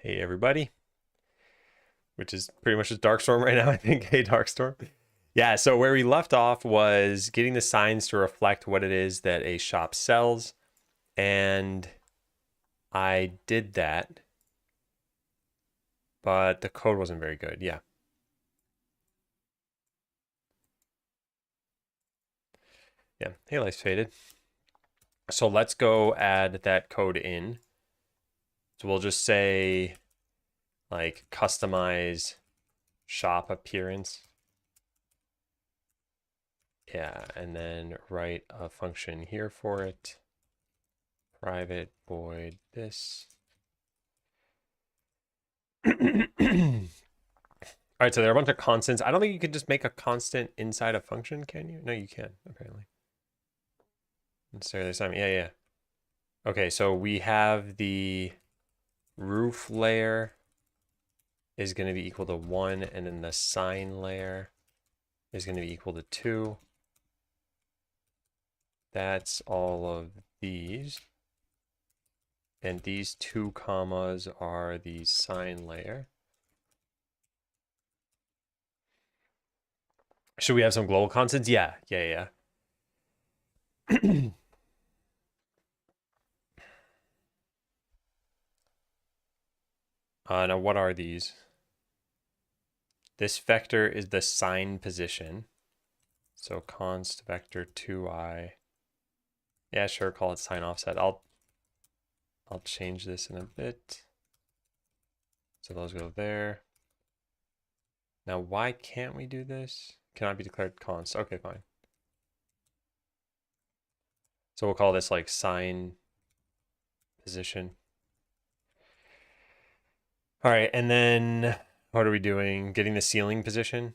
Hey everybody, which is pretty much just Darkstorm right now, I think. Hey Darkstorm. Yeah, so where we left off was getting the signs to reflect what it is that a shop sells. And I did that, but the code wasn't very good. Yeah. Yeah. Hey, life's faded. So let's go add that code in. So we'll just say like customize shop appearance. Yeah, and then write a function here for it. Private void this. All right, so there are a bunch of constants. I don't think you can just make a constant inside a function, can you? No, you can, apparently. Yeah. Okay, so we have the roof layer is going to be equal to 1, and then the sign layer is going to be equal to 2. That's all of these. And these 2 commas are the sign layer. Should we have some global constants? Yeah. Now, what are these? This vector is the sign position. So const vector 2i. Yeah, sure, call it sign offset. I'll change this in a bit. So those go there. Now, why can't we do this? Cannot be declared const. Okay, fine. So we'll call this like sign position. All right, and then what are we doing? Getting the ceiling position.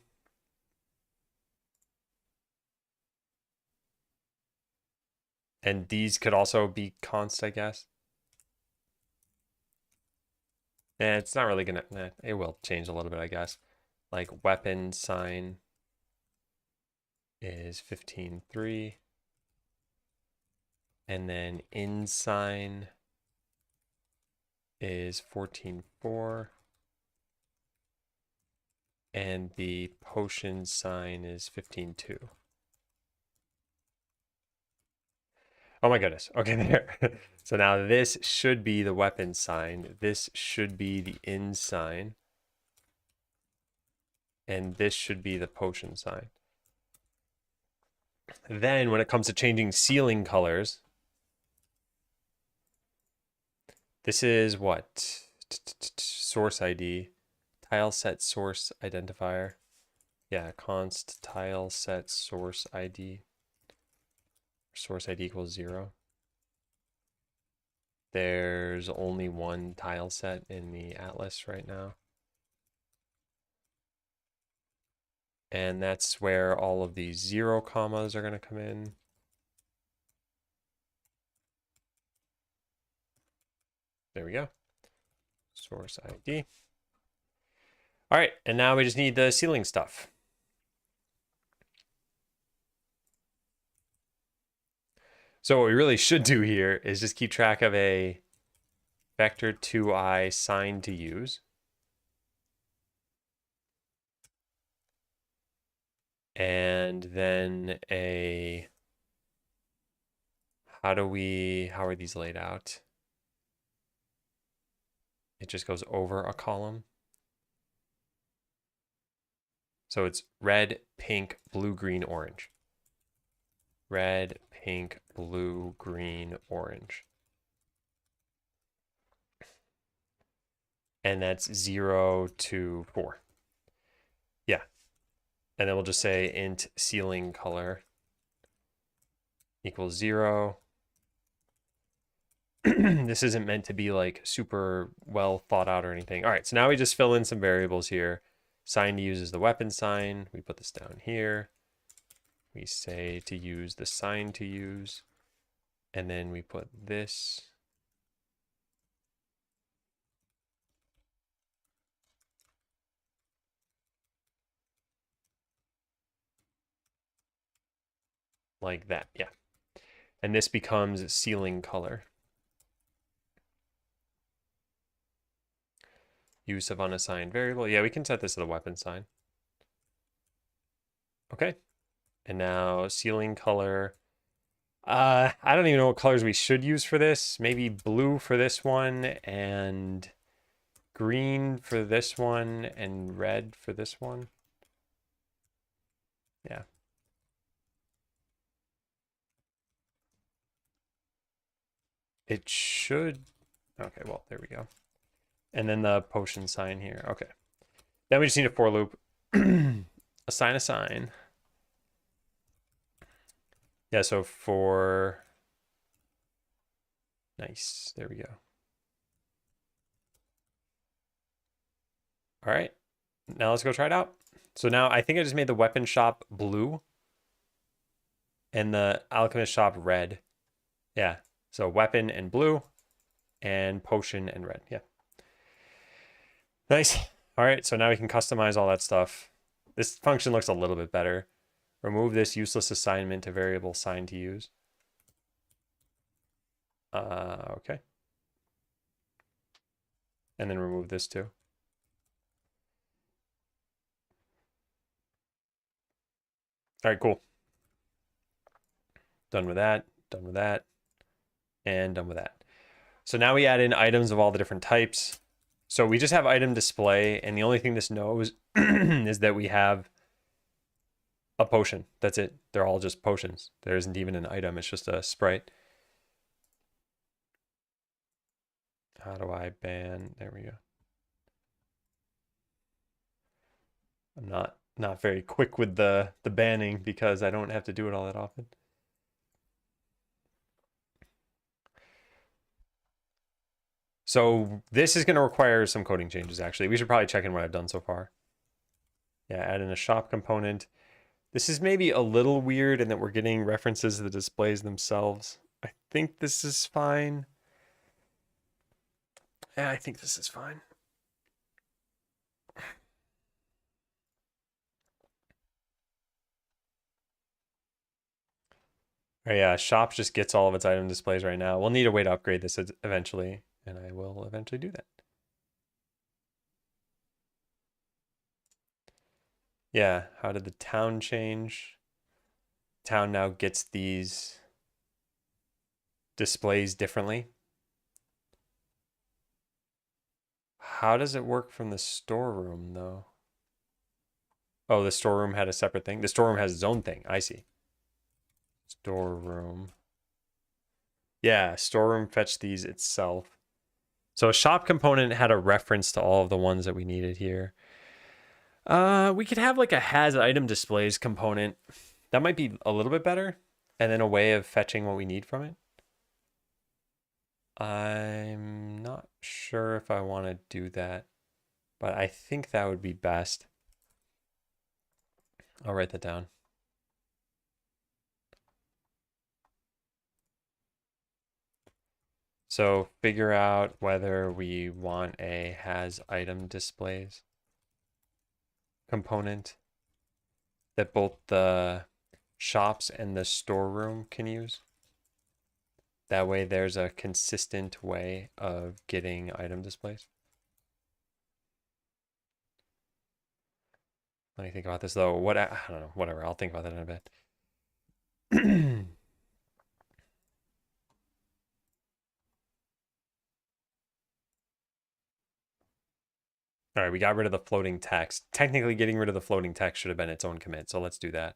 And these could also be const, I guess. It's not really gonna, it will change a little bit, I guess. Like weapon sign is 15.3. And then in sign is 14.4. And the potion sign is 15.2. Oh my goodness. Okay, there. So now this should be the weapon sign. This should be the in sign. And this should be the potion sign. Then when it comes to changing ceiling colors, this is what? Source ID. Tile set source identifier. Yeah, const tile set source ID. Source ID equals 0. There's only one tile set in the atlas right now. And that's where all of these 0 commas are going to come in. There we go. Source ID. All right, and now we just need the ceiling stuff. So what we really should do here is just keep track of a vector 2i sign to use. And then how are these laid out? It just goes over a column. So it's red, pink, blue, green, orange. Red, pink, blue, green, orange. And that's 0 to 4. Yeah. And then we'll just say int ceiling color equals 0. This isn't meant to be like super well thought out or anything. All right, so now we just fill in some variables here. Sign to use is the weapon sign. We put this down here. We say to use the sign to use. And then we put this. Like that, yeah. And this becomes ceiling color. Use of unassigned variable. Yeah, we can set this to the weapon sign. Okay. And now ceiling color. I don't even know what colors we should use for this. Maybe blue for this one and green for this one and red for this one. Yeah. It should. Okay, well, there we go. And then the potion sign here. Okay. Then we just need a for loop. Assign a sign. Yeah, so for... Nice. There we go. All right. Now let's go try it out. So now I think I just made the weapon shop blue and the alchemist shop red. Yeah. So weapon and blue and potion and red. Yeah. Nice. All right. So now we can customize all that stuff. This function looks a little bit better. Remove this useless assignment to variable sign to use. Okay. And then remove this too. All right, cool. Done with that, done with that, and done with that. So now we add in items of all the different types. So we just have item display, and the only thing this knows is that we have a potion. That's it. They're all just potions. There isn't even an item. It's just a sprite. How do I ban? There we go. I'm not very quick with the banning because I don't have to do it all that often. So this is going to require some coding changes, actually. We should probably check in what I've done so far. Yeah, add in a shop component. This is maybe a little weird in that we're getting references to the displays themselves. I think this is fine. Yeah, I think this is fine. Oh yeah, shop just gets all of its item displays right now. We'll need a way to upgrade this eventually, and I will eventually do that. Yeah, how did the town change? Town now gets these displays differently. How does it work from the storeroom though? Oh, the storeroom had a separate thing. The storeroom has its own thing. I see. Storeroom. Yeah, storeroom fetched these itself. So a shop component had a reference to all of the ones that we needed here. We could have like a has item displays component. That might be a little bit better. And then a way of fetching what we need from it. I'm not sure if I want to do that, but I think that would be best. I'll write that down. So figure out whether we want a has item displays component that both the shops and the storeroom can use. That way there's a consistent way of getting item displays. Let me think about this though. I don't know, whatever. I'll think about that in a bit. All right, we got rid of the floating text. Technically, getting rid of the floating text should have been its own commit, so let's do that.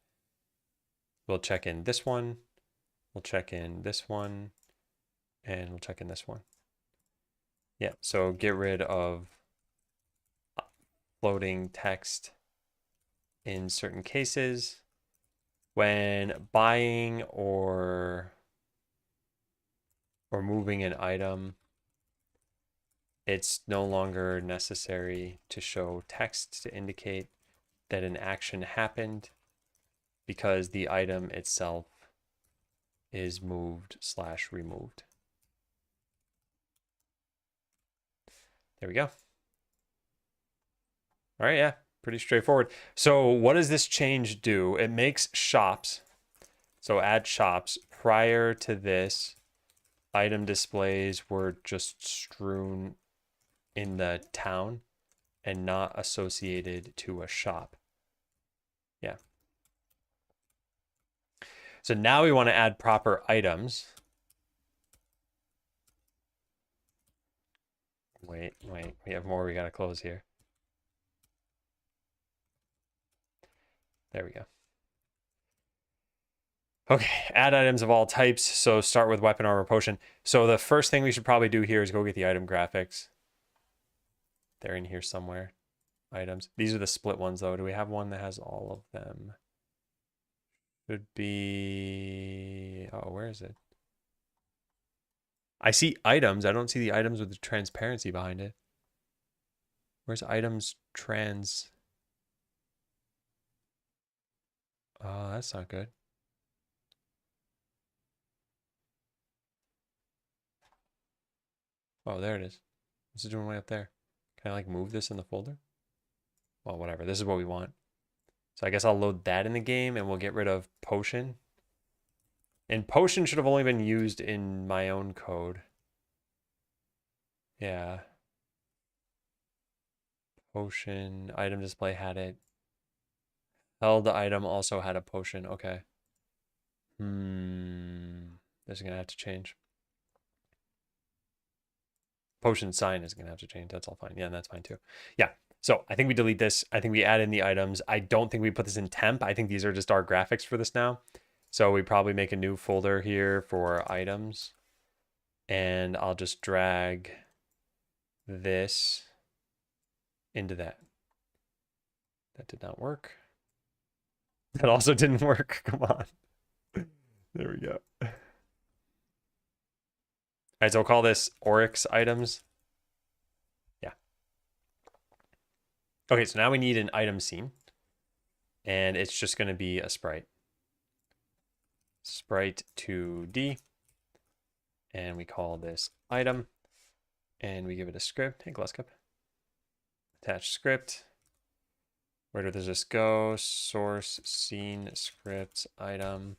We'll check in this one. We'll check in this one. And we'll check in this one. Yeah, so get rid of floating text in certain cases. When buying or moving an item, it's no longer necessary to show text to indicate that an action happened because the item itself is moved/removed. There we go. All right, yeah, pretty straightforward. So what does this change do? It makes shops. So add shops. Prior to this, item displays were just strewn in the town. and not associated to a shop. Yeah. So now we want to add proper items. Wait, we have more we got to close here. There we go. Okay, add items of all types. So start with weapon, armor, potion. So the first thing we should probably do here is go get the item graphics. They're in here somewhere. Items. These are the split ones though. Do we have one that has all of them? Should be... Oh, where is it? I see items. I don't see the items with the transparency behind it. Where's items trans? Oh, that's not good. Oh, there it is. What's it doing way up there? Can I like move this in the folder? Well, whatever. This is what we want. So I guess I'll load that in the game and we'll get rid of potion. And potion should have only been used in my own code. Yeah. Potion, item display had it. Held item also had a potion. Okay. This is going to have to change. Potion sign is going to have to change. That's all fine. Yeah, and that's fine too. Yeah. So I think we delete this. I think we add in the items. I don't think we put this in temp. I think these are just our graphics for this now. So we probably make a new folder here for items. And I'll just drag this into that. That did not work. That also didn't work. Come on. There we go. All right, so we'll call this Oryx items. Yeah. Okay, so now we need an item scene. And it's just going to be a sprite. Sprite 2D. And we call this item. And we give it a script. Hey, Gluscup. Attach script. Where does this go? Source, scene, script, item.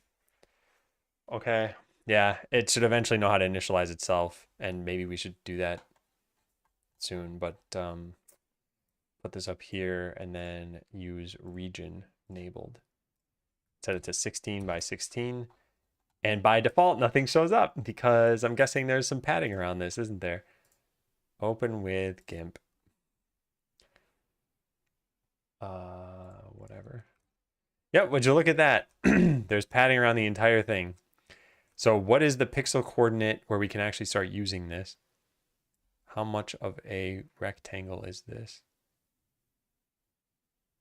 Okay. Yeah, it should eventually know how to initialize itself. And maybe we should do that soon. But put this up here and then use region enabled. Set it to 16 by 16. And by default, nothing shows up because I'm guessing there's some padding around this, isn't there? Open with GIMP. Whatever. Yep, would you look at that? There's padding around the entire thing. So what is the pixel coordinate where we can actually start using this? How much of a rectangle is this?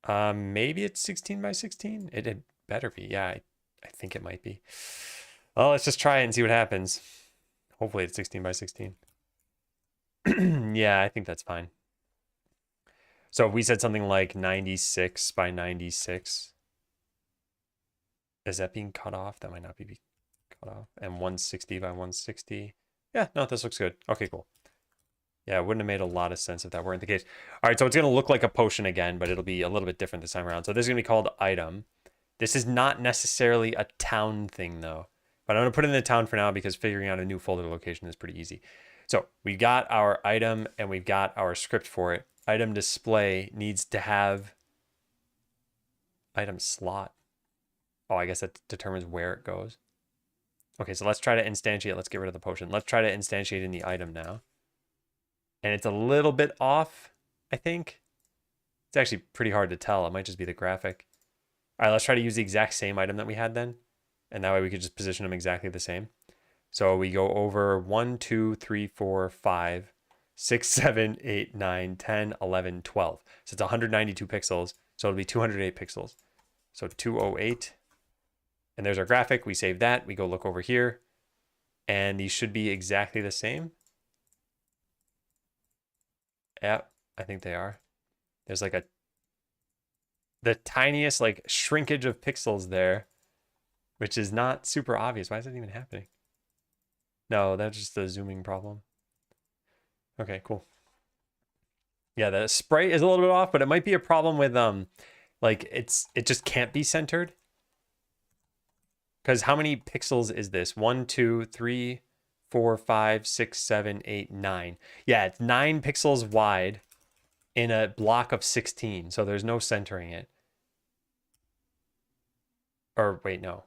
Maybe it's 16 by 16? It had better be. Yeah, I think it might be. Well, let's just try it and see what happens. Hopefully it's 16 by 16. Yeah, I think that's fine. So if we said something like 96 by 96, is that being cut off? That might not be cut off. And 160 by 160. Yeah, no, this looks good. Okay, cool. Yeah, it wouldn't have made a lot of sense if that weren't the case. All right, so it's going to look like a potion again, but it'll be a little bit different this time around. So this is going to be called item. This is not necessarily a town thing, though. But I'm going to put it in the town for now because figuring out a new folder location is pretty easy. So we got our item and we've got our script for it. Item display needs to have item slot. Oh, I guess that determines where it goes. Okay, so let's try to instantiate. Let's get rid of the potion. Let's try to instantiate in the item now. And it's a little bit off, I think. It's actually pretty hard to tell. It might just be the graphic. All right, let's try to use the exact same item that we had then. And that way we could just position them exactly the same. So we go over 1, 2, 3, 4, 5, 6, 7, 8, 9, 10, 11, 12. So it's 192 pixels. So it'll be 208 pixels. So 208. And there's our graphic. We save that. We go look over here. And these should be exactly the same. Yep, I think they are. There's like the tiniest like shrinkage of pixels there, which is not super obvious. Why is that even happening? No, that's just a zooming problem. Okay, cool. Yeah, the sprite is a little bit off, but it might be a problem with like it just can't be centered. Because how many pixels is this? 1, 2, 3, 4, 5, 6, 7, 8, 9. Yeah, it's 9 pixels wide. in a block of 16. So there's no centering it. Or wait, no.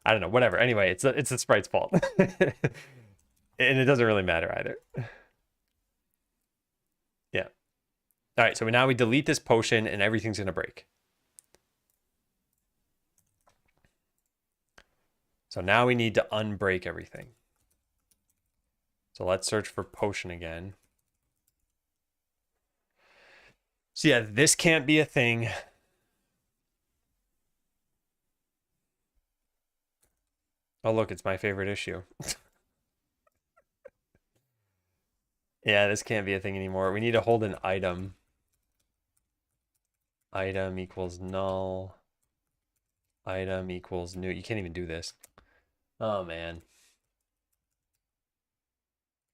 I don't know, whatever. Anyway, it's the sprite's fault. And it doesn't really matter either. Yeah. All right, so now we delete this potion and everything's going to break. So now we need to unbreak everything. So let's search for potion again. So yeah, this can't be a thing. Oh, look, it's my favorite issue. Yeah, this can't be a thing anymore. We need to hold an item. Item equals null. Item equals new. You can't even do this. Oh, man.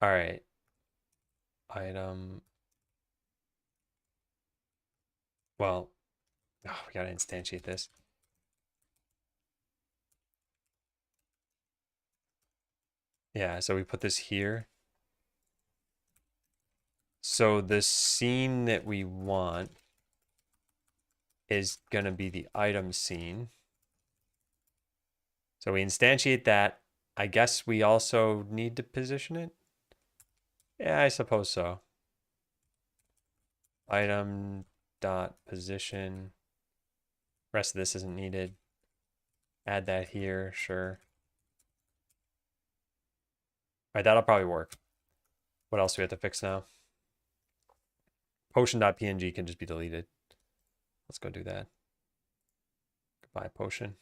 All right. Item. Well, oh, we got to instantiate this. Yeah, so we put this here. So the scene that we want is going to be the item scene. So we instantiate that. I guess we also need to position it. Yeah, I suppose so. Item dot position. Rest of this isn't needed. Add that here, sure. All right, that'll probably work. What else do we have to fix now? Potion.png can just be deleted. Let's go do that. Goodbye, potion.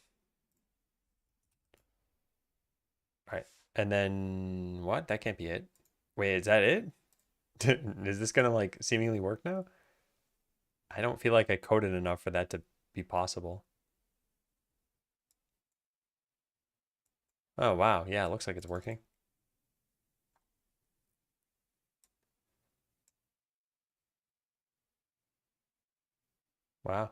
All right, and then what? That can't be it. Wait, is that it? Is this gonna like seemingly work now? I don't feel like I coded enough for that to be possible. Oh, wow. Yeah, it looks like it's working. Wow.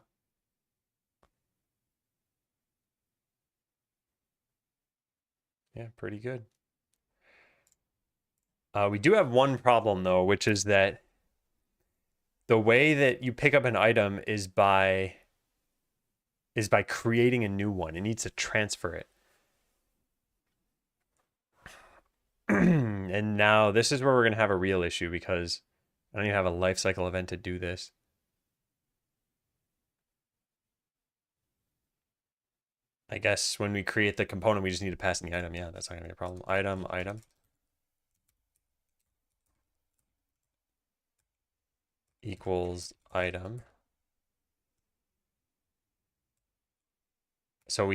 Yeah, pretty good. We do have one problem though, which is that the way that you pick up an item is by creating a new one. It needs to transfer it. And now this is where we're going to have a real issue because I don't even have a life cycle event to do this. I guess when we create the component, we just need to pass in the item. Yeah, that's not going to be a problem. Item equals item. So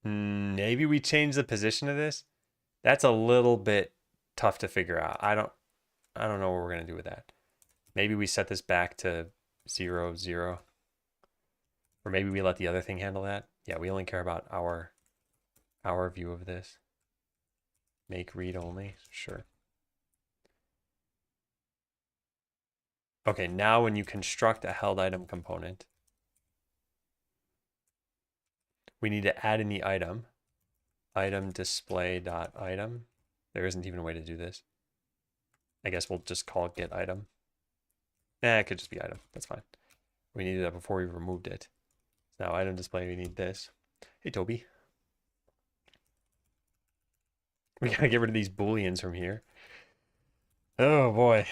maybe we change the position of this. That's a little bit tough to figure out. I don't know what we're going to do with that. Maybe we set this back to 0, 0. Or maybe we let the other thing handle that. Yeah, we only care about our view of this. Make read only, sure. Okay, now when you construct a held item component, we need to add in the item display dot item. There isn't even a way to do this. I guess we'll just call get item. It could just be item. That's fine. We needed that before we removed it. Now item display, we need this. Hey, Toby. We gotta get rid of these booleans from here. Oh boy.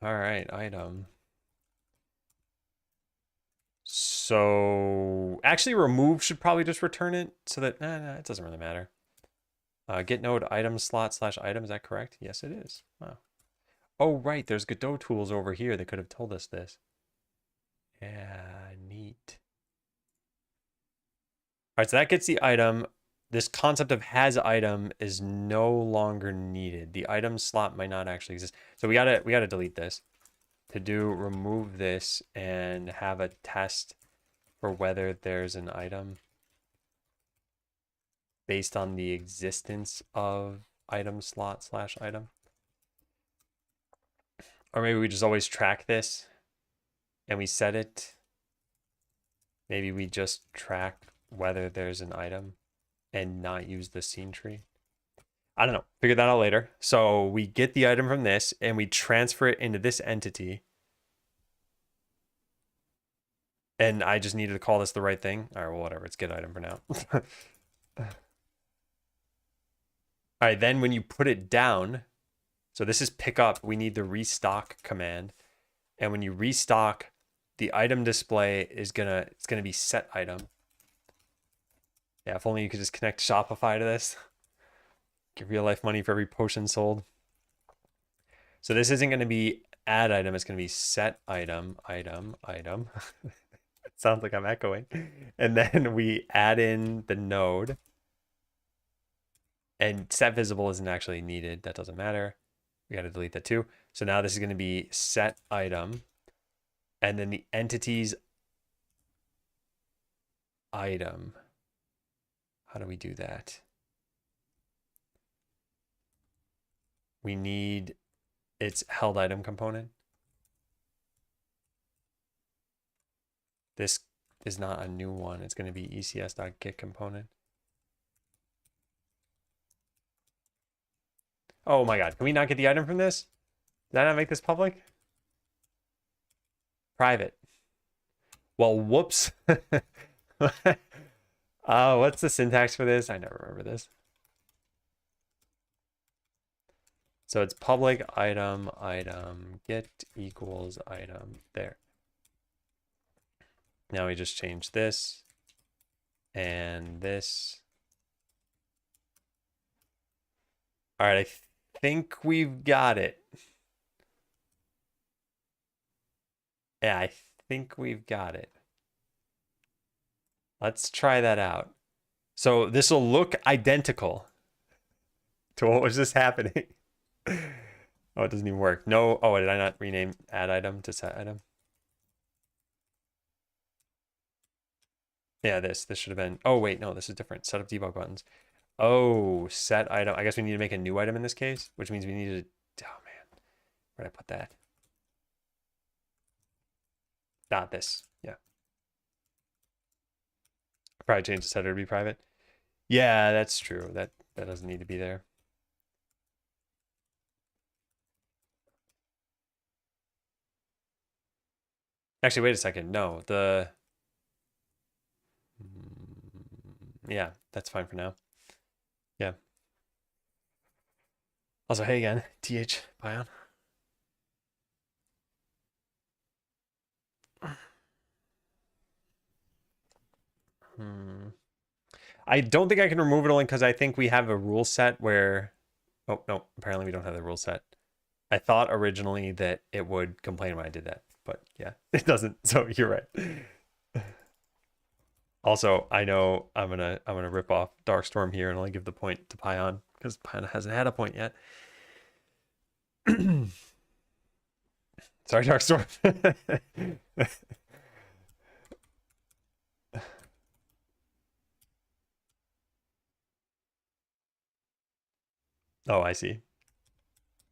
All right, item. So actually remove should probably just return it so that, nah, it doesn't really matter. Get node item slot slash item, is that correct? Yes, it is. Wow. Oh, right, there's Godot tools over here that could have told us this. Yeah, neat. All right, so that gets the item. This concept of has item is no longer needed. The item slot might not actually exist. So we gotta delete this. To do remove this and have a test for whether there's an item based on the existence of item slot slash item. Or maybe we just always track this and we set it. Maybe we just track whether there's an item and not use the scene tree. I don't know. Figure that out later. So we get the item from this and we transfer it into this entity. And I just needed to call this the right thing. All right, well, whatever. It's get item for now. All right, then when you put it down, so this is pick up, we need the restock command. And when you restock, the item display is it's gonna be set item. Yeah, if only you could just connect Shopify to this. Get real life money for every potion sold. So this isn't gonna be add item, it's gonna be set item, item. It sounds like I'm echoing. And then we add in the node. And set visible isn't actually needed. That doesn't matter. We got to delete that too. So now this is going to be set item. And then the entities item. How do we do that? We need its held item component. This is not a new one. It's going to be ecs.get component. Oh my God. Can we not get the item from this? Did I not make this public? Private. Well, whoops. What's the syntax for this? I never remember this. So it's public item, get equals item there. Now we just change this and this. All right, I think we've got it. Yeah, I think we've got it. Let's try that out. So this will look identical to what was just happening. Oh, it doesn't even work. No. Oh, did I not rename add item to set item? Yeah, this should have been. Oh, wait, no, this is different. Set up debug buttons. Oh, set item. I guess we need to make a new item in this case, which means we need to. Oh, man. Where'd I put that? Not this. Yeah. Probably change the setter to be private. Yeah, that's true. That doesn't need to be there. Actually, wait a second. No, yeah, that's fine for now. Yeah. Also, hey again, TH Pion. I don't think I can remove it only because I think we have a rule set where. Oh, no, apparently we don't have the rule set. I thought originally that it would complain when I did that, but yeah, it doesn't. So you're right. Also, I know I'm gonna rip off Darkstorm here and only give the point to Pion because Pion hasn't had a point yet. Sorry, Darkstorm. Oh, I see.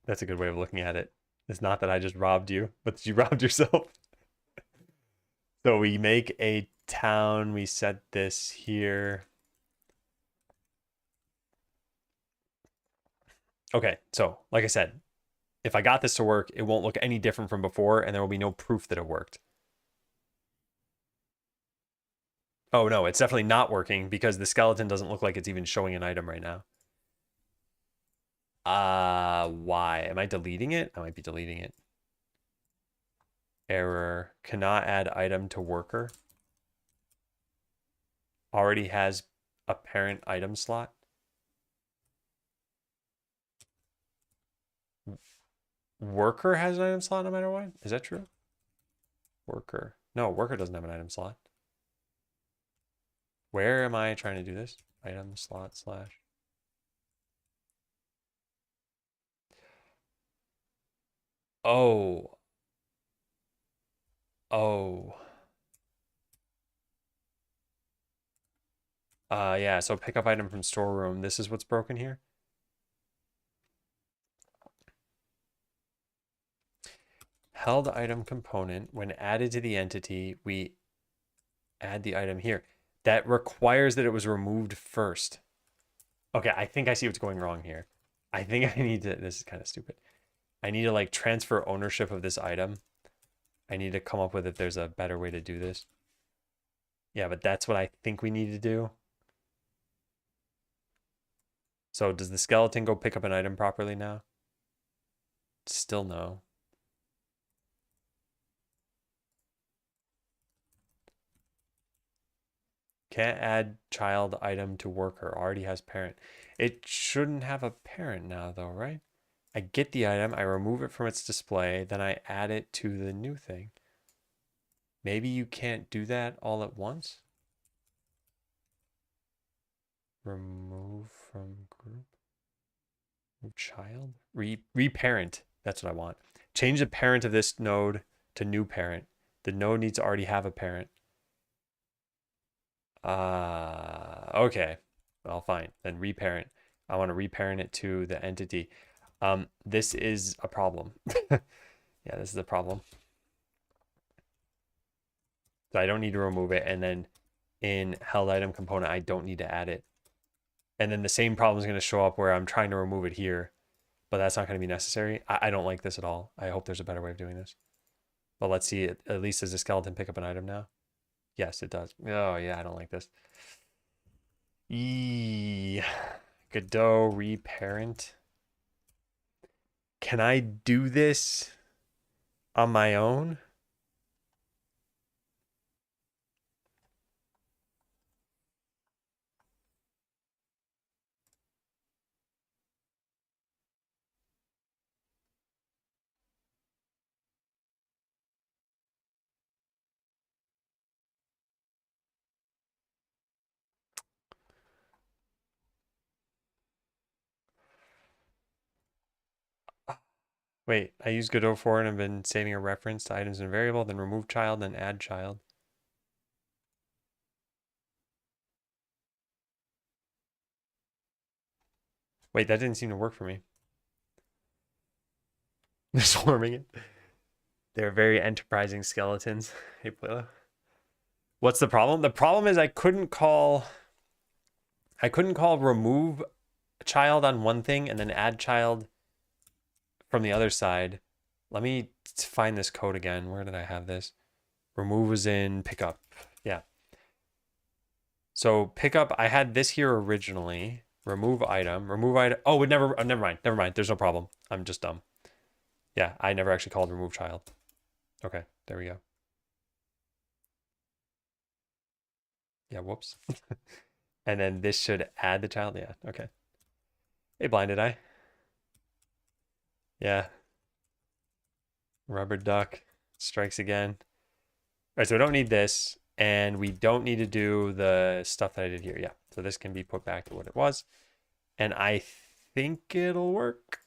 That's a good way of looking at it. It's not that I just robbed you, but that you robbed yourself. So we make a town, we set this here. Okay, so like I said, if I got this to work, it won't look any different from before, and there will be no proof that it worked. Oh no, it's definitely not working because the skeleton doesn't look like it's even showing an item right now. Why? Am I deleting it? I might be deleting it. Error. Cannot add item to worker. Already has a parent item slot. Worker has an item slot no matter what? Is that true? Worker. No, worker doesn't have an item slot. Where am I trying to do this? Item slot slash. Oh. Oh. Yeah, so pick up item from storeroom. This is what's broken here. Held item component, when added to the entity, we add the item here. That requires that it was removed first. Okay, I think I see what's going wrong here. I think I need to, this is kind of stupid. I need to like transfer ownership of this item. I need to come up with if there's a better way to do this. Yeah, but that's what I think we need to do. So does the skeleton go pick up an item properly now? Still no. Can't add child item to worker. Already has parent. It shouldn't have a parent now though, right? I get the item, I remove it from its display, then I add it to the new thing. Maybe you can't do that all at once? Remove from group. Child? Reparent. That's what I want. Change the parent of this node to new parent. The node needs to already have a parent. Okay. Well, fine. Then reparent. I want to reparent it to the entity. This is a problem. Yeah, this is a problem. So I don't need to remove it. And then in held item component, I don't need to add it. And then the same problem is going to show up where I'm trying to remove it here, but that's not going to be necessary. I don't like this at all. I hope there's a better way of doing this. But let's see. At least does the skeleton pick up an item now? Yes, it does. Oh, yeah, I don't like this. Godot reparent. Can I do this on my own? Wait, I used Godot for it and I've been saving a reference to items and variable, then remove child, then add child. Wait, that didn't seem to work for me. They're swarming it. They're very enterprising skeletons. Hey, Plilo. What's the problem? The problem is I couldn't call remove child on one thing and then add child from the other side. Let me find this code again. Where did I have this? Remove was in pickup. Yeah. So pickup, I had this here originally. Remove item. Remove item. Oh, it never. Never mind. Never mind. There's no problem. I'm just dumb. Yeah, I never actually called remove child. Okay, there we go. Yeah, whoops. And then this should add the child. Yeah, okay. Hey, blinded eye. Yeah. Rubber duck strikes again. All right, so we don't need this, and we don't need to do the stuff that I did here. Yeah, so this can be put back to what it was, and I think it'll work.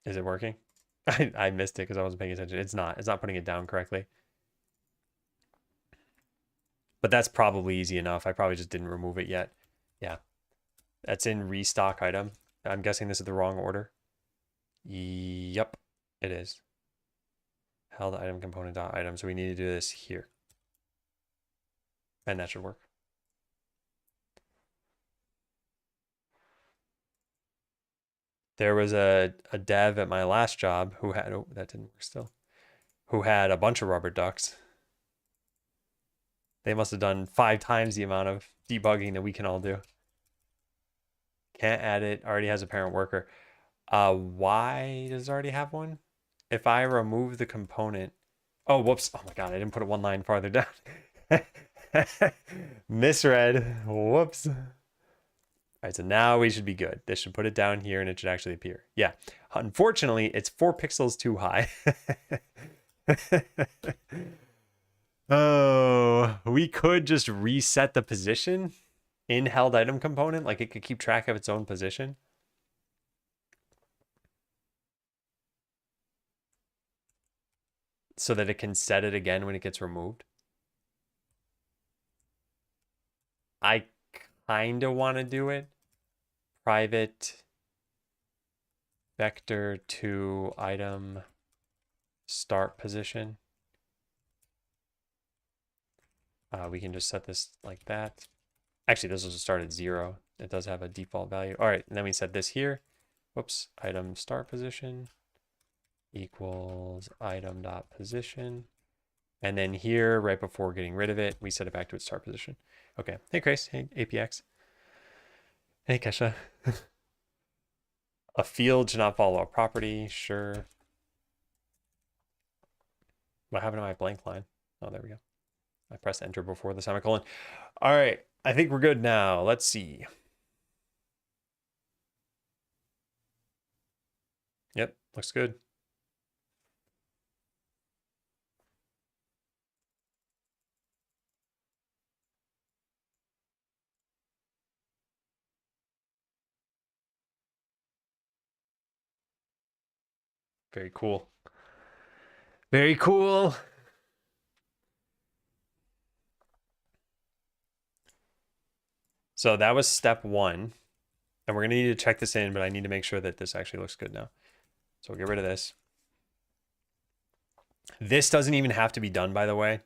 Is it working? I missed it because I wasn't paying attention. It's not. It's not putting it down correctly. But that's probably easy enough. I probably just didn't remove it yet. Yeah. That's in restock item. I'm guessing this is the wrong order. Yep, it is. Held item component dot item. So we need to do this here. And that should work. There was a dev at my last job who had, oh, that didn't work still, who had a bunch of rubber ducks. They must have done 5 times the amount of debugging that we can all do. Can't add it, already has a parent worker. Why does it already have one? If I remove the component, oh, whoops. Oh my God, I didn't put it one line farther down. Misread, whoops. All right, so now we should be good. This should put it down here and it should actually appear. Yeah, unfortunately, it's 4 pixels too high. Oh, we could just reset the position in held item component. Like it could keep track of its own position. So that it can set it again when it gets removed. I kind of want to do it. Private vector to item start position. We can just set this like that. Actually, this will just start at 0. It does have a default value. All right, and then we set this here. Whoops, item start position equals item dot position. And then here, right before getting rid of it, we set it back to its start position. Okay. Hey, Grace. Hey, APX. Hey, Kesha. A field should not follow a property. Sure. What happened to my blank line? Oh, there we go. I pressed enter before the semicolon. All right. I think we're good now. Let's see. Yep. Looks good. Very cool. Very cool. So that was step 1. And we're going to need to check this in, but I need to make sure that this actually looks good now. So we'll get rid of this. This doesn't even have to be done, by the way.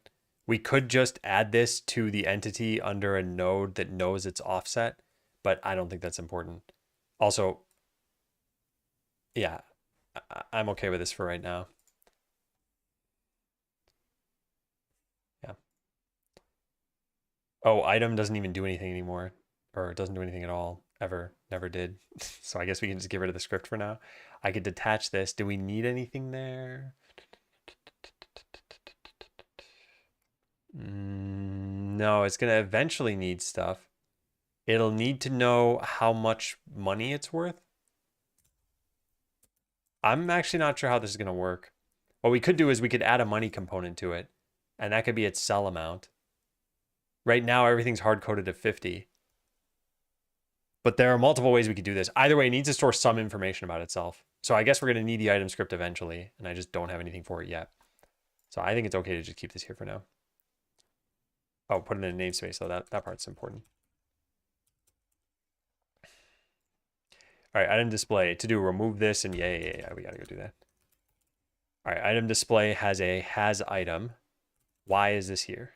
We could just add this to the entity under a node that knows its offset, but I don't think that's important. Also, yeah, I'm okay with this for right now. Yeah. Oh, item doesn't even do anything anymore, or it doesn't do anything at all, ever, never did. So I guess we can just get rid of the script for now. I could detach this. Do we need anything there? No, it's going to eventually need stuff. It'll need to know how much money it's worth. I'm actually not sure how this is going to work. What we could do is we could add a money component to it, and that could be its sell amount. Right now, everything's hard-coded to 50. But there are multiple ways we could do this. Either way, it needs to store some information about itself. So I guess we're going to need the item script eventually, and I just don't have anything for it yet. So I think it's okay to just keep this here for now. Oh, put it in a namespace, so that part's important. All right, item display. To do, remove this, and yeah, we got to go do that. All right, item display has a has item. Why is this here?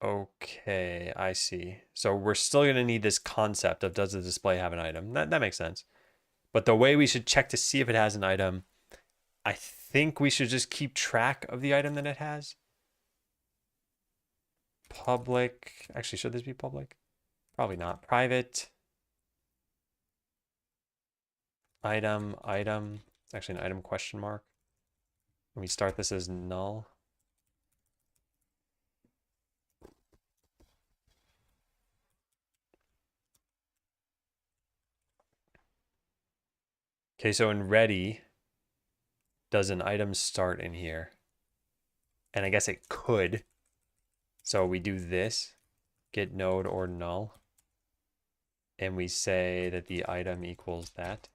Okay, I see. So we're still going to need this concept of does the display have an item? That makes sense. But the way we should check to see if it has an item, I think we should just keep track of the item that it has. Public. Actually, should this be public? Probably not. Private. Item. It's actually an item question mark. When we start this as null. Okay, so in ready, does an item start in here? And I guess it could. So we do this, get node or null. And we say that the item equals that.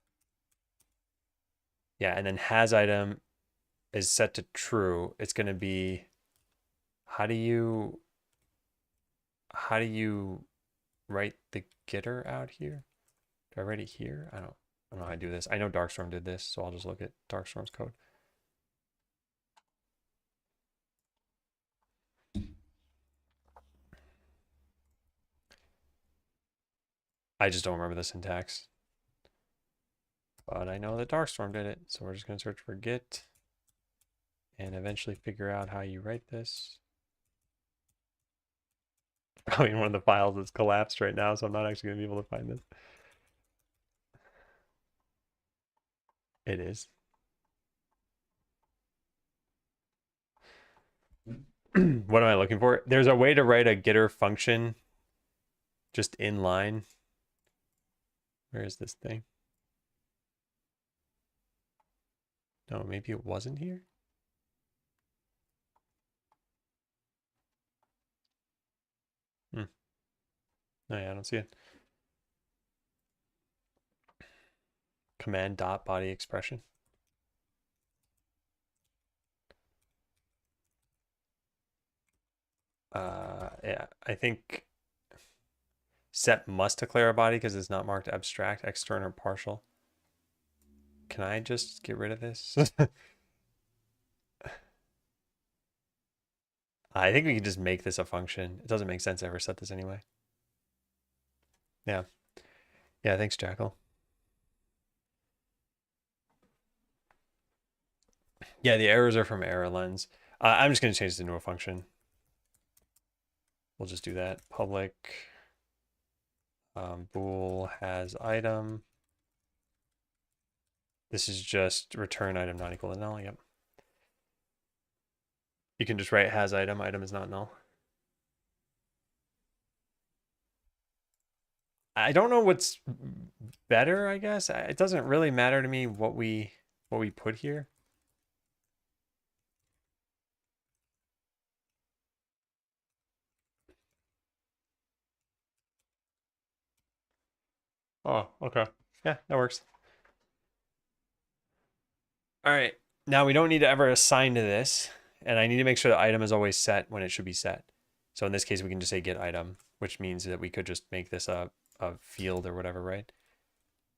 Yeah, and then has item is set to true. It's going to be, how do you write the getter out here? Do I write it here? I don't know how to do this. I know Darkstorm did this, so I'll just look at Darkstorm's code. I just don't remember the syntax. But I know that Darkstorm did it, so we're just going to search for get and eventually figure out how you write this. Probably in one of the files that's collapsed right now, so I'm not actually going to be able to find this. It is. What am I looking for? There's a way to write a getter function just in line. Where is this thing? No, maybe it wasn't here. No, yeah, I don't see it. Command dot body expression. Yeah, I think set must declare a body because it's not marked abstract, external, or partial. Can I just get rid of this? I think we can just make this a function. It doesn't make sense to ever set this anyway. Yeah. Yeah, thanks, Jackal. Yeah, the errors are from error lens. I'm just going to change this into a function. We'll just do that. Public bool has item. This is just return item not equal to null. Yep. You can just write has item. Item is not null. I don't know what's better, I guess. It doesn't really matter to me what we put here. Oh, okay. Yeah, that works. All right. Now we don't need to ever assign to this, and I need to make sure the item is always set when it should be set. So in this case, we can just say get item, which means that we could just make this a field or whatever, right?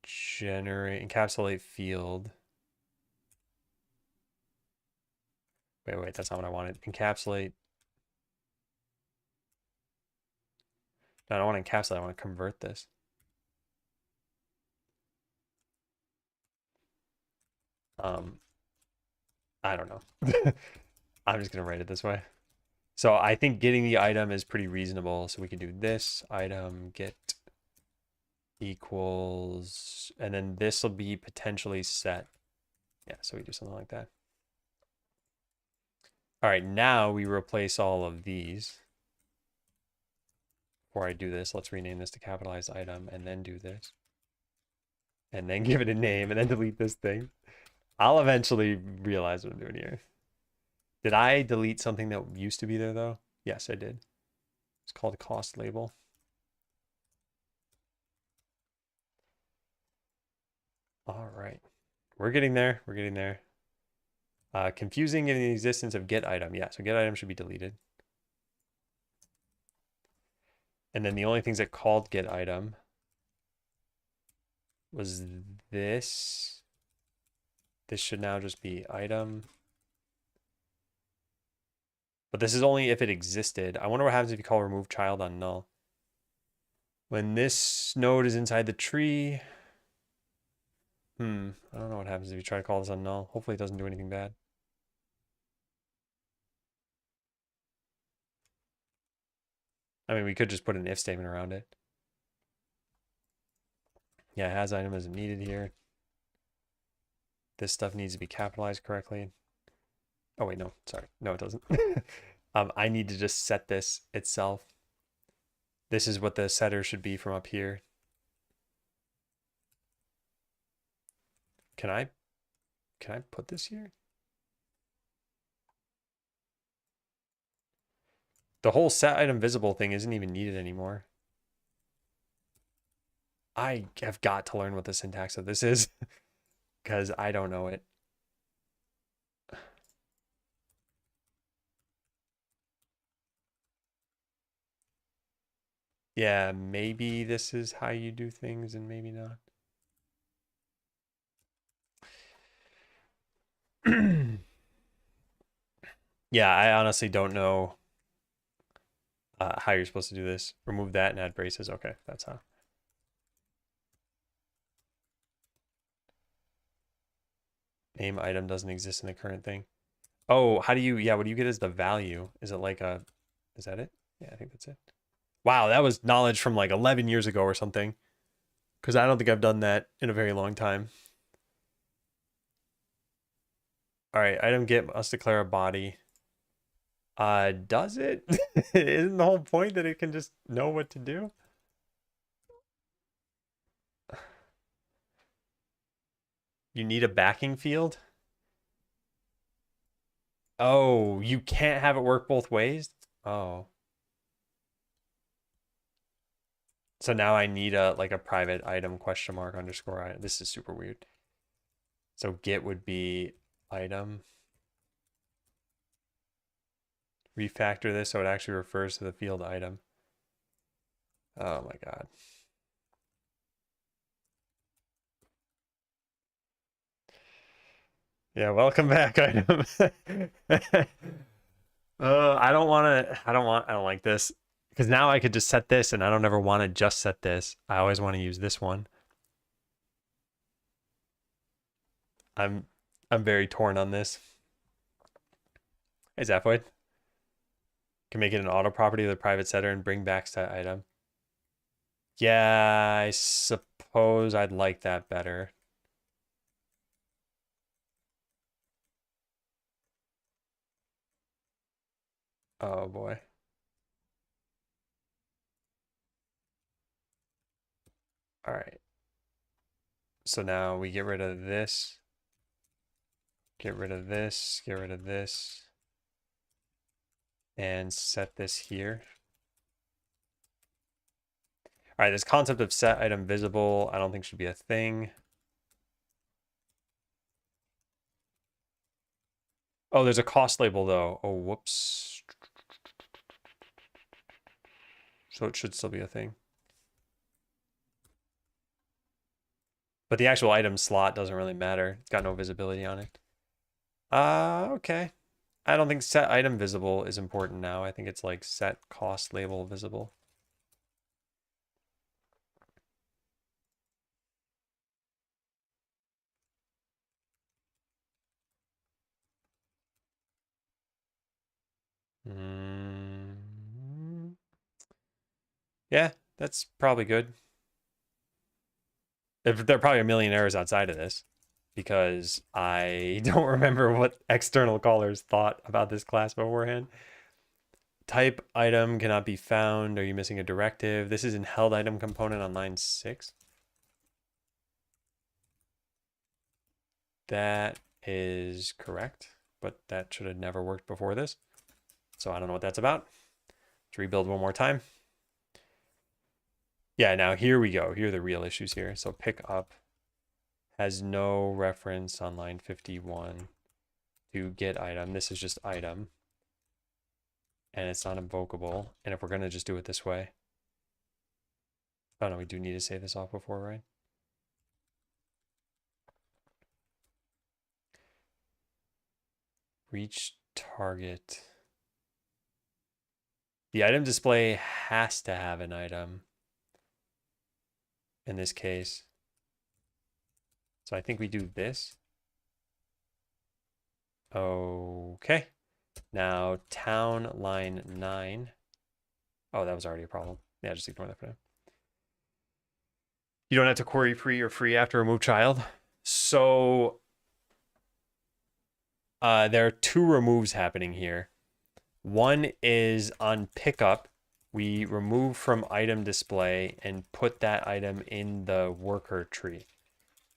Generate, encapsulate field. Wait, that's not what I wanted. Encapsulate. No, I don't want to encapsulate, I want to convert this. I don't know. I'm just gonna write it this way. So I think getting the item is pretty reasonable. So we can do this item get equals, and then this will be potentially set. Yeah, so we do something like that. All right, now we replace all of these. Before I do this, let's rename this to capitalized item and then do this. And then give it a name and then delete this thing. I'll eventually realize what I'm doing here. Did I delete something that used to be there though? Yes, I did. It's called cost label. All right. We're getting there. We're getting there. Confusing in the existence of get item. Yeah, so get item should be deleted. And then the only things that called get item was this. This should now just be item. But this is only if it existed. I wonder what happens if you call remove child on null. When this node is inside the tree. I don't know what happens if you try to call this on null. Hopefully it doesn't do anything bad. I mean, we could just put an if statement around it. Yeah, has item isn't needed here. This stuff needs to be capitalized correctly. Oh wait, no, sorry. No, it doesn't. I need to just set this itself. This is what the setter should be from up here. Can I put this here? The whole set item visible thing isn't even needed anymore. I have got to learn what the syntax of this is because I don't know it. Yeah, maybe this is how you do things and maybe not. Yeah, I honestly don't know how you're supposed to do this. Remove that and add braces. Okay, that's how. Name item doesn't exist in the current thing. Oh, how do you, yeah, what do you get as the value? Is it like a, is that it? Yeah, I think that's it. Wow, that was knowledge from like 11 years ago or something. Because I don't think I've done that in a very long time. All right, item get must declare a body. Does it? Isn't the whole point that it can just know what to do? You need a backing field? Oh, you can't have it work both ways? Oh. So now I need a like a private item question mark underscore item. This is super weird. So get would be item. Refactor this so it actually refers to the field item. Oh my God. Yeah, welcome back, item. I don't like this. Because now I could just set this and I don't ever want to just set this. I always want to use this one. I'm I'm very torn on this. Hey Zaphoid. Can make it an auto property of the private setter and bring back set item. Yeah, I suppose I'd like that better. Oh boy. All right. So now we get rid of this. Get rid of this. Get rid of this. And set this here. All right, this concept of set item visible, I don't think should be a thing. Oh, there's a cost label though. Oh, whoops. So it should still be a thing. But the actual item slot doesn't really matter. It's got no visibility on it. Okay. I don't think set item visible is important now. I think it's like set cost label visible. Yeah, that's probably good. There are probably a million errors outside of this because I don't remember what external callers thought about this class beforehand. Type item cannot be found. Are you missing a directive? This is in held item component on line 6. That is correct, but that should have never worked before this. So I don't know what that's about. Let's rebuild one more time. Yeah, now here we go. Here are the real issues here. So pick up has no reference on line 51 to get item. This is just item. And it's not invocable. And if we're going to just do it this way. Oh no, we do need to save this off before, right? Reach target. The item display has to have an item in this case. So I think we do this. Okay. Now town line 9. Oh, that was already a problem. Yeah, just ignore that for now. You don't have to query free or free after remove child. So there are two removes happening here. One is on pickup. We remove from item display and put that item in the worker tree.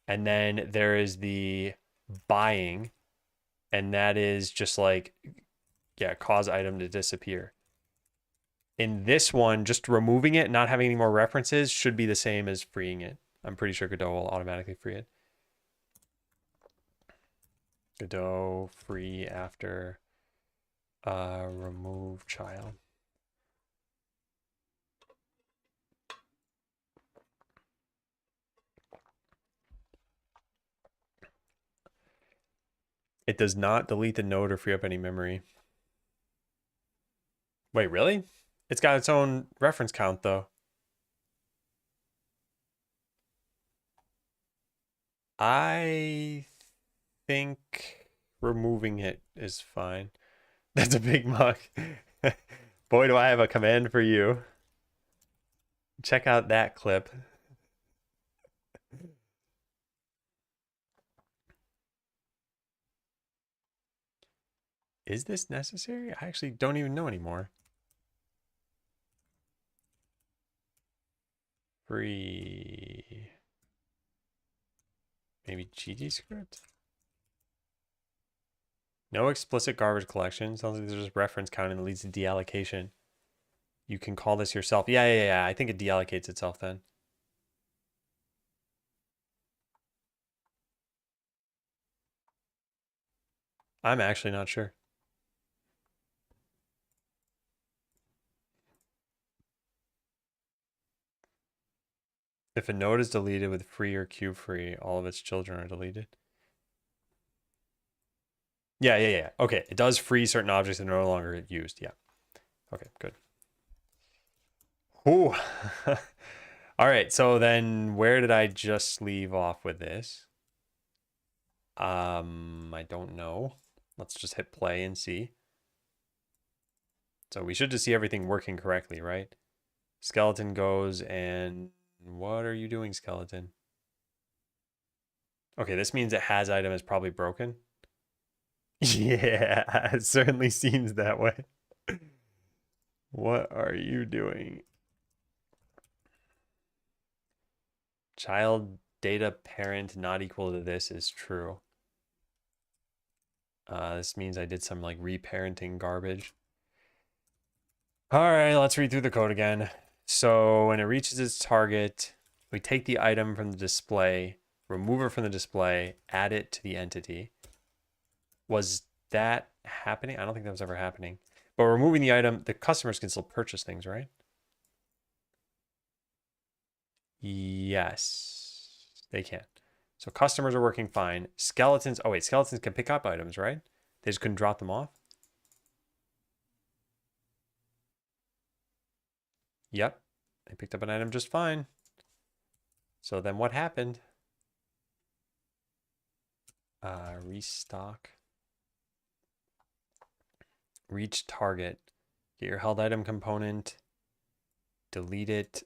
And then there is the buying, and that is just like, yeah, cause item to disappear. In this one, just removing it, not having any more references, should be the same as freeing it. I'm pretty sure Godot will automatically free it. Godot free after remove child. It does not delete the node or free up any memory. Wait, really? It's got its own reference count, though. I think removing it is fine. That's a big mug. Boy, do I have a command for you. Check out that clip. Is this necessary? I actually don't even know anymore. Free. Maybe GD script? No explicit garbage collection. Sounds like there's just reference counting that leads to deallocation. You can call this yourself. Yeah. I think it deallocates itself then. I'm actually not sure. If a node is deleted with free or Q free, all of its children are deleted. Yeah. Okay, it does free certain objects that are no longer used. Yeah. Okay, good. Ooh. All right, so then where did I just leave off with this? I don't know. Let's just hit play and see. So we should just see everything working correctly, right? Skeleton goes and what are you doing, skeleton? Okay, this means it has item is probably broken. Yeah, it certainly seems that way. What are you doing? Child data parent not equal to this is true. This means I did some like reparenting garbage. All right, let's read through the code again. So when it reaches its target, we take the item from the display, remove it from the display, add it to the entity. Was that happening? I don't think that was ever happening. But removing the item, the customers can still purchase things, right? Yes, they can. So customers are working fine. Skeletons, oh wait, skeletons can pick up items, right? They just couldn't drop them off? Yep, they picked up an item just fine. So then what happened? Restock. Reach target. Get your held item component. Delete it.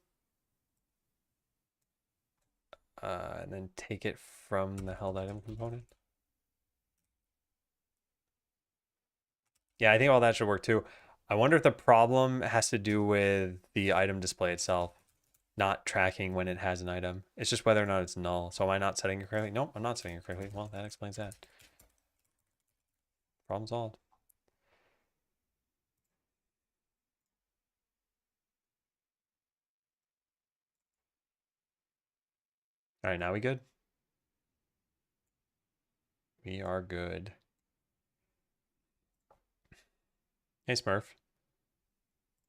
And then take it from the held item component. Yeah, I think all that should work too. I wonder if the problem has to do with the item display itself, not tracking when it has an item. It's just whether or not it's null. So am I not setting it correctly? Nope, I'm not setting it correctly. Well, that explains that. Problem solved. All right, now we good? We are good. Hey, Smurf.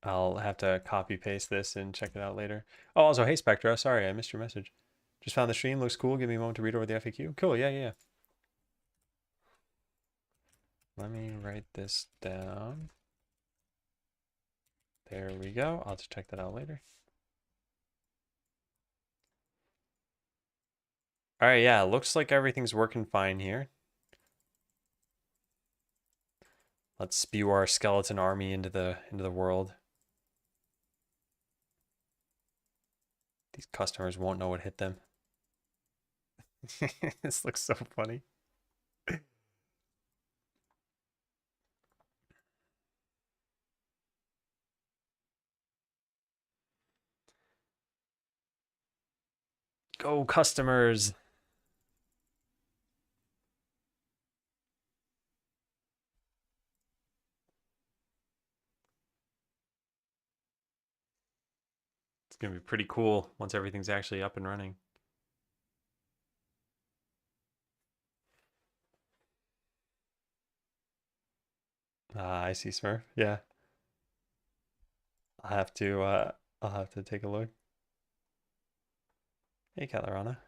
I'll have to copy paste this and check it out later. Oh, also, hey, Spectra. Sorry, I missed your message. Just found the stream. Looks cool. Give me a moment to read over the FAQ. Cool. Yeah. Let me write this down. There we go. I'll just check that out later. All right, yeah, looks like everything's working fine here. Let's spew our skeleton army into the world. These customers won't know what hit them. This looks so funny. Go customers. It's gonna be pretty cool once everything's actually up and running. I see, Smurf. Yeah. I'll have to take a look. Hey, Calarana.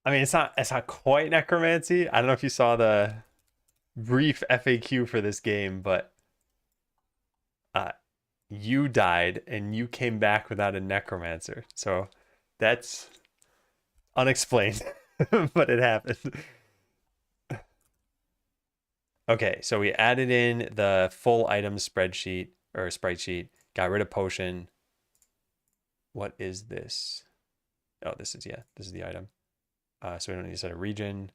I mean, it's not quite necromancy. I don't know if you saw the brief FAQ for this game, but uh, you died and you came back without a necromancer. So that's unexplained, but it happened. Okay, so we added in the full item spreadsheet or sprite sheet, got rid of potion. What is this? Oh, this is the item. So we don't need to set a region.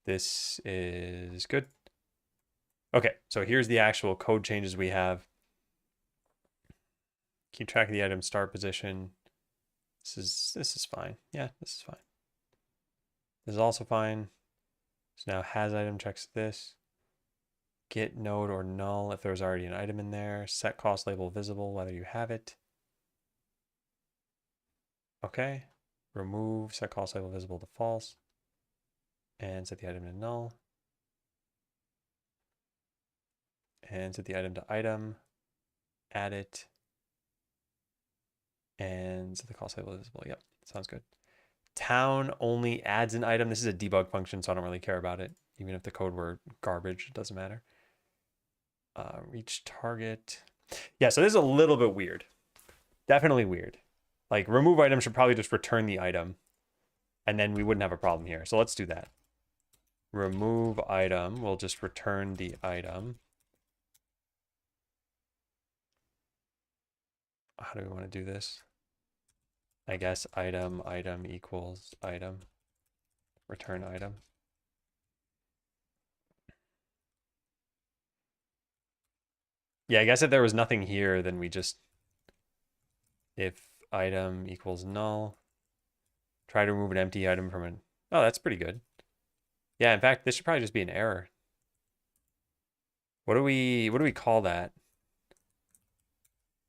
This is good. Okay, so here's the actual code changes we have. Keep track of the item start position. This is fine. Yeah, this is fine. This is also fine. So now has item checks this. Get node or null if there's already an item in there. Set cost label visible whether you have it. Okay. Remove set cost label visible to false. And set the item to null. And set the item to item. Add it. And set the cost label visible. Yep, sounds good. town only adds an item. This is a debug function, so I don't really care about it. Even if the code were garbage, it doesn't matter. Reach target. Yeah, so this is a little bit weird. Definitely weird. Like remove item should probably just return the item, and then we wouldn't have a problem here. So let's do that. Remove item will just return the item. How do we want to do this? I guess item equals item, return item. Yeah, I guess if there was nothing here, then we just, if item equals null, try to remove an empty item from an, oh, that's pretty good. Yeah, in fact, this should probably just be an error. What do we call that?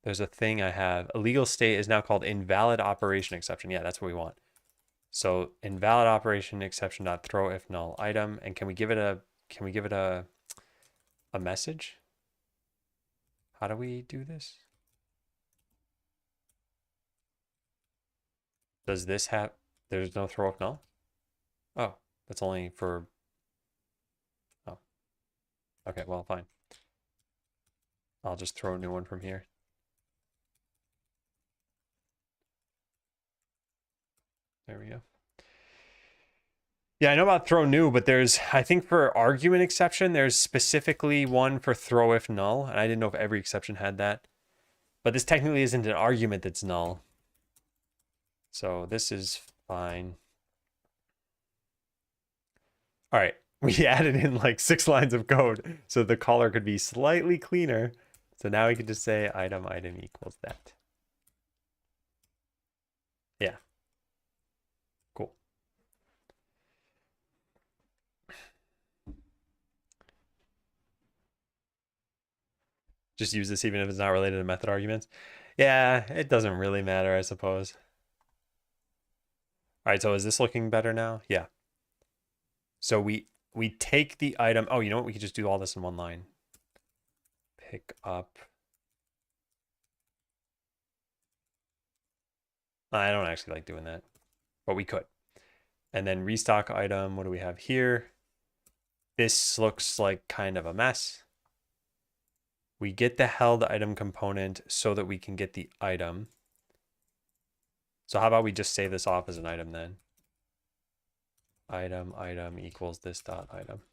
There's a thing I have. Illegal state is now called invalid operation exception. Yeah, that's what we want. So invalid operation exception dot throw if null item. And can we give it a message? How do we do this? Does this have, there's no throw if null? Oh, that's only for, oh, okay, well, fine. I'll just throw a new one from here. There we go. Yeah, I know about throw new, but there's, I think for argument exception, there's specifically one for throw if null, and I didn't know if every exception had that. But this technically isn't an argument that's null. So this is fine. All right, we added in like 6 lines of code so the caller could be slightly cleaner. So now we can just say item equals that. Yeah. Cool. Just use this even if it's not related to method arguments. Yeah, it doesn't really matter, I suppose. All right, so is this looking better now? Yeah. So we take the item. Oh, you know what? We could just do all this in one line. Pick up. I don't actually like doing that, but we could. And then restock item. What do we have here? This looks like kind of a mess. We get the held item component so that we can get the item. So how about we just save this off as an item then? Item equals this dot item.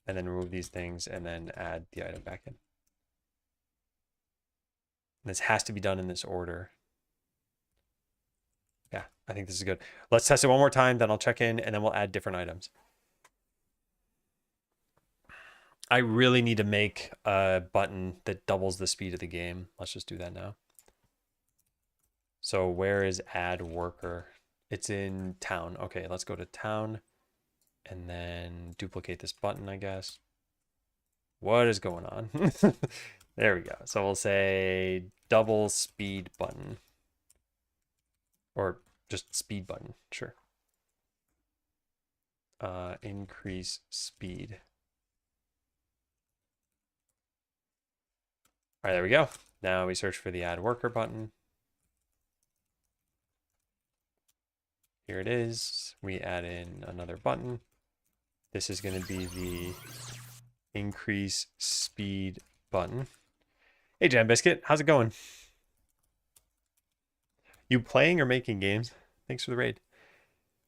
And then remove these things and then add the item back in. And this has to be done in this order. Yeah, I think this is good. Let's test it one more time, then I'll check in, and then we'll add different items. I really need to make a button that doubles the speed of the game. Let's just do that now. So where is add worker? It's in town. Okay, let's go to town and then duplicate this button, I guess. What is going on? There we go. So we'll say double speed button. Or just speed button, sure. Increase speed. All right, there we go. Now we search for the add worker button. Here it is. We add in another button. This is going to be the increase speed button. Hey, Jam Biscuit, how's it going? You playing or making games? Thanks for the raid.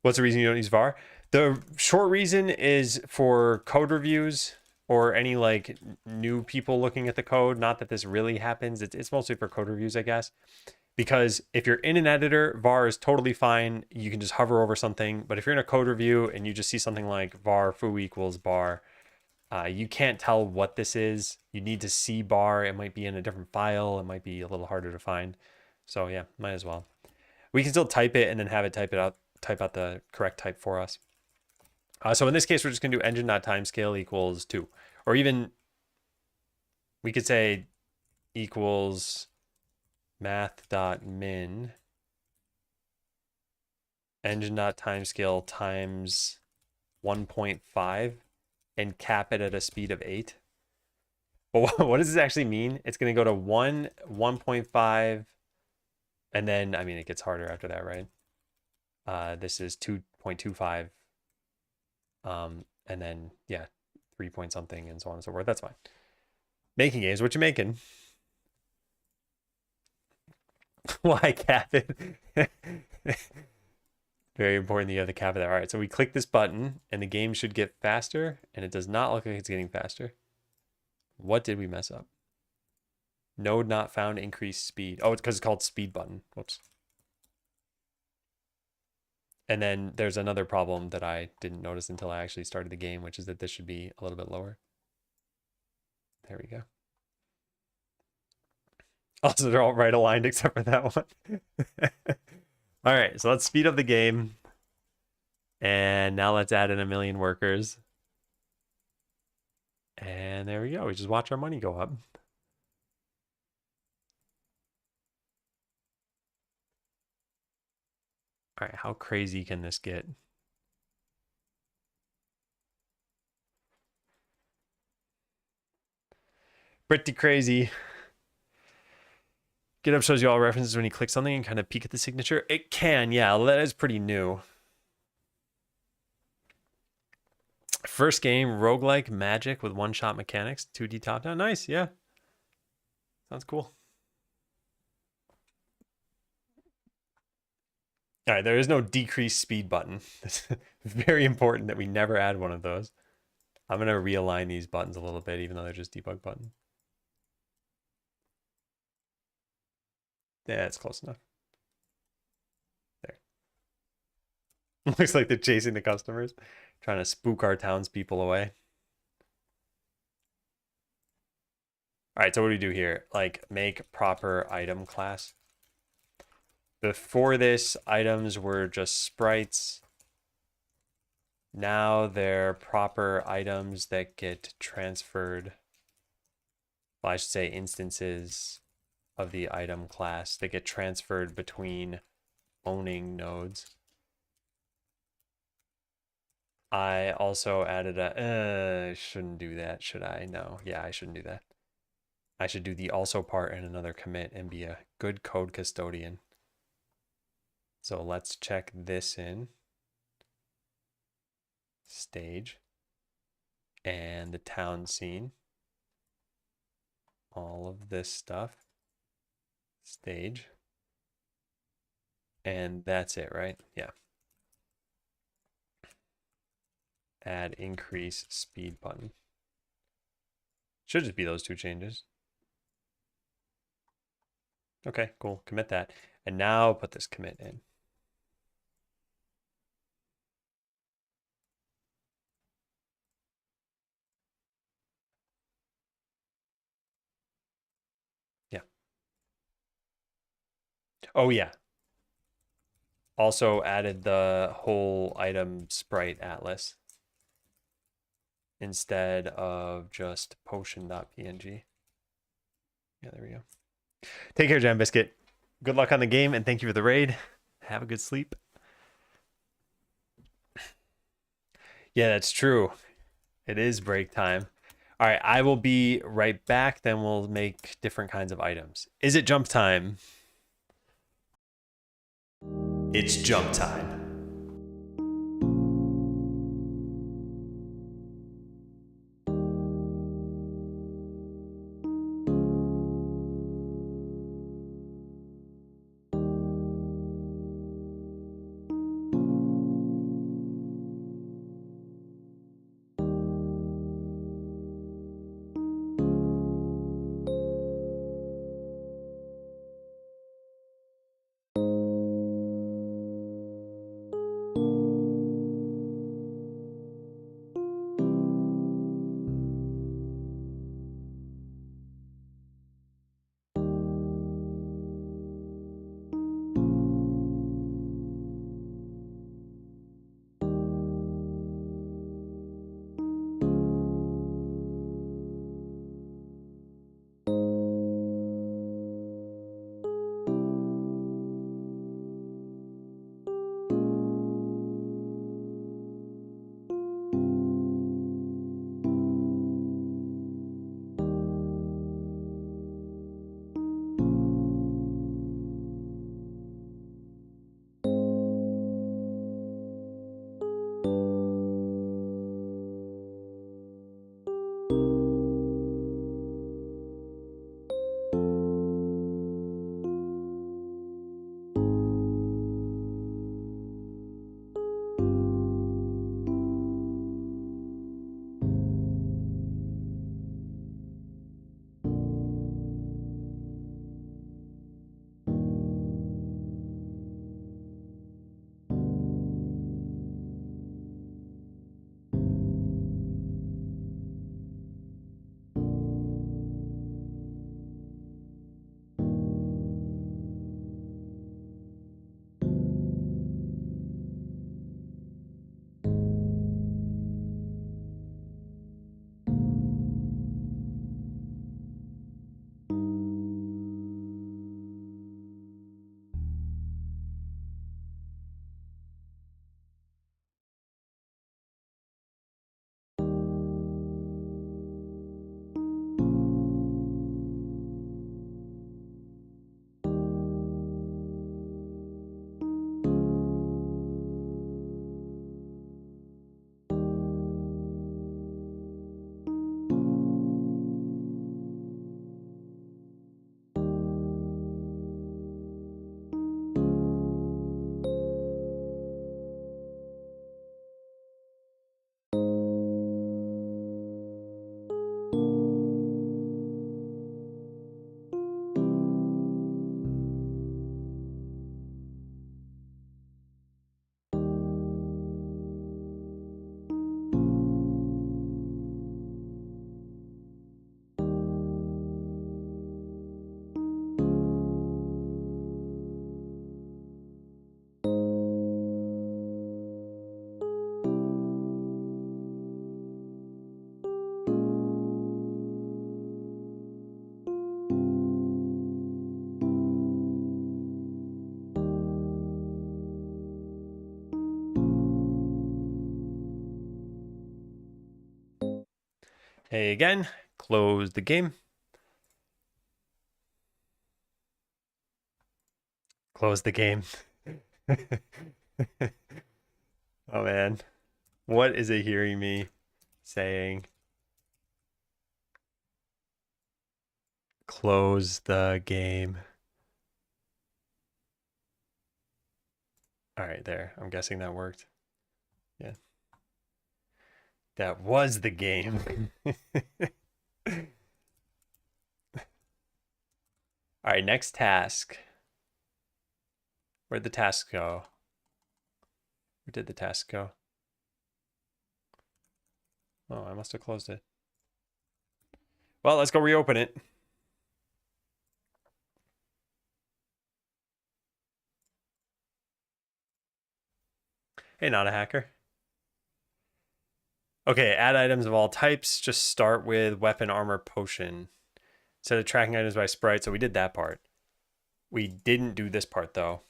What's the reason you don't use var? The short reason is for code reviews or any like new people looking at the code. Not that this really happens. It's mostly for code reviews, I guess. Because if you're in an editor, var is totally fine. You can just hover over something. But if you're in a code review and you just see something like var foo equals bar, you can't tell what this is. You need to see bar. It might be in a different file. It might be a little harder to find. So yeah, might as well. We can still type it and then have it type out the correct type for us. So in this case, we're just going to do engine.timescale equals 2. Or even we could say equals math.min engine.timescale times 1.5 and cap it at a speed of 8. But what does this actually mean? It's going to go to 1.5, and then, I mean, it gets harder after that, right? This is 2.25. And then, yeah, 3 point something and so on and so forth. That's fine. Making games, what you making? Why cap it? Very important that you have the cap of that. All right, so we click this button and the game should get faster, and it does not look like it's getting faster. What did we mess up? Node not found, increased speed. Oh, it's because it's called speed button. Whoops. And then there's another problem that I didn't notice until I actually started the game, which is that this should be a little bit lower. There we go. Also, they're all right aligned except for that one. All right, so let's speed up the game. And now let's add in 1 million workers. And there we go. We just watch our money go up. All right, how crazy can this get? Pretty crazy. GitHub shows you all references when you click something and kind of peek at the signature. It can, yeah, that is pretty new. First game, roguelike magic with one-shot mechanics, 2D top-down. Nice, yeah. Sounds cool. All right, there is no decrease speed button. It's very important that we never add one of those. I'm going to realign these buttons a little bit, even though they're just debug buttons. Yeah, it's close enough. There. Looks like they're chasing the customers, trying to spook our townspeople away. All right, so what do we do here? Like, make proper item class. Before this, items were just sprites. Now they're proper items that get transferred. Well, I should say instances of the item class that get transferred between owning nodes. I also added a, shouldn't do that, should I? No, yeah, I shouldn't do that. I should do the also part in another commit and be a good code custodian. So let's check this in. Stage. And the town scene. All of this stuff. Stage. And that's it, right? Yeah. Add increase speed button. Should just be those two changes. Okay, cool. Commit that. And now put this commit in. Yeah. Oh, yeah. Also added the whole item sprite atlas instead of just potion.png. Yeah, there we go. Take care, Jam Biscuit. Good luck on the game, and thank you for the raid. Have a good sleep. Yeah, that's true. It is break time. All right, I will be right back. Then we'll make different kinds of items. Is it jump time? It's jump time. Hey again, close the game. Close the game. Oh man, what is it hearing me saying? Close the game. All right, there. I'm guessing that worked. Yeah. That was the game. All right, next task. Where'd the task go? Where did the task go? Oh, I must have closed it. Well, let's go reopen it. Hey, not a hacker. Okay, add items of all types. Just start with weapon, armor, potion. Instead of tracking items by sprite, so we did that part. We didn't do this part though.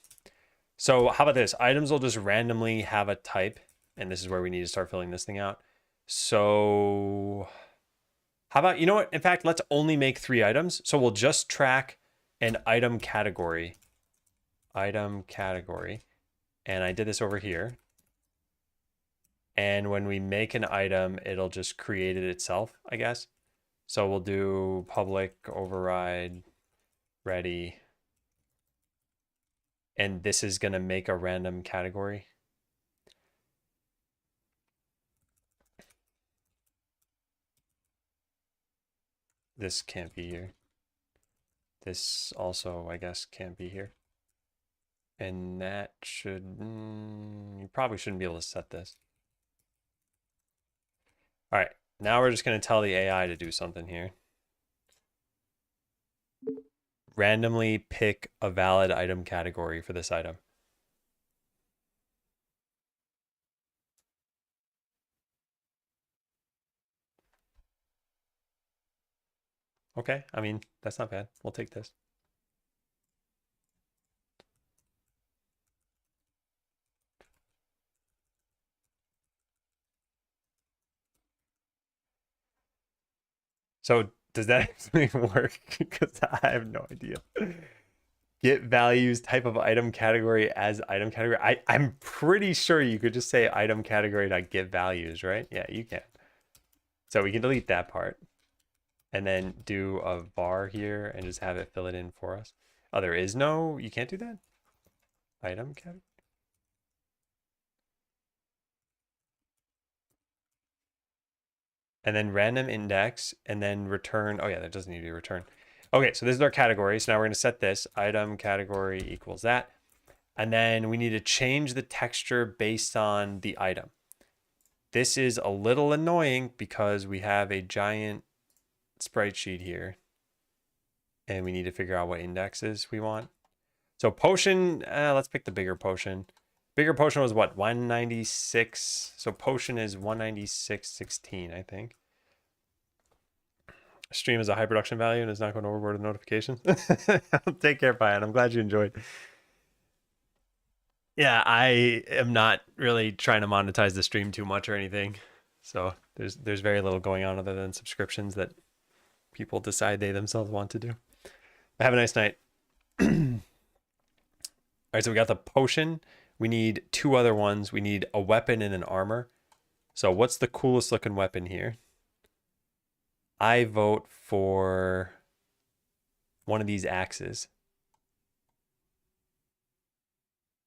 So how about this? Items will just randomly have a type, and this is where we need to start filling this thing out. So how about, you know what? In fact, let's only make 3 items. So we'll just track an item category. Item category. And I did this over here. And when we make an item, it'll just create it itself, I guess. So we'll do public override ready. And this is going to make a random category. This can't be here. This also, I guess, can't be here. And that should, you probably shouldn't be able to set this. All right, now we're just going to tell the AI to do something here. Randomly pick a valid item category for this item. Okay, I mean, that's not bad. We'll take this. So does that actually work? Because I have no idea. Get values, type of item category as item category. I'm pretty sure you could just say item category dot get values, right? Yeah, you can. So we can delete that part and then do a var here and just have it fill it in for us. Oh, there is no, you can't do that? Item category? And then random index and then return. Oh yeah, that doesn't need to be returned. Okay, so this is our category. So now we're going to set this item category equals that. And then we need to change the texture based on the item. This is a little annoying because we have a giant sprite sheet here. And we need to figure out what indexes we want. So potion, let's pick the bigger potion. Bigger potion was what, 196? So potion is 196.16, I think. Stream is a high production value and is not going overboard with notifications. Take care, Brian. I'm glad you enjoyed. Yeah, I am not really trying to monetize the stream too much or anything. So there's very little going on other than subscriptions that people decide they themselves want to do. Have a nice night. All right, so we got the potion. We need 2 other ones. We need a weapon and an armor. So what's the coolest looking weapon here? I vote for one of these axes.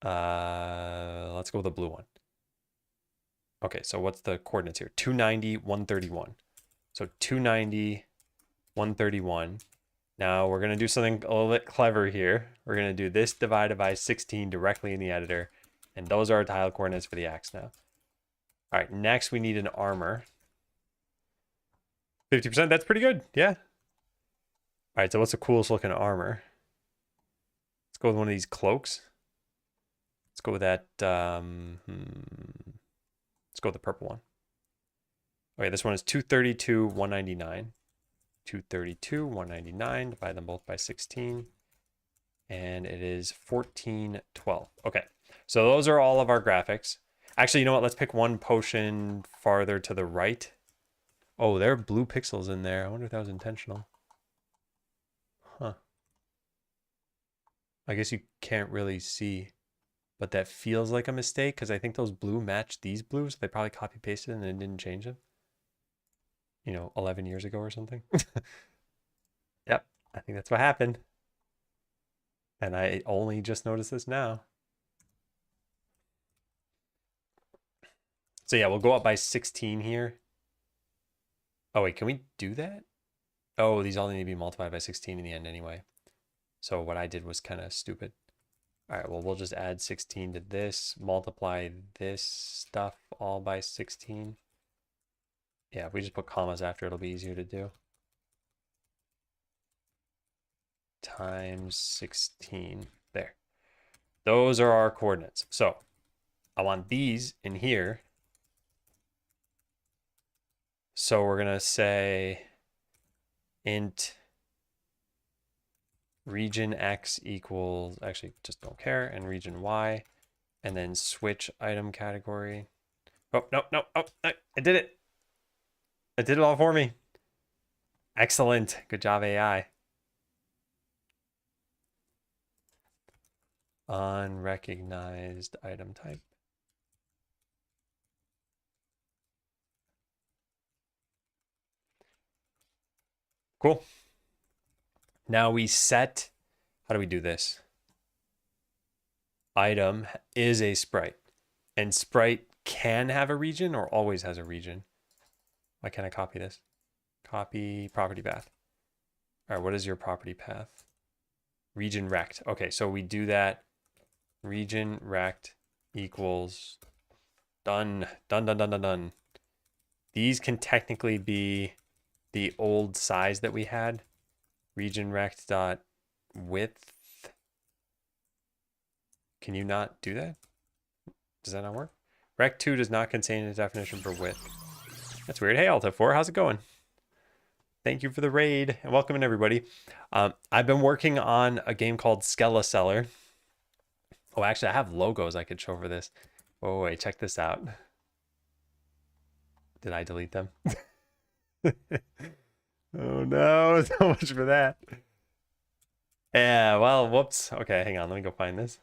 Let's go with the blue one. Okay, so what's the coordinates here? 290, 131. So 290, 131. Now we're going to do something a little bit clever here. We're going to do this divided by 16 directly in the editor. And those are our tile coordinates for the axe now. All right, next we need an armor. 50%, that's pretty good, yeah. All right, so what's the coolest looking armor? Let's go with one of these cloaks. Let's go with that, let's go with the purple one. Okay, this one is 232, 199. 232, 199, divide them both by 16. And it is 1412. Okay, so those are all of our graphics. Actually, you know what? Let's pick one potion farther to the right. Oh, there are blue pixels in there. I wonder if that was intentional. Huh. I guess you can't really see, but that feels like a mistake because I think those blue match these blues. They probably copy pasted and then didn't change them. 11 years ago or something. Yep, I think that's what happened. And I only just noticed this now. So yeah, we'll go up by 16 here. Oh wait, can we do that? Oh, these all need to be multiplied by 16 in the end anyway. So what I did was kind of stupid. All right, well, we'll just add 16 to this, multiply this stuff all by 16. Yeah, if we just put commas after, it'll be easier to do. Times 16. There. Those are our coordinates. So I want these in here. So we're going to say int region X equals, actually just don't care, and region Y, and then switch item category. Oh, no, no, oh, I did it. It did it all for me. Excellent. Good job, AI. Unrecognized item type. Cool. Now we set, how do we do this? Item is a sprite, and sprite can have a region or always has a region. Why can't I copy this? Copy property path. All right, what is your property path? Region rect. Okay, so we do that. Region rect equals done. Done, done, done, done, done. These can technically be the old size that we had. Region rect dot width. Can you not do that? Does that not work? Rect2 does not contain a definition for width. That's weird. Hey, Alta4, how's it going? Thank you for the raid and welcome in everybody. I've been working on a game called Skeleseller. Oh, actually, I have logos I could show for this. Oh, wait, check this out. Did I delete them? Oh no, so much for that. Yeah, well, whoops. Okay, hang on, let me go find this.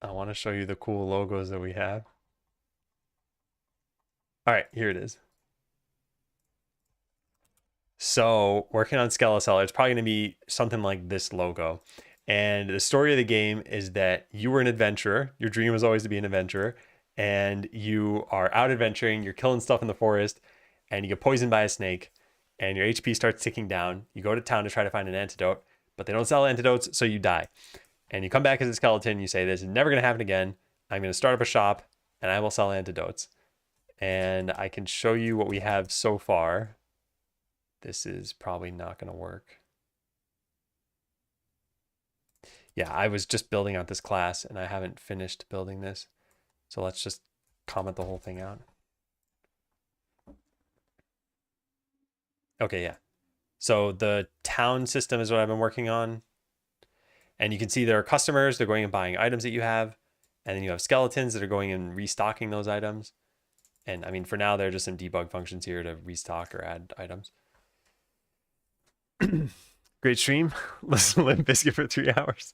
I want to show you the cool logos that we have. All right, here it is. So working on Skeleseller, it's probably going to be something like this logo. And the story of the game is that you were an adventurer. Your dream was always to be an adventurer. And you are out adventuring. You're killing stuff in the forest. And you get poisoned by a snake. And your HP starts ticking down. You go to town to try to find an antidote. But they don't sell antidotes, so you die. And you come back as a skeleton. You say, this is never going to happen again. I'm going to start up a shop. And I will sell antidotes. And I can show you what we have so far. This is probably not going to work. Yeah, I was just building out this class and I haven't finished building this. So let's just comment the whole thing out. Okay, yeah. So the town system is what I've been working on. And you can see there are customers, they're going and buying items that you have. And then you have skeletons that are going and restocking those items. And I mean, for now, there are just some debug functions here to restock or add items. Great stream. Listen to Limp Bizkit for 3 hours.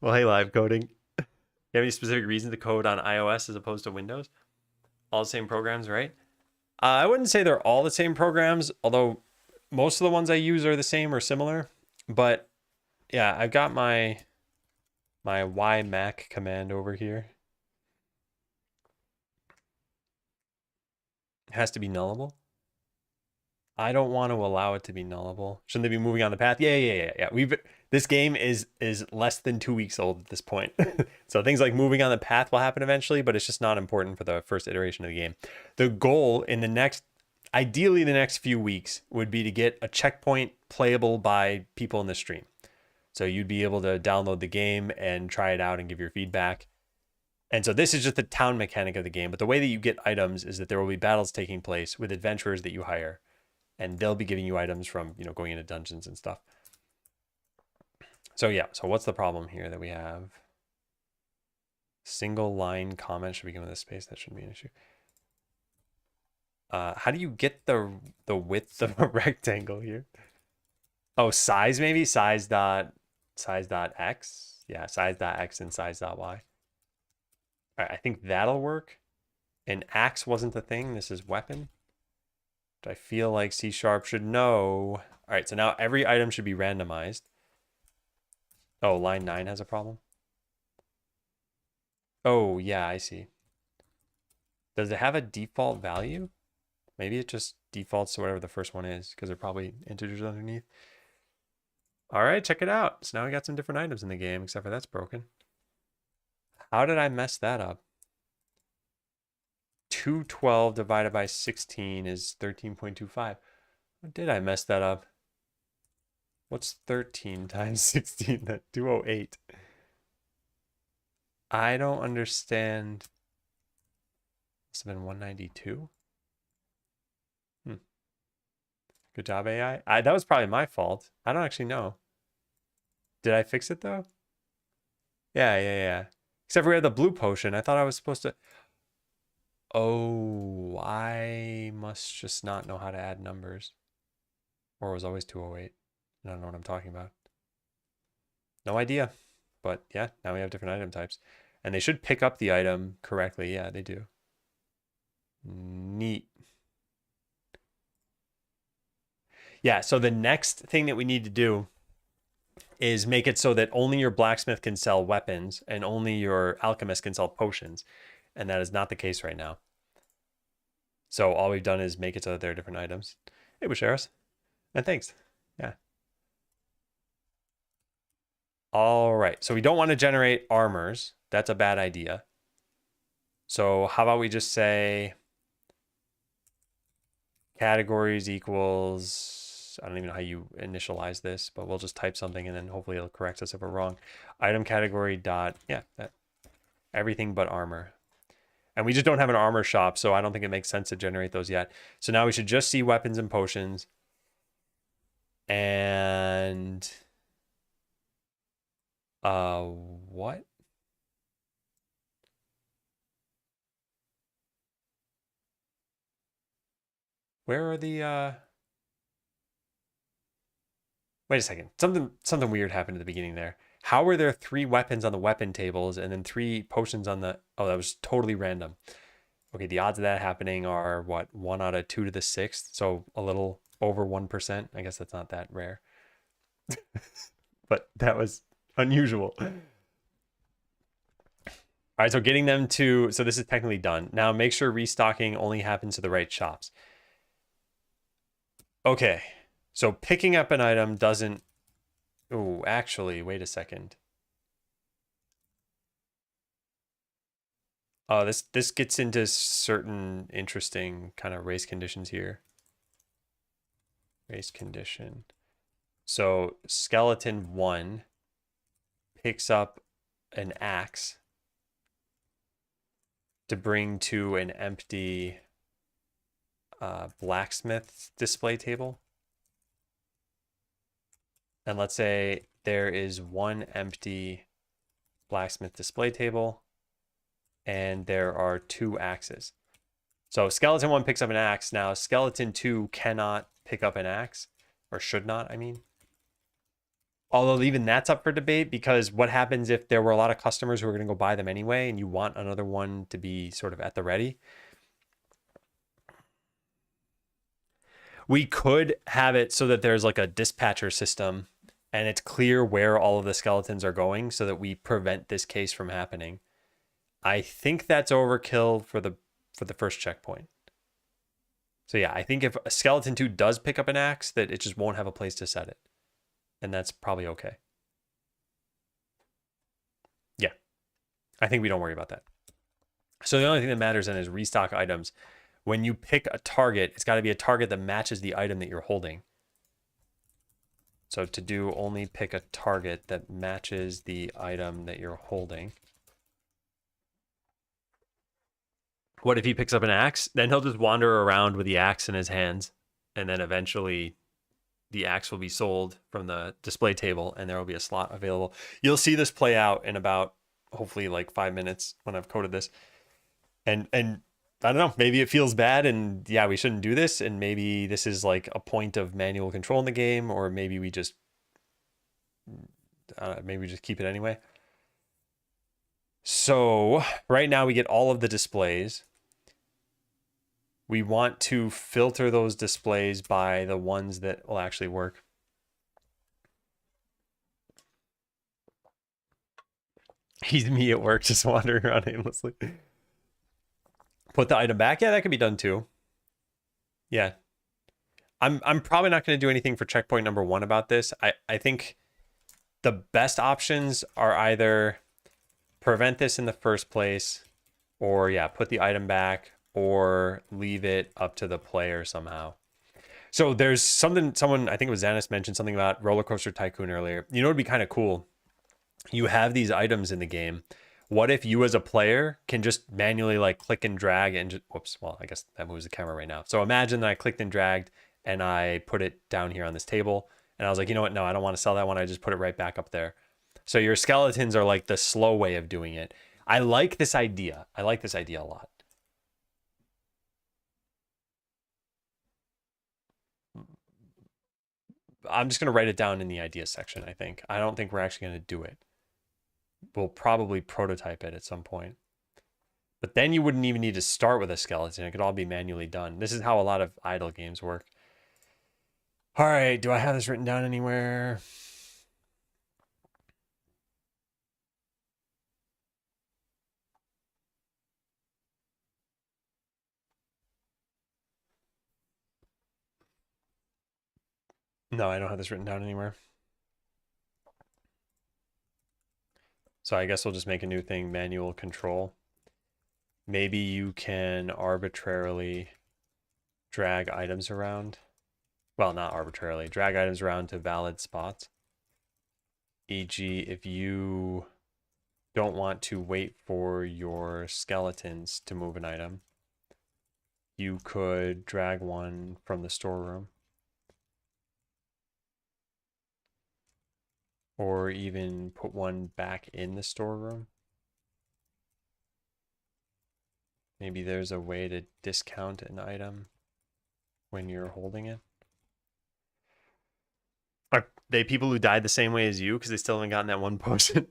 Well, hey, live coding. You have any specific reason to code on iOS as opposed to Windows? All the same programs, right? I wouldn't say they're all the same programs, although most of the ones I use are the same or similar. But yeah, I've got my ymac command over here. It has to be nullable. I don't want to allow it to be nullable. Shouldn't they be moving on the path? Yeah. This game is less than 2 weeks old at this point. So things like moving on the path will happen eventually, but it's just not important for the first iteration of the game. The goal in ideally the next few weeks would be to get a checkpoint playable by people in the stream. So you'd be able to download the game and try it out and give your feedback. And so this is just the town mechanic of the game. But the way that you get items is that there will be battles taking place with adventurers that you hire. And they'll be giving you items from, going into dungeons and stuff. So yeah, so what's the problem here that we have? Single line comment should begin with a space. That shouldn't be an issue. How do you get the width of a rectangle here? Oh, size maybe? Size dot x? Yeah, size dot x and size dot y. All right, I think that'll work. And axe wasn't the thing. This is weapon. Which I feel like C# should know. All right, so now every item should be randomized. Oh, line 9 has a problem. Oh, yeah, I see. Does it have a default value? Maybe it just defaults to whatever the first one is because they're probably integers underneath. All right, check it out. So now we got some different items in the game, except for that's broken. How did I mess that up? 212 divided by 16 is 13.25. How did I mess that up? What's 13 times 16? That's 208. I don't understand. Must have been 192. Good job, AI. That was probably my fault. I don't actually know. Did I fix it though? Yeah. Except for we had the blue potion. I thought I was supposed to. Oh, I must just not know how to add numbers. Or it was always 208. I don't know what I'm talking about. No idea. But yeah, now we have different item types. And they should pick up the item correctly. Yeah, they do. Neat. Yeah, so the next thing that we need to do is make it so that only your blacksmith can sell weapons and only your alchemist can sell potions. And that is not the case right now. So all we've done is make it so that there are different items. Hey, Basharis. And thanks. Yeah. All right. So we don't want to generate armors. That's a bad idea. So how about we just say categories equals, I don't even know how you initialize this, but we'll just type something and then hopefully it'll correct us if we're wrong. Item category dot, yeah, that, everything but armor. And we just don't have an armor shop, so I don't think it makes sense to generate those yet. So now we should just see weapons and potions. And what? Where are the wait a second. Something weird happened at the beginning there. How were there 3 weapons on the weapon tables and then 3 potions on the... Oh, that was totally random. Okay, the odds of that happening are, what, 1 out of 2 to the 6th? So a little over 1%. I guess that's not that rare. But that was unusual. All right, so getting them to... So this is technically done. Now make sure restocking only happens to the right shops. Okay, so picking up an item doesn't... Oh, actually, wait a second. Oh, this gets into certain interesting kind of race conditions here. Race condition. So skeleton 1 picks up an axe to bring to an empty blacksmith display table. And let's say there is 1 empty blacksmith display table and there are 2 axes. So skeleton 1 picks up an axe. Now skeleton 2 cannot pick up an axe, or should not, I mean. Although even that's up for debate, because what happens if there were a lot of customers who are going to go buy them anyway and you want another one to be sort of at the ready? We could have it so that there's like a dispatcher system and it's clear where all of the skeletons are going so that we prevent this case from happening. I think that's overkill for the first checkpoint. So yeah, I think if a skeleton 2 does pick up an axe, that it just won't have a place to set it. And that's probably okay. Yeah, I think we don't worry about that. So the only thing that matters then is restock items. When you pick a target, it's got to be a target that matches the item that you're holding. So to do, only pick a target that matches the item that you're holding. What if he picks up an axe? Then he'll just wander around with the axe in his hands. And then eventually the axe will be sold from the display table and there will be a slot available. You'll see this play out in about hopefully like 5 minutes when I've coded this. And I don't know, maybe it feels bad and yeah, we shouldn't do this. And maybe this is like a point of manual control in the game, or maybe we just keep it anyway. So right now we get all of the displays. We want to filter those displays by the ones that will actually work. He's me at work just wandering around aimlessly. Put the item back. Yeah, that could be done too. Yeah. I'm probably not going to do anything for checkpoint number 1 about this. I think the best options are either prevent this in the first place, or yeah, put the item back, or leave it up to the player somehow. So there's someone, I think it was Xanis, mentioned something about Roller Coaster Tycoon earlier. You know, it'd be kind of cool. You have these items in the game. What if you as a player can just manually like click and drag and just, whoops, well, I guess that moves the camera right now. So imagine that I clicked and dragged and I put it down here on this table. And I was like, you know what? No, I don't want to sell that one. I just put it right back up there. So your skeletons are like the slow way of doing it. I like this idea. I like this idea a lot. I'm just going to write it down in the idea section, I think. I don't think we're actually going to do it. We'll probably prototype it at some point. But then you wouldn't even need to start with a skeleton. It could all be manually done. This is how a lot of idle games work. All right, do I have this written down anywhere? No, I don't have this written down anywhere. So I guess we'll just make a new thing, manual control. Maybe you can arbitrarily drag items around. Well, not arbitrarily. Drag items around to valid spots. E.g., if you don't want to wait for your skeletons to move an item, you could drag one from the storeroom. Or even put one back in the storeroom. Maybe there's a way to discount an item when you're holding it. Are they people who died the same way as you because they still haven't gotten that one potion?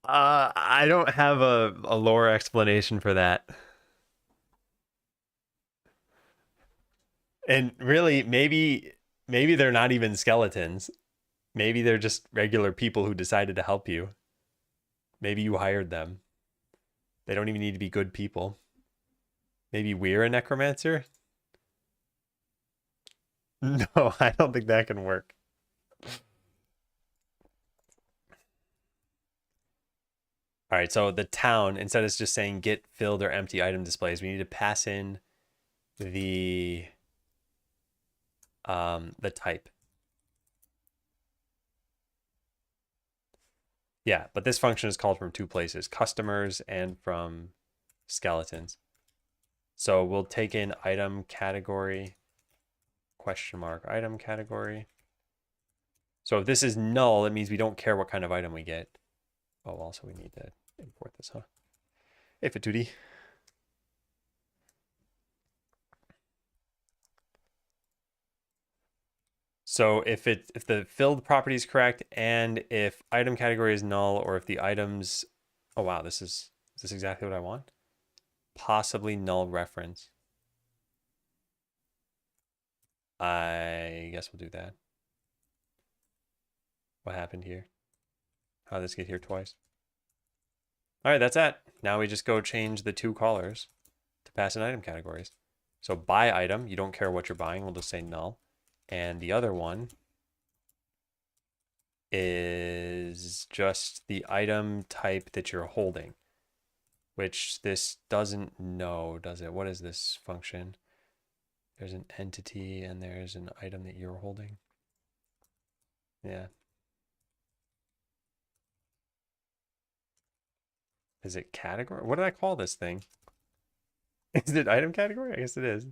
I don't have a lore explanation for that. And really, maybe they're not even skeletons. Maybe they're just regular people who decided to help you. Maybe you hired them. They don't even need to be good people. Maybe we're a necromancer? No, I don't think that can work. All right, so the town, instead of just saying get filled or empty item displays, we need to pass in the type. Yeah, but this function is called from 2 places, customers and from skeletons. So we'll take in item category, question mark, item category. So if this is null, it means we don't care what kind of item we get. Oh, also we need to import this, huh? If it 2D. So if the filled property is correct, and if item category is null, or if the items, oh wow, is this exactly what I want? Possibly null reference. I guess we'll do that. What happened here? How did this get here twice? All right, that's it. Now we just go change the 2 callers to pass in item categories. So buy item, you don't care what you're buying, we'll just say null. And the other one is just the item type that you're holding, which this doesn't know, does it? What is this function? There's an entity and there's an item that you're holding. Yeah. Is it category? What did I call this thing? Is it item category? I guess it is.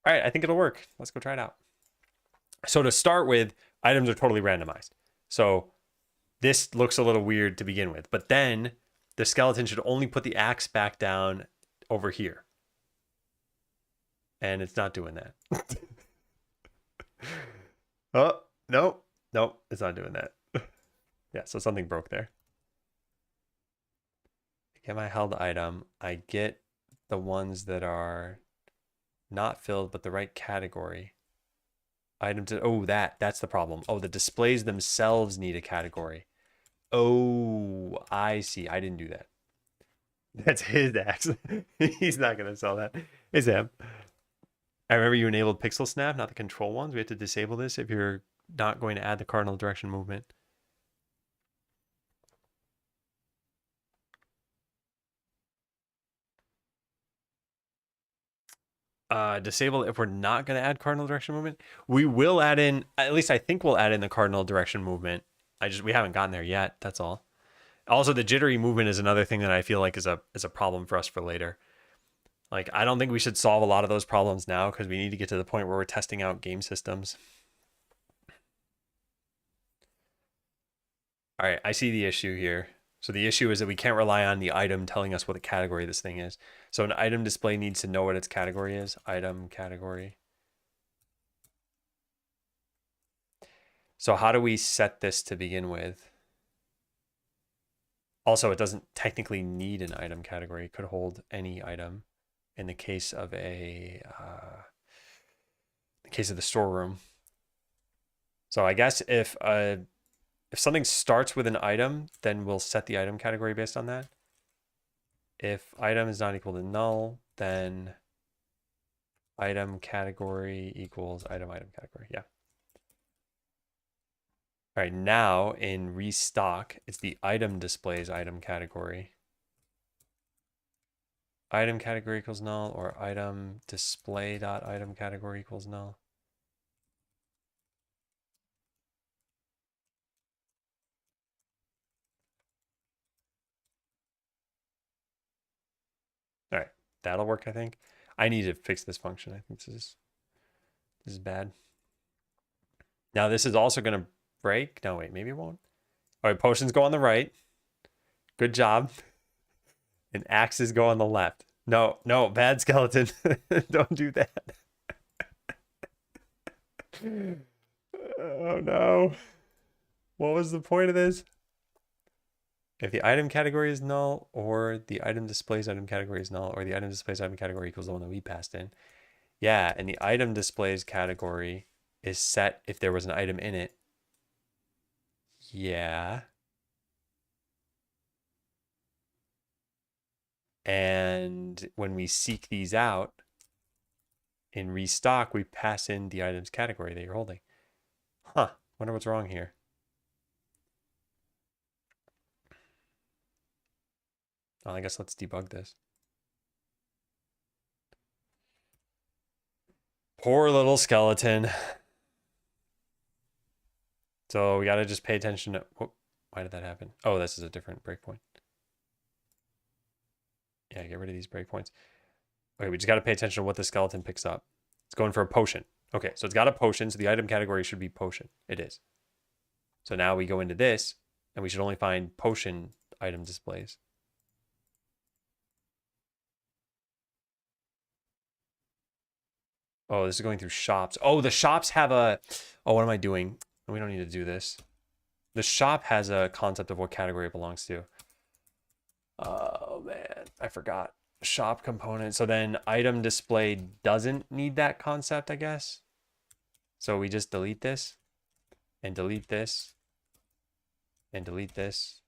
All right, I think it'll work. Let's go try it out. So to start with, items are totally randomized. So this looks a little weird to begin with. But then the skeleton should only put the axe back down over here. And it's not doing that. Oh, no, it's not doing that. Yeah, so something broke there. I get my held item. I get the ones that are not filled, but the right category. Item to, oh, that's the problem. Oh, the displays themselves need a category. Oh, I see. I didn't do that. That's his axe. He's not going to sell that. It's him. I remember you enabled pixel snap, not the control ones. We have to disable this if you're not going to add the cardinal direction movement. Disable if we're not going to add cardinal direction movement. We will add in, at least I think we'll add in the cardinal direction movement. We haven't gotten there yet. That's all. Also, the jittery movement is another thing that I feel like is a problem for us for later. Like, I don't think we should solve a lot of those problems now because we need to get to the point where we're testing out game systems. All right, I see the issue here. So the issue is that we can't rely on the item telling us what the category this thing is. So an item display needs to know what its category is. Item category. So how do we set this to begin with? Also, it doesn't technically need an item category. It could hold any item in the case of the storeroom. So I guess if something starts with an item, then we'll set the item category based on that. If item is not equal to null, then item category equals item category. Yeah. All right, now in restock, it's the item displays item category. Item category equals null, or item display dot item category equals null. All right, that'll work, I think. I need to fix this function. I think this is bad. Now this is also going to break. No, wait, maybe it won't. All right, potions go on the right. Good job. And axes go on the left. No, bad skeleton. Don't do that. Oh no. What was the point of this? If the item category is null, or the item displays item category is null, or the item displays item category equals the one that we passed in. Yeah, and the item displays category is set if there was an item in it. Yeah. And when we seek these out in restock, we pass in the items category that you're holding. Huh, wonder what's wrong here. Well, I guess let's debug this. Poor little skeleton. So we got to just pay attention to, why did that happen? Oh, this is a different breakpoint. Yeah, get rid of these breakpoints. Okay, we just got to pay attention to what the skeleton picks up. It's going for a potion. Okay, so it's got a potion, so the item category should be potion. It is. So now we go into this, and we should only find potion item displays. Oh, this is going through shops. Oh, the shops have a... Oh, what am I doing? We don't need to do this. The shop has a concept of what category it belongs to. Oh, man. I forgot. Shop component. So then item display doesn't need that concept, I guess. So we just delete this. And delete this. And delete this.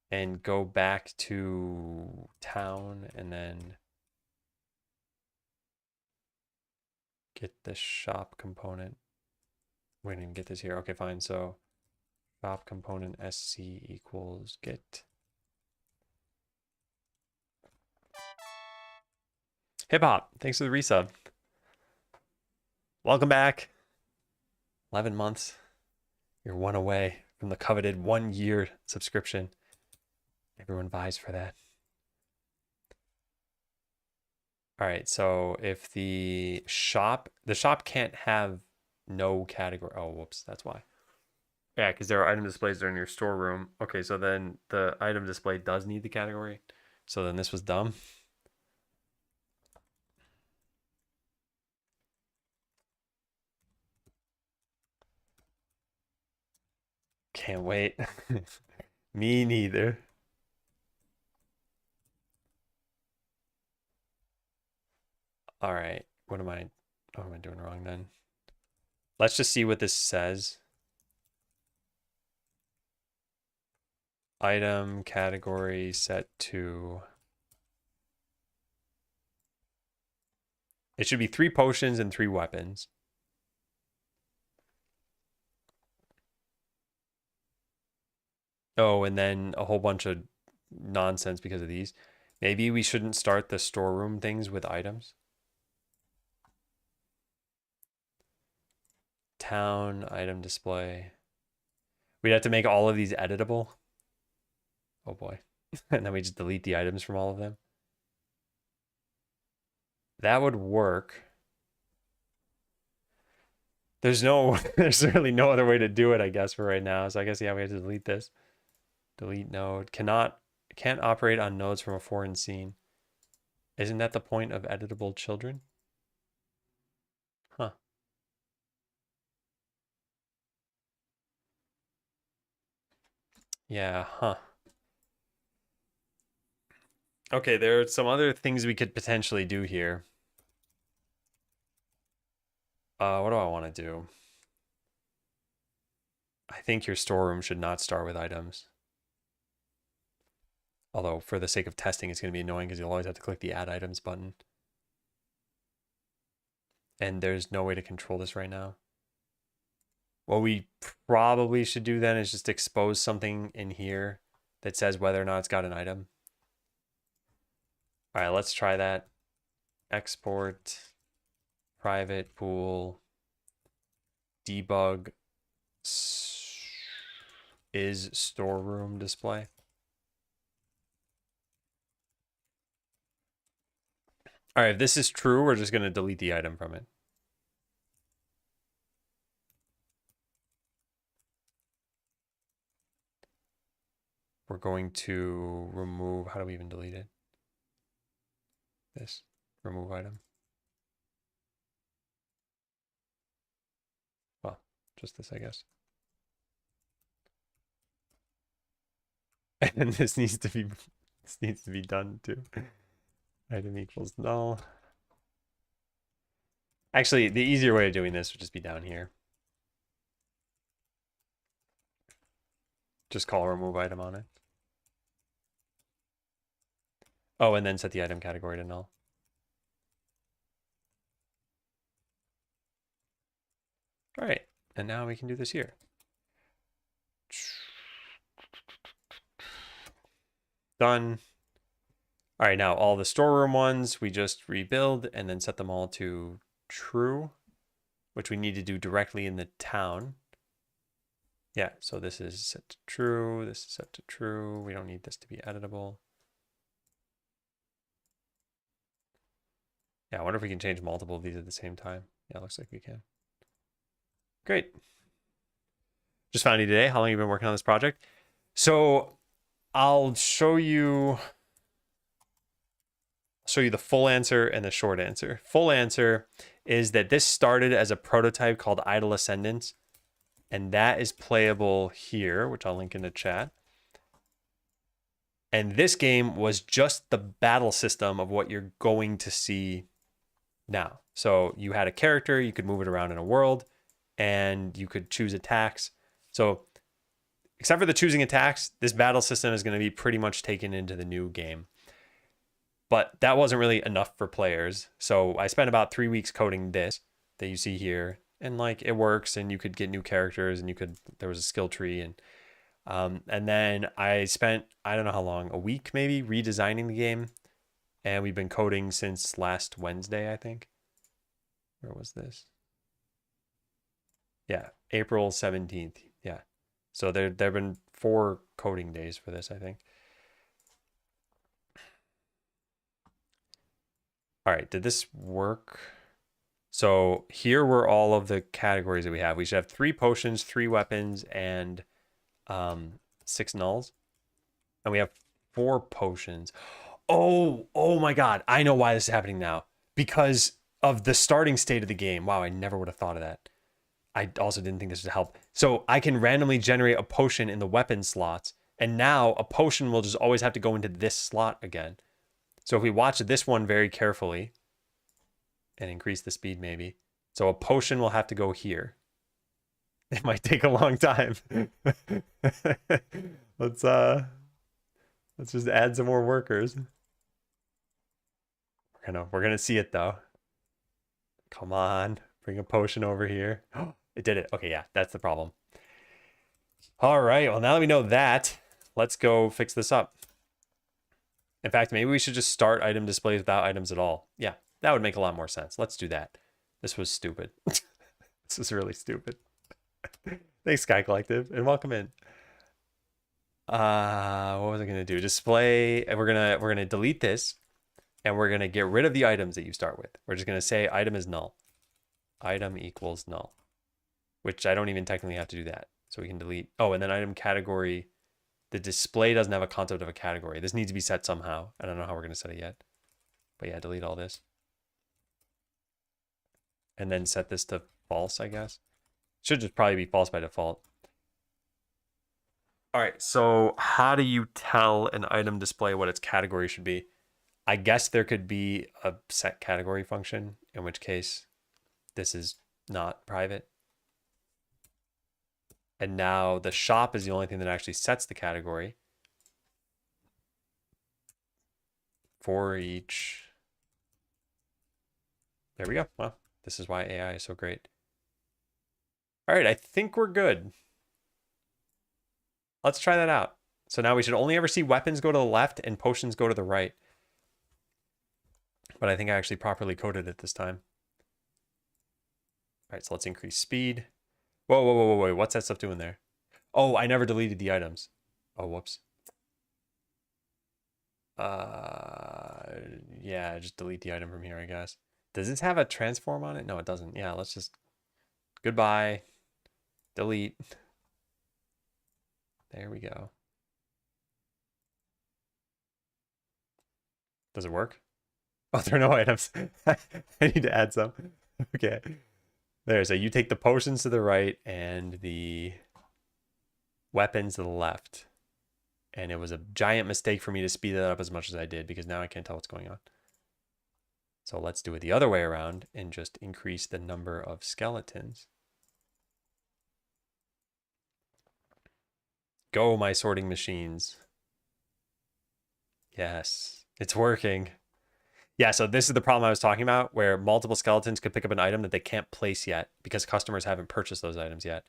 And go back to town and then... get the shop component. We didn't even get this here. Okay, fine. So shop component sc equals get. Hip hop, thanks for the resub. Welcome back. 11 months. You're one away from the coveted 1 year subscription. Everyone vies for that. All right, so if the shop can't have no category. Oh, whoops, that's why. Yeah, because there are item displays that are in your storeroom. Okay, so then the item display does need the category. So then this was dumb. Can't wait. Me neither. All right. What am I doing wrong then? Let's just see what this says. Item category set to. It should be 3 potions and 3 weapons. Oh, and then a whole bunch of nonsense because of these. Maybe we shouldn't start the storeroom things with items. Town, item display. We'd have to make all of these editable. Oh boy. And then we just delete the items from all of them. That would work. There's really no other way to do it, I guess, for right now. So I guess, yeah, we have to delete this. Delete node. Can't operate on nodes from a foreign scene. Isn't that the point of editable children? Huh. Yeah, huh. Okay, there are some other things we could potentially do here. What do I want to do? I think your storeroom should not start with items. Although, for the sake of testing, it's going to be annoying because you'll always have to click the Add Items button. And there's no way to control this right now. What we probably should do then is just expose something in here that says whether or not it's got an item. All right, let's try that. Export, private pool, debug is storeroom display. All right, if this is true, we're just going to delete the item from it. We're going to remove, how do we even delete it? This, remove item. Well, just this, I guess. And this needs to be done too. Item equals null. Actually, the easier way of doing this would just be down here. Just call remove item on it. Oh, and then set the item category to null. All right, and now we can do this here. Done. All right, now all the storeroom ones, we just rebuild and then set them all to true, which we need to do directly in the town. Yeah, so this is set to true, this is set to true. We don't need this to be editable. Yeah, I wonder if we can change multiple of these at the same time. Yeah, looks like we can. Great. Just found you today. How long have you been working on this project? So I'll show you the full answer and the short answer. Full answer is that this started as a prototype called Idle Ascendance, and that is playable here, which I'll link in the chat. And this game was just the battle system of what you're going to see now. So you had a character, you could move it around in a world, and you could choose attacks. So except for the choosing attacks, this battle system is going to be pretty much taken into the new game. But that wasn't really enough for players. So I spent about 3 weeks coding this that you see here. And like it works, and you could get new characters, and there was a skill tree. And then I spent, I don't know how long, a week maybe, redesigning the game. And we've been coding since last Wednesday, I think. Where was this? Yeah, April 17th. Yeah. So there have been 4 coding days for this, I think. All right, did this work? So here were all of the categories that we have. We should have 3 potions, 3 weapons, and 6 nulls. And we have 4 potions. Oh my God. I know why this is happening now. Because of the starting state of the game. Wow, I never would have thought of that. I also didn't think this would help. So I can randomly generate a potion in the weapon slots. And now a potion will just always have to go into this slot again. So if we watch this one very carefully and increase the speed maybe. So a potion will have to go here. It might take a long time. Let's just add some more workers. We're gonna see it though. Come on, bring a potion over here. It did it. Okay, yeah, that's the problem. All right, well, now that we know that, let's go fix this up. In fact, maybe we should just start item displays without items at all. Yeah, that would make a lot more sense. Let's do that. This was stupid. This is really stupid. Thanks, Sky Collective, and welcome in. What was I gonna do? Display, and we're gonna delete this, and we're gonna get rid of the items that you start with. We're just gonna say item is null. Item equals null, which I don't even technically have to do that. So we can delete. Oh, and then item category. The display doesn't have a concept of a category. This needs to be set somehow. I don't know how we're gonna set it yet. But yeah, delete all this. And then set this to false, I guess. Should just probably be false by default. All right, so how do you tell an item display what its category should be? I guess there could be a set category function, in which case this is not private. And now the shop is the only thing that actually sets the category for each. There we go. Well, this is why AI is so great. All right, I think we're good. Let's try that out. So now we should only ever see weapons go to the left and potions go to the right. But I think I actually properly coded it this time. All right, so let's increase speed. Whoa, what's that stuff doing there? Oh, I never deleted the items. Oh, whoops. Yeah, just delete the item from here, I guess. Does this have a transform on it? No, it doesn't. Yeah, let's just, goodbye. Delete. There we go. Does it work? Oh, there are no items. I need to add some. Okay. There, so you take the potions to the right and the weapons to the left. And it was a giant mistake for me to speed that up as much as I did because now I can't tell what's going on. So let's do it the other way around and just increase the number of skeletons. Go, my sorting machines. Yes, it's working. Yeah, so this is the problem I was talking about, where multiple skeletons could pick up an item that they can't place yet because customers haven't purchased those items yet.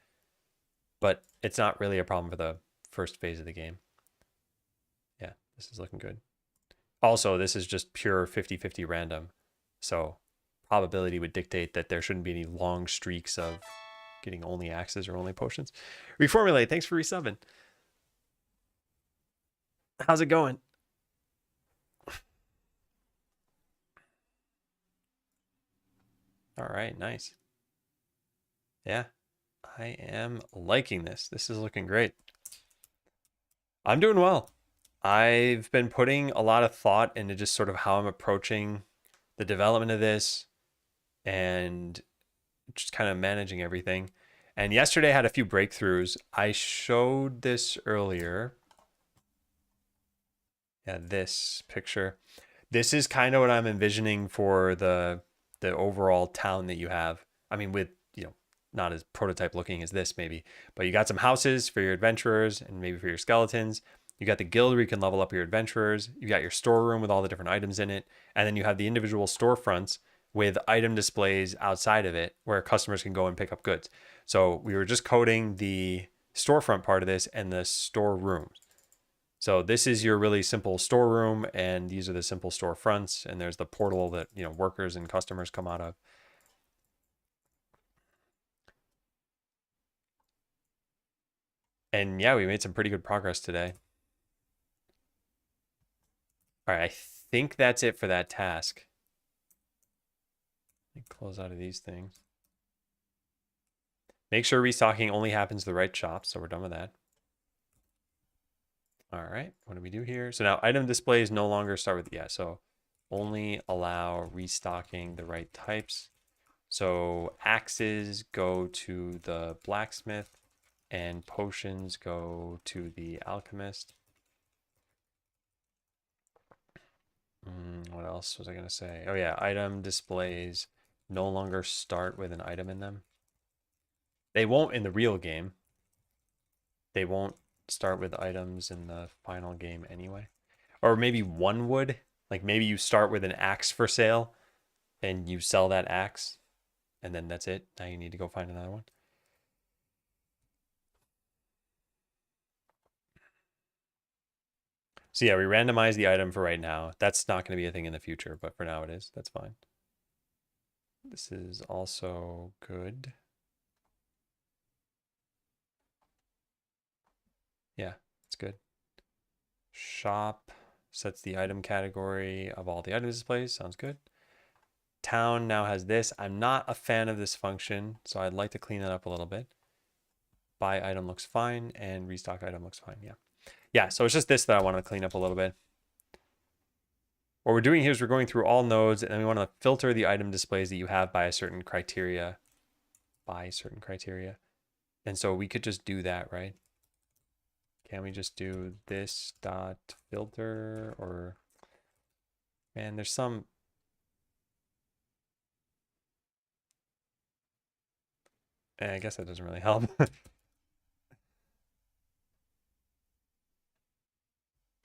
But it's not really a problem for the first phase of the game. Yeah, this is looking good. Also, this is just pure 50-50 random. So probability would dictate that there shouldn't be any long streaks of getting only axes or only potions. Reformulate, thanks for resubbing. How's it going? All right, nice. Yeah, I am liking this. This is looking great. I'm doing well. I've been putting a lot of thought into just sort of how I'm approaching the development of this and just kind of managing everything. And yesterday I had a few breakthroughs. I showed this earlier. Yeah, this picture. This is kind of what I'm envisioning for the overall town that you have. I mean, with, you know, not as prototype looking as this maybe, but you got some houses for your adventurers and maybe for your skeletons. You got the guild where you can level up your adventurers. You got your storeroom with all the different items in it. And then you have the individual storefronts with item displays outside of it where customers can go and pick up goods. So we were just coding the storefront part of this and the storerooms. So this is your really simple storeroom, and these are the simple storefronts, and there's the portal that, you know, workers and customers come out of. And yeah, we made some pretty good progress today. All right, I think that's it for that task. Close out of these things. Make sure restocking only happens to the right shop, so we're done with that. All right, what do we do here? So now item displays no longer start with, yeah, so only allow restocking the right types. So axes go to the blacksmith and potions go to the alchemist. What else was I going to say? Oh yeah, item displays no longer start with an item in them. They won't in the real game. They won't start with items in the final game anyway. Or maybe one would. Like maybe you start with an axe for sale and you sell that axe and then that's it. Now you need to go find another one. So yeah, we randomize the item for right now. That's not going to be a thing in the future, but for now it is. That's fine. This is also good. Yeah, it's good. Shop sets the item category of all the item displays. Sounds good. Town now has this. I'm not a fan of this function, so I'd like to clean that up a little bit. Buy item looks fine, and restock item looks fine. Yeah. Yeah, so it's just this that I want to clean up a little bit. What we're doing here is we're going through all nodes, and then we want to filter the item displays that you have by a certain criteria. And so we could just do that, right? Can we just do this dot filter or, man, there's some, I guess that doesn't really help.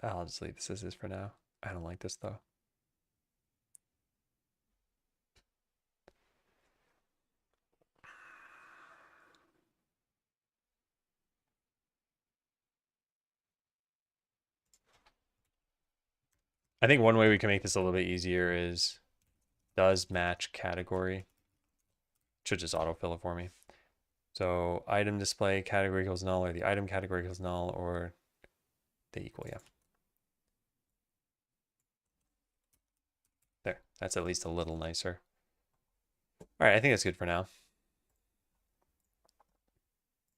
I'll just leave this as is for now. I don't like this though. I think one way we can make this a little bit easier is does match category. Should just autofill it for me. So item display category equals null, or the item category equals null, or they equal, yeah. There, that's at least a little nicer. All right, I think that's good for now.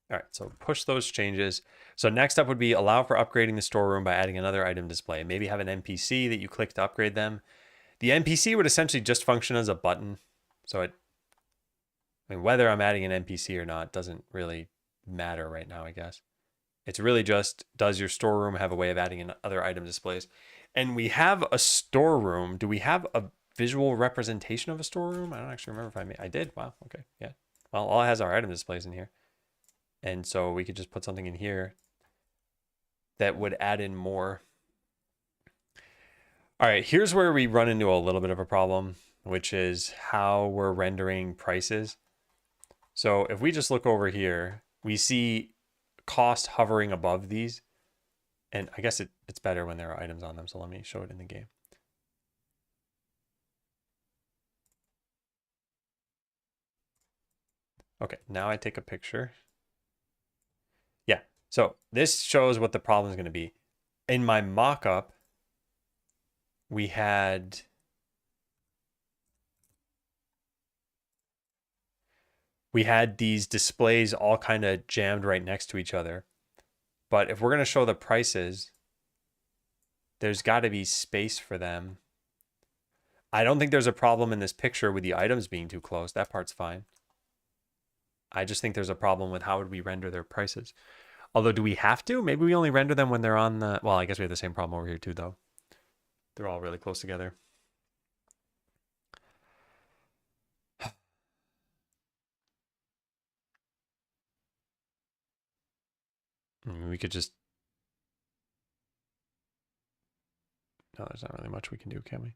All right, so push those changes. So next up would be allow for upgrading the storeroom by adding another item display. Maybe have an NPC that you click to upgrade them. The NPC would essentially just function as a button. So I mean, whether I'm adding an NPC or not doesn't really matter right now, I guess. It's really just, does your storeroom have a way of adding in other item displays? And we have a storeroom. Do we have a visual representation of a storeroom? I don't actually remember if I did. Wow, okay, yeah. Well, all it has are item displays in here. And so we could just put something in here that would add in more. All right, here's where we run into a little bit of a problem, which is how we're rendering prices. So if we just look over here, we see cost hovering above these. And I guess it's better when there are items on them. So let me show it in the game. Okay, now I take a picture. Yeah, so this shows what the problem is going to be. In my mock-up, we had these displays all kind of jammed right next to each other. But if we're going to show the prices, there's got to be space for them. I don't think there's a problem in this picture with the items being too close. That part's fine. I just think there's a problem with how would we render their prices. Although, do we have to? Maybe we only render them when they're on the... Well, I guess we have the same problem over here too, though. They're all really close together. We could just... No, there's not really much we can do, can we?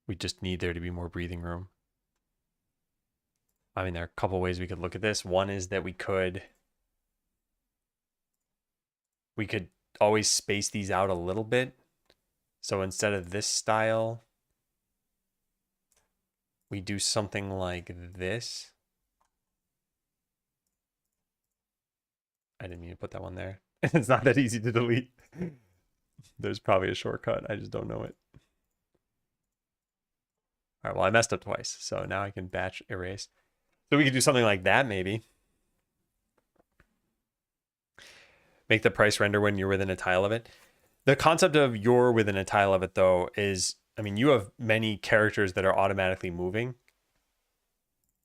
We just need there to be more breathing room. I mean, there are a couple ways we could look at this. One is that we could always space these out a little bit. So instead of this style, we do something like this. I didn't mean to put that one there. It's not that easy to delete. There's probably a shortcut. I just don't know it. All right, well, I messed up twice, so now I can batch erase. So we could do something like that, maybe. Make the price render when you're within a tile of it. The concept of you're within a tile of it, though, is, I mean, you have many characters that are automatically moving.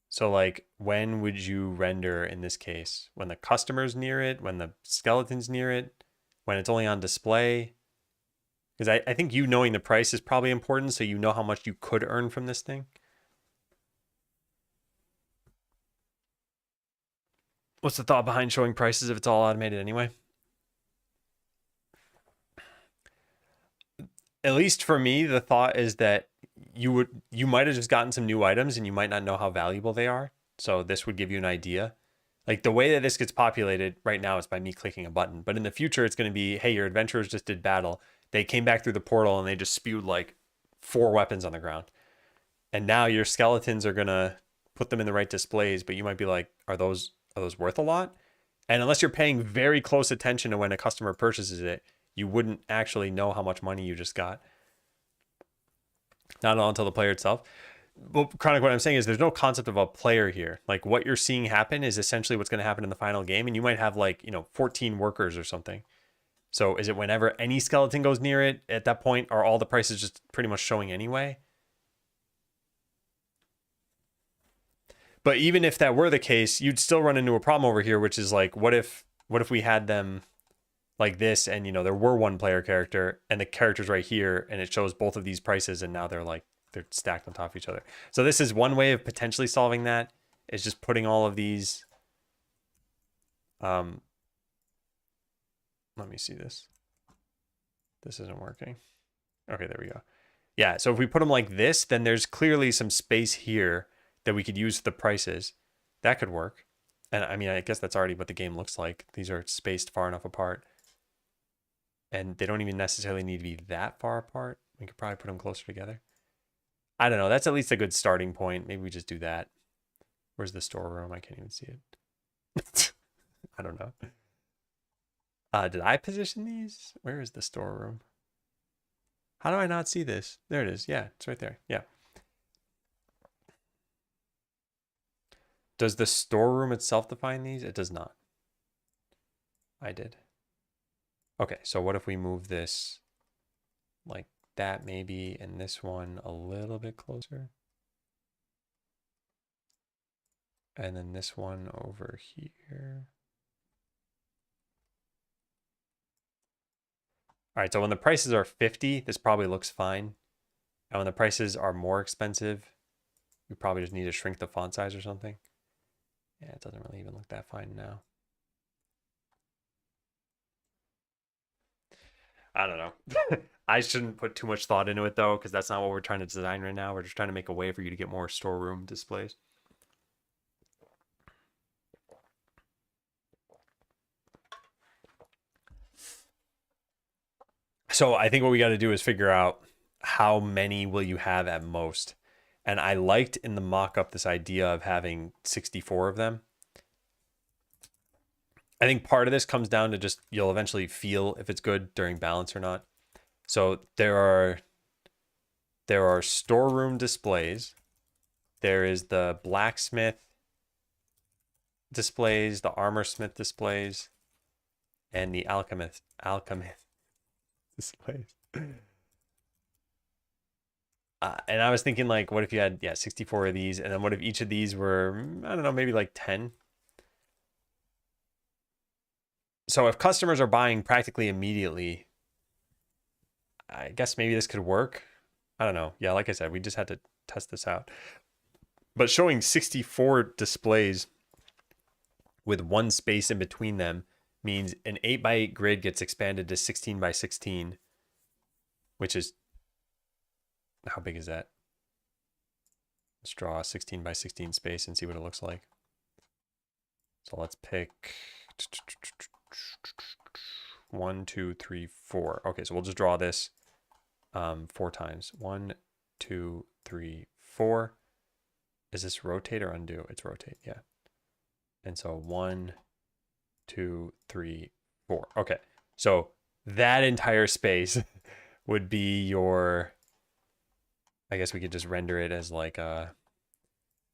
So, like, when would you render in this case? When the customer's near it? When the skeleton's near it? When it's only on display? Because I think you knowing the price is probably important, so you know how much you could earn from this thing. What's the thought behind showing prices if it's all automated anyway? At least for me, the thought is that you might have just gotten some new items and you might not know how valuable they are. So this would give you an idea. Like the way that this gets populated right now is by me clicking a button. But in the future, it's going to be, hey, your adventurers just did battle. They came back through the portal and they just spewed like 4 weapons on the ground. And now your skeletons are going to put them in the right displays, but you might be like, are those worth a lot? And unless you're paying very close attention to when a customer purchases it, you wouldn't actually know how much money you just got. Not until the player itself. But Chronic, what I'm saying is there's no concept of a player here. Like what you're seeing happen is essentially what's going to happen in the final game. And you might have like, 14 workers or something. So is it whenever any skeleton goes near it, at that point, are all the prices just pretty much showing anyway? But even if that were the case, you'd still run into a problem over here, which is like, what if we had them like this and, there were one player character and the character's right here and it shows both of these prices and now they're stacked on top of each other. So this is one way of potentially solving that, is just putting all of these. Let me see this. This isn't working. Okay, there we go. Yeah, so if we put them like this, then there's clearly some space here that we could use for the prices. That could work. And I mean, I guess that's already what the game looks like. These are spaced far enough apart. And they don't even necessarily need to be that far apart. We could probably put them closer together. I don't know. That's at least a good starting point. Maybe we just do that. Where's the storeroom? I can't even see it. I don't know. Did I position these? Where is the storeroom? How do I not see this? There it is. Yeah, it's right there. Yeah. Does the storeroom itself define these? It does not. I did. Okay, so what if we move this like that maybe, and this one a little bit closer? And then this one over here. All right, so when the prices are 50, this probably looks fine. And when the prices are more expensive, we probably just need to shrink the font size or something. Yeah, it doesn't really even look that fine now. I don't know. I shouldn't put too much thought into it though, because that's not what we're trying to design right now. We're just trying to make a way for you to get more storeroom displays. So I think what we got to do is figure out how many will you have at most. And I liked in the mock-up this idea of having 64 of them. I think part of this comes down to just you'll eventually feel if it's good during balance or not. So there are storeroom displays. There is the blacksmith displays, the armorsmith displays, and the alchemist displays. And I was thinking like, what if you had 64 of these, and then what if each of these were, I don't know, maybe like 10. So if customers are buying practically immediately, I guess maybe this could work. I don't know. Yeah, like I said, we just had to test this out. But showing 64 displays with one space in between them means an 8x8 grid gets expanded to 16x16, which is, how big is that? Let's draw a 16x16 space and see what it looks like. So let's pick 1, 2, 3, 4. Okay, so we'll just draw this 4 times. 1, 2, 3, 4. Is this rotate or undo? It's rotate, yeah. And so 1, 2, 3, 4. Okay, so that entire space would be your I guess we could just render it as like a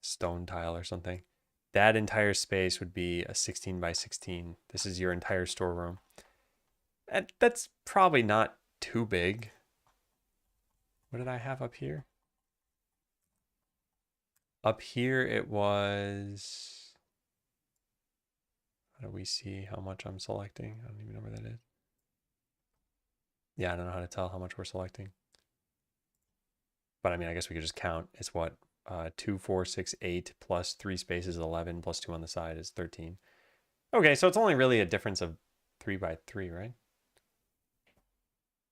stone tile or something. That entire space would be a 16 by 16. This is your entire storeroom. And that's probably not too big. What did I have up here? Up here it was... How do we see how much I'm selecting? I don't even know where that is. Yeah, I don't know how to tell how much we're selecting. But I mean, I guess we could just count. It's what? 2, 4, 6, 8 plus 3 spaces, 11 plus 2 on the side is 13. Okay, so it's only really a difference of 3 by 3, right?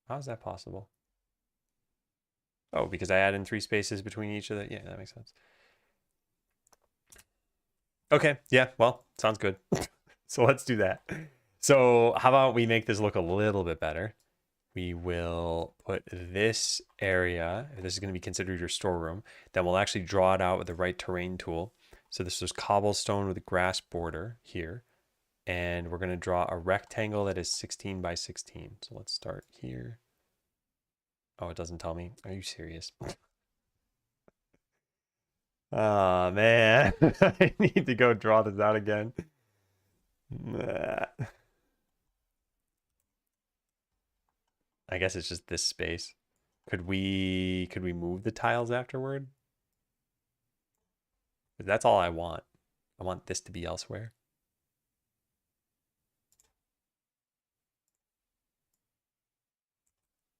How is that possible? Oh, because I add in 3 spaces between each of the... Yeah, that makes sense. Okay, yeah, well, sounds good. So let's do that. So how about we make this look a little bit better? We will put this area, if this is going to be considered your storeroom, then we'll actually draw it out with the right terrain tool. So this is cobblestone with a grass border here. And we're going to draw a rectangle that is 16 by 16. So let's start here. Oh, it doesn't tell me. Are you serious? Oh, man. I need to go draw this out again. I guess it's just this space. Could we move the tiles afterward? That's all I want. I want this to be elsewhere.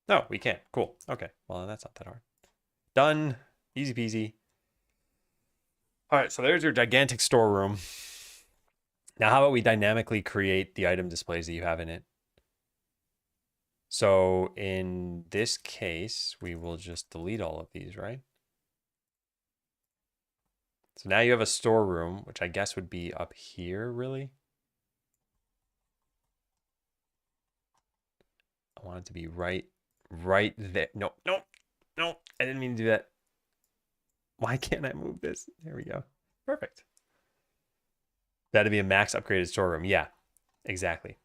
No, we can't. Cool. Okay. Well, that's not that hard. Done. Easy peasy. All right, so there's your gigantic storeroom. Now, how about we dynamically create the item displays that you have in it? So in this case, we will just delete all of these, right? So now you have a storeroom, which I guess would be up here, really. I want it to be right there. No, no, no, I didn't mean to do that. Why can't I move this? There we go. Perfect. That'd be a max upgraded storeroom. Yeah, exactly.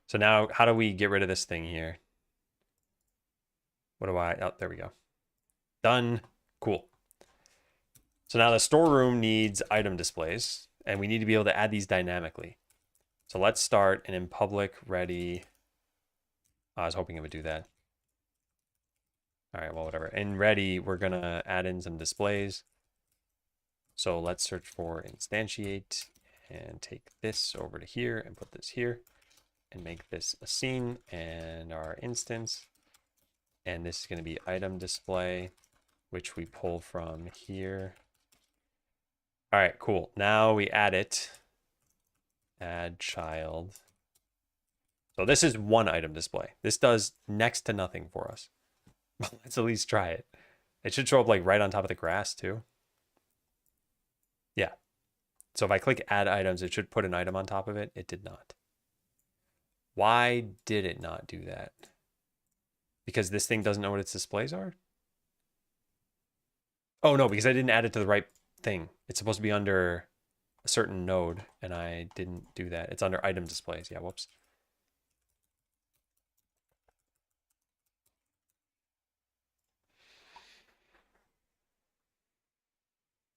So now how do we get rid of this thing here? What do I, oh, there we go. Done. Cool. So now the storeroom needs item displays, and we need to be able to add these dynamically. So let's start and in public ready. I was hoping it would do that. All right, well, whatever. In ready, we're gonna add in some displays. So let's search for instantiate and take this over to here and put this here and make this a scene and our instance. And this is gonna be item display, which we pull from here. All right, cool. Now we add it. Add child. So this is one item display. This does next to nothing for us. Let's at least try it. It should show up like right on top of the grass too. Yeah. So if I click add items, it should put an item on top of it. It did not. Why did it not do that? Because this thing doesn't know what its displays are? Oh no, because I didn't add it to the right thing. It's supposed to be under a certain node, and I didn't do that. It's under item displays. Yeah, whoops.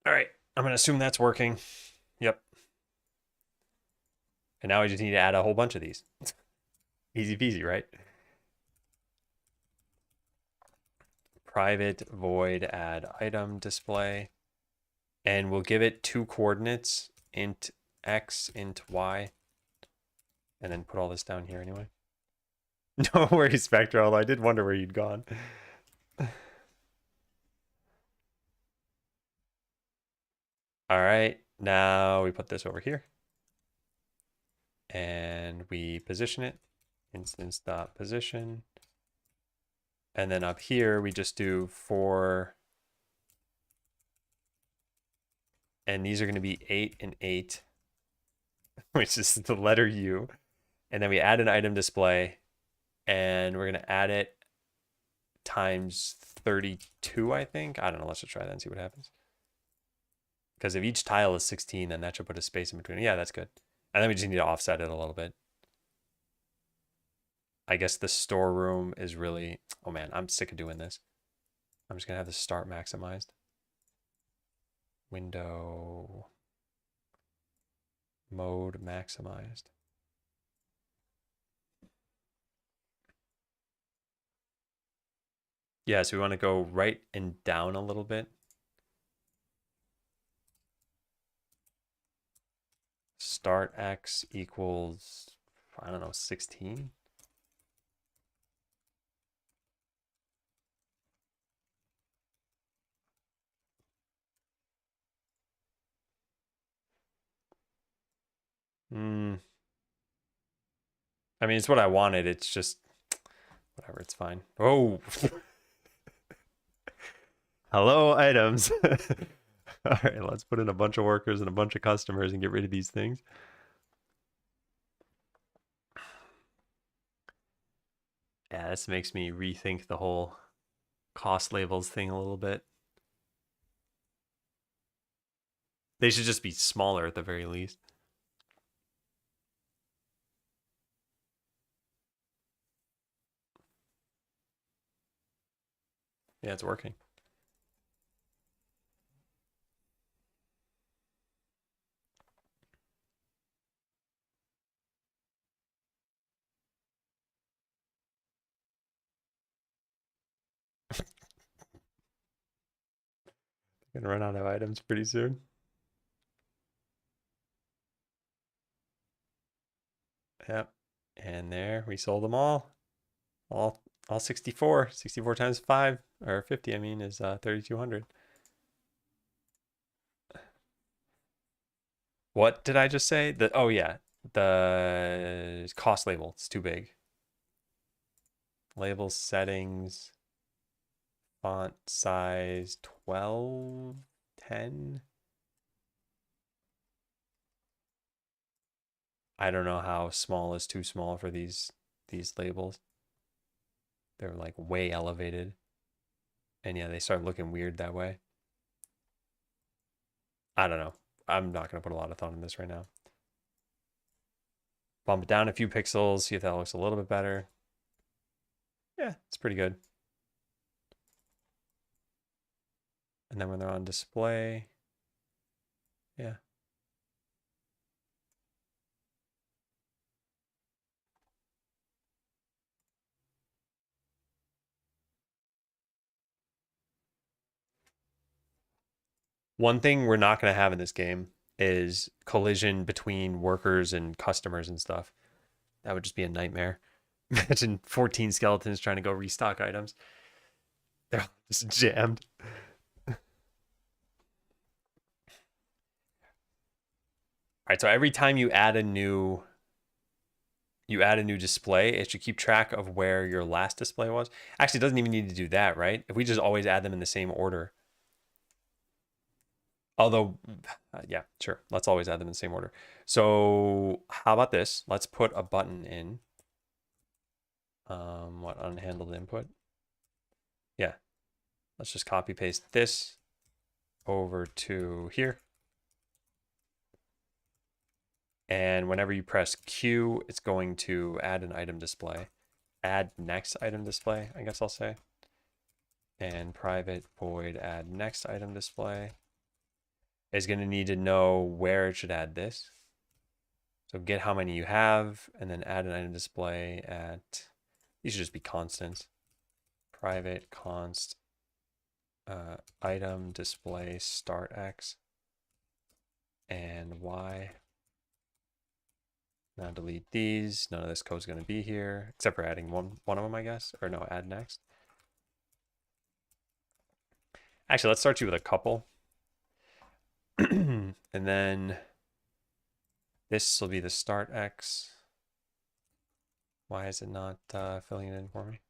All right, I'm gonna assume that's working. Yep. And now I just need to add a whole bunch of these. Easy peasy, right? Private void add item display. And we'll give it 2 coordinates, int x, int y. And then put all this down here anyway. No worries, Spectre, although I did wonder where you'd gone. All right, now we put this over here. And we position it, instance.position. And then up here, we just do 4. And these are going to be 8 and 8, which is the letter U. And then we add an item display, and we're going to add it times 32, I think. I don't know. Let's just try that and see what happens. Because if each tile is 16, then that should put a space in between. Yeah, that's good. And then we just need to offset it a little bit. I guess the storeroom is really, oh man, I'm sick of doing this. I'm just gonna have the start maximized. Window mode maximized. Yeah, so we want to go right and down a little bit. Start X equals, I don't know, 16. I mean, it's what I wanted. It's just, whatever, it's fine. Oh, hello, items. All right, let's put in a bunch of workers and a bunch of customers and get rid of these things. Yeah, this makes me rethink the whole cost labels thing a little bit. They should just be smaller at the very least. Yeah, it's working. Gonna run out of items pretty soon. Yep. And there, we sold them all. All 64. 64 times 5, or 50, I mean, is 3,200. What did I just say? Oh yeah, the cost label. It's too big. Label settings, font size 12, 10. I don't know how small is too small for these labels. They're like way elevated. And yeah, they start looking weird that way. I don't know. I'm not going to put a lot of thought in this right now. Bump it down a few pixels, see if that looks a little bit better. Yeah, it's pretty good. And then when they're on display, yeah. One thing we're not going to have in this game is collision between workers and customers and stuff. That would just be a nightmare. Imagine 14 skeletons trying to go restock items. They're just jammed. All right, so every time you add a new display, it should keep track of where your last display was. Actually, it doesn't even need to do that, right? If we just always add them in the same order. Although, yeah, sure. Let's always add them in the same order. So how about this? Let's put a button in. What, unhandled input? Yeah. Let's just copy paste this over to here. And whenever you press Q, it's going to add an item display. Add next item display, I guess I'll say. And private void add next item display is going to need to know where it should add this. So get how many you have, and then add an item display at, these should just be constants. Private const item display start X and Y. Now delete these. None of this code's going to be here, except for adding one of them, I guess. Or no, add next. Actually, let's start you with a couple. And then this will be the start X. Why is it not filling it in for me?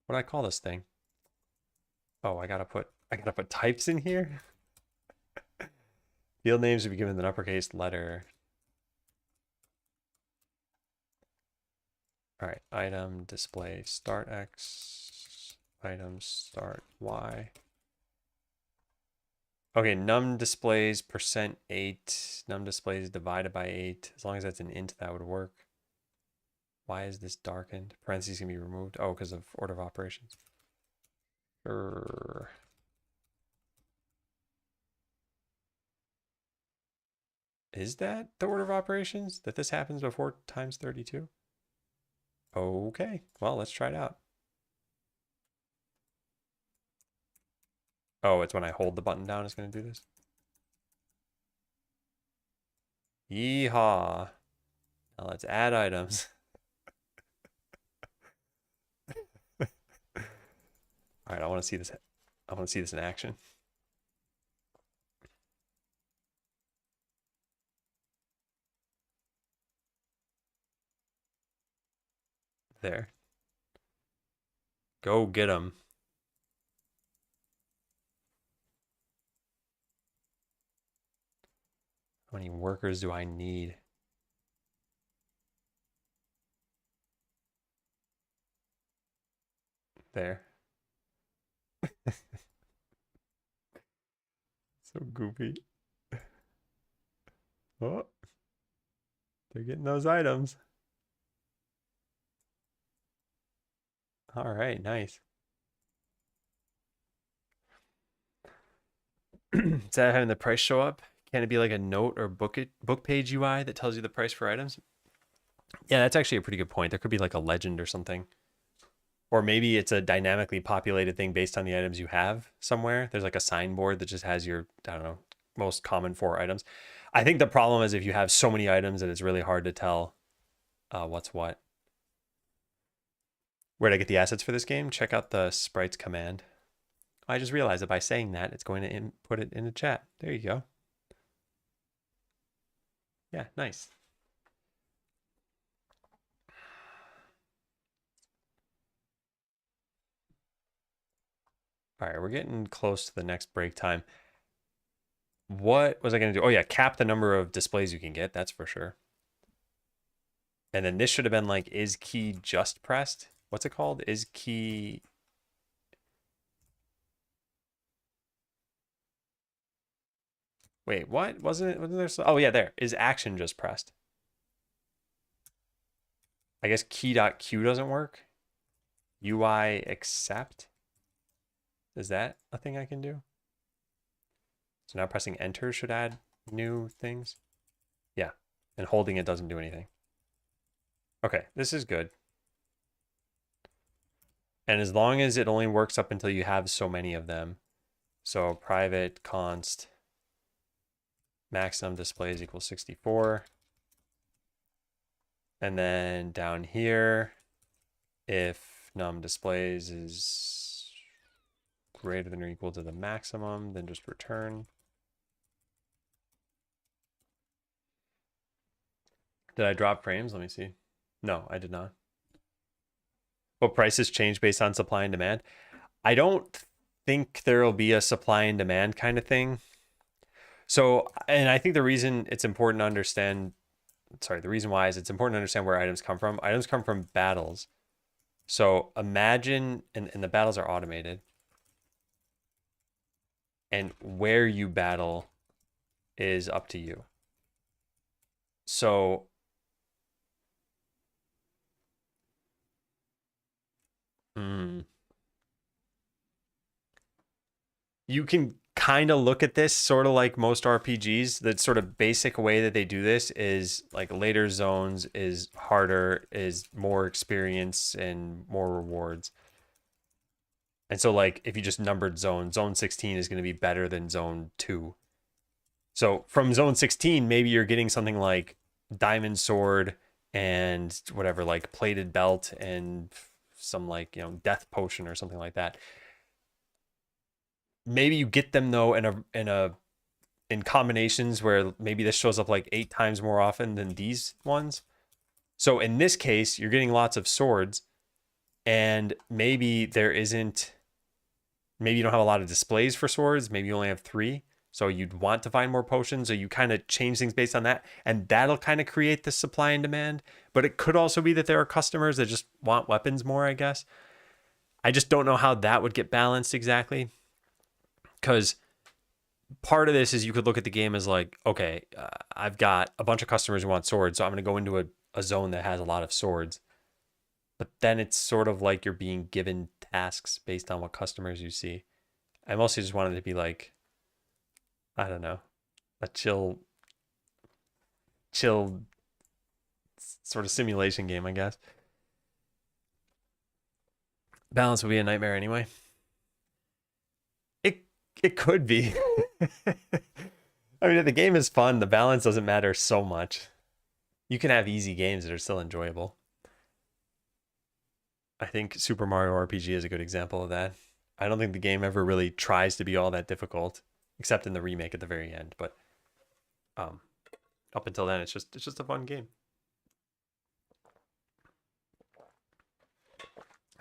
What do I call this thing? Oh, I gotta put types in here. Field names should be given an uppercase letter. All right, item display start X, item start Y. Okay, num displays %8, num displays divided by 8. As long as that's an int, that would work. Why is this darkened? Parentheses can be removed. Oh, because of order of operations. Is that the order of operations? That this happens before times 32? Okay, well, let's try it out. Oh, it's when I hold the button down it's going to do this? Yeehaw. Now let's add items. All right, I want to see this. I want to see this in action. There. Go get them. How many workers do I need? There. So goofy. Oh, they're getting those items. All right, nice. Instead of having the price show up, can it be like a note or book page UI that tells you the price for items? Yeah, that's actually a pretty good point. There could be like a legend or something. Or maybe it's a dynamically populated thing based on the items you have somewhere. There's like a signboard that just has your, I don't know, most common 4 items. I think the problem is if you have so many items that it's really hard to tell what's what. Where'd I get the assets for this game? Check out the sprites command. I just realized that by saying that, it's going to input it in the chat. There you go. Yeah, nice. All right, we're getting close to the next break time. What was I going to do? Oh, yeah, cap the number of displays you can get. That's for sure. And then this should have been like, is key just pressed? What's it called? Is key... Wait, what? Wasn't there... Oh, yeah, there. Is action just pressed? I guess key.q doesn't work. UI accept. Is that a thing I can do? So now pressing enter should add new things. Yeah, and holding it doesn't do anything. Okay, this is good. And as long as it only works up until you have so many of them. So private const maximum displays equals 64. And then down here, if num displays is greater than or equal to the maximum, then just return. Did I drop frames? Let me see. No, I did not. Will prices change based on supply and demand? I don't think there will be a supply and demand kind of thing. So, and I think the reason it's important to understand, sorry, the reason why is it's important to understand where items come from. Items come from battles. So imagine, and the battles are automated. And where you battle is up to you. So you can kind of look at this sort of like most RPGs. The sort of basic way that they do this is like later zones is harder, is more experience and more rewards. And so like if you just numbered zones, zone 16 is going to be better than zone 2. So from zone 16, maybe you're getting something like diamond sword and whatever, like plated belt and some like, you know, death potion or something like that. Maybe you get them though in combinations where maybe this shows up like 8 times more often than these ones. So in this case, you're getting lots of swords, and maybe there isn't, maybe you don't have a lot of displays for swords. Maybe you only have 3. So you'd want to find more potions, so you kind of change things based on that. And that'll kind of create the supply and demand. But it could also be that there are customers that just want weapons more, I guess. I just don't know how that would get balanced exactly. Because part of this is you could look at the game as like, okay, I've got a bunch of customers who want swords, so I'm going to go into a zone that has a lot of swords. but then it's sort of like you're being given tasks based on what customers you see. I mostly just wanted to be like, I don't know, a chill sort of simulation game, I guess. Balance would be a nightmare anyway. It it could be. I mean, the game is fun. The balance doesn't matter so much. You can have easy games that are still enjoyable. I think Super Mario RPG is a good example of that. I don't think the game ever really tries to be all that difficult, except in the remake at the very end. But um, up until then, it's just a fun game.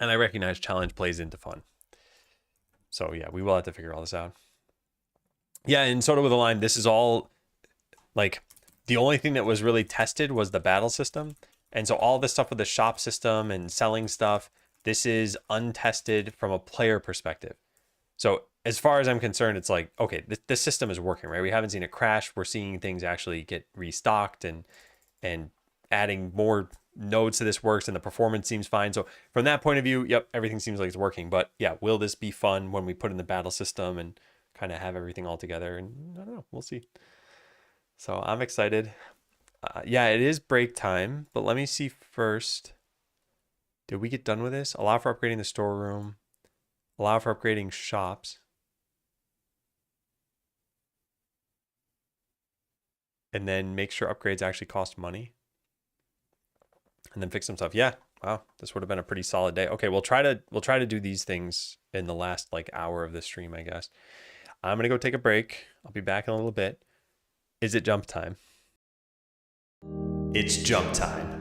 And I recognize challenge plays into fun. So yeah, we will have to figure all this out. Yeah, and sort of with the line, this is all like the only thing that was really tested was the battle system. And so all this stuff with the shop system and selling stuff, this is untested from a player perspective. So as far as I'm concerned, it's like, okay, this system is working, right? We haven't seen it crash. We're seeing things actually get restocked and adding more nodes to this works, and the performance seems fine. So from that point of view, yep, everything seems like it's working. But yeah, will this be fun when we put in the battle system and kind of have everything all together? And I don't know, we'll see. So I'm excited. Yeah, it is break time, but let me see first. Did we get done with this? Allow for upgrading the storeroom. Allow for upgrading shops. And then make sure upgrades actually cost money. And then fix some stuff. Yeah. Wow. This would have been a pretty solid day. Okay, we'll try to do these things in the last like hour of the stream, I guess. I'm gonna go take a break. I'll be back in a little bit. Is it jump time? It's jump time.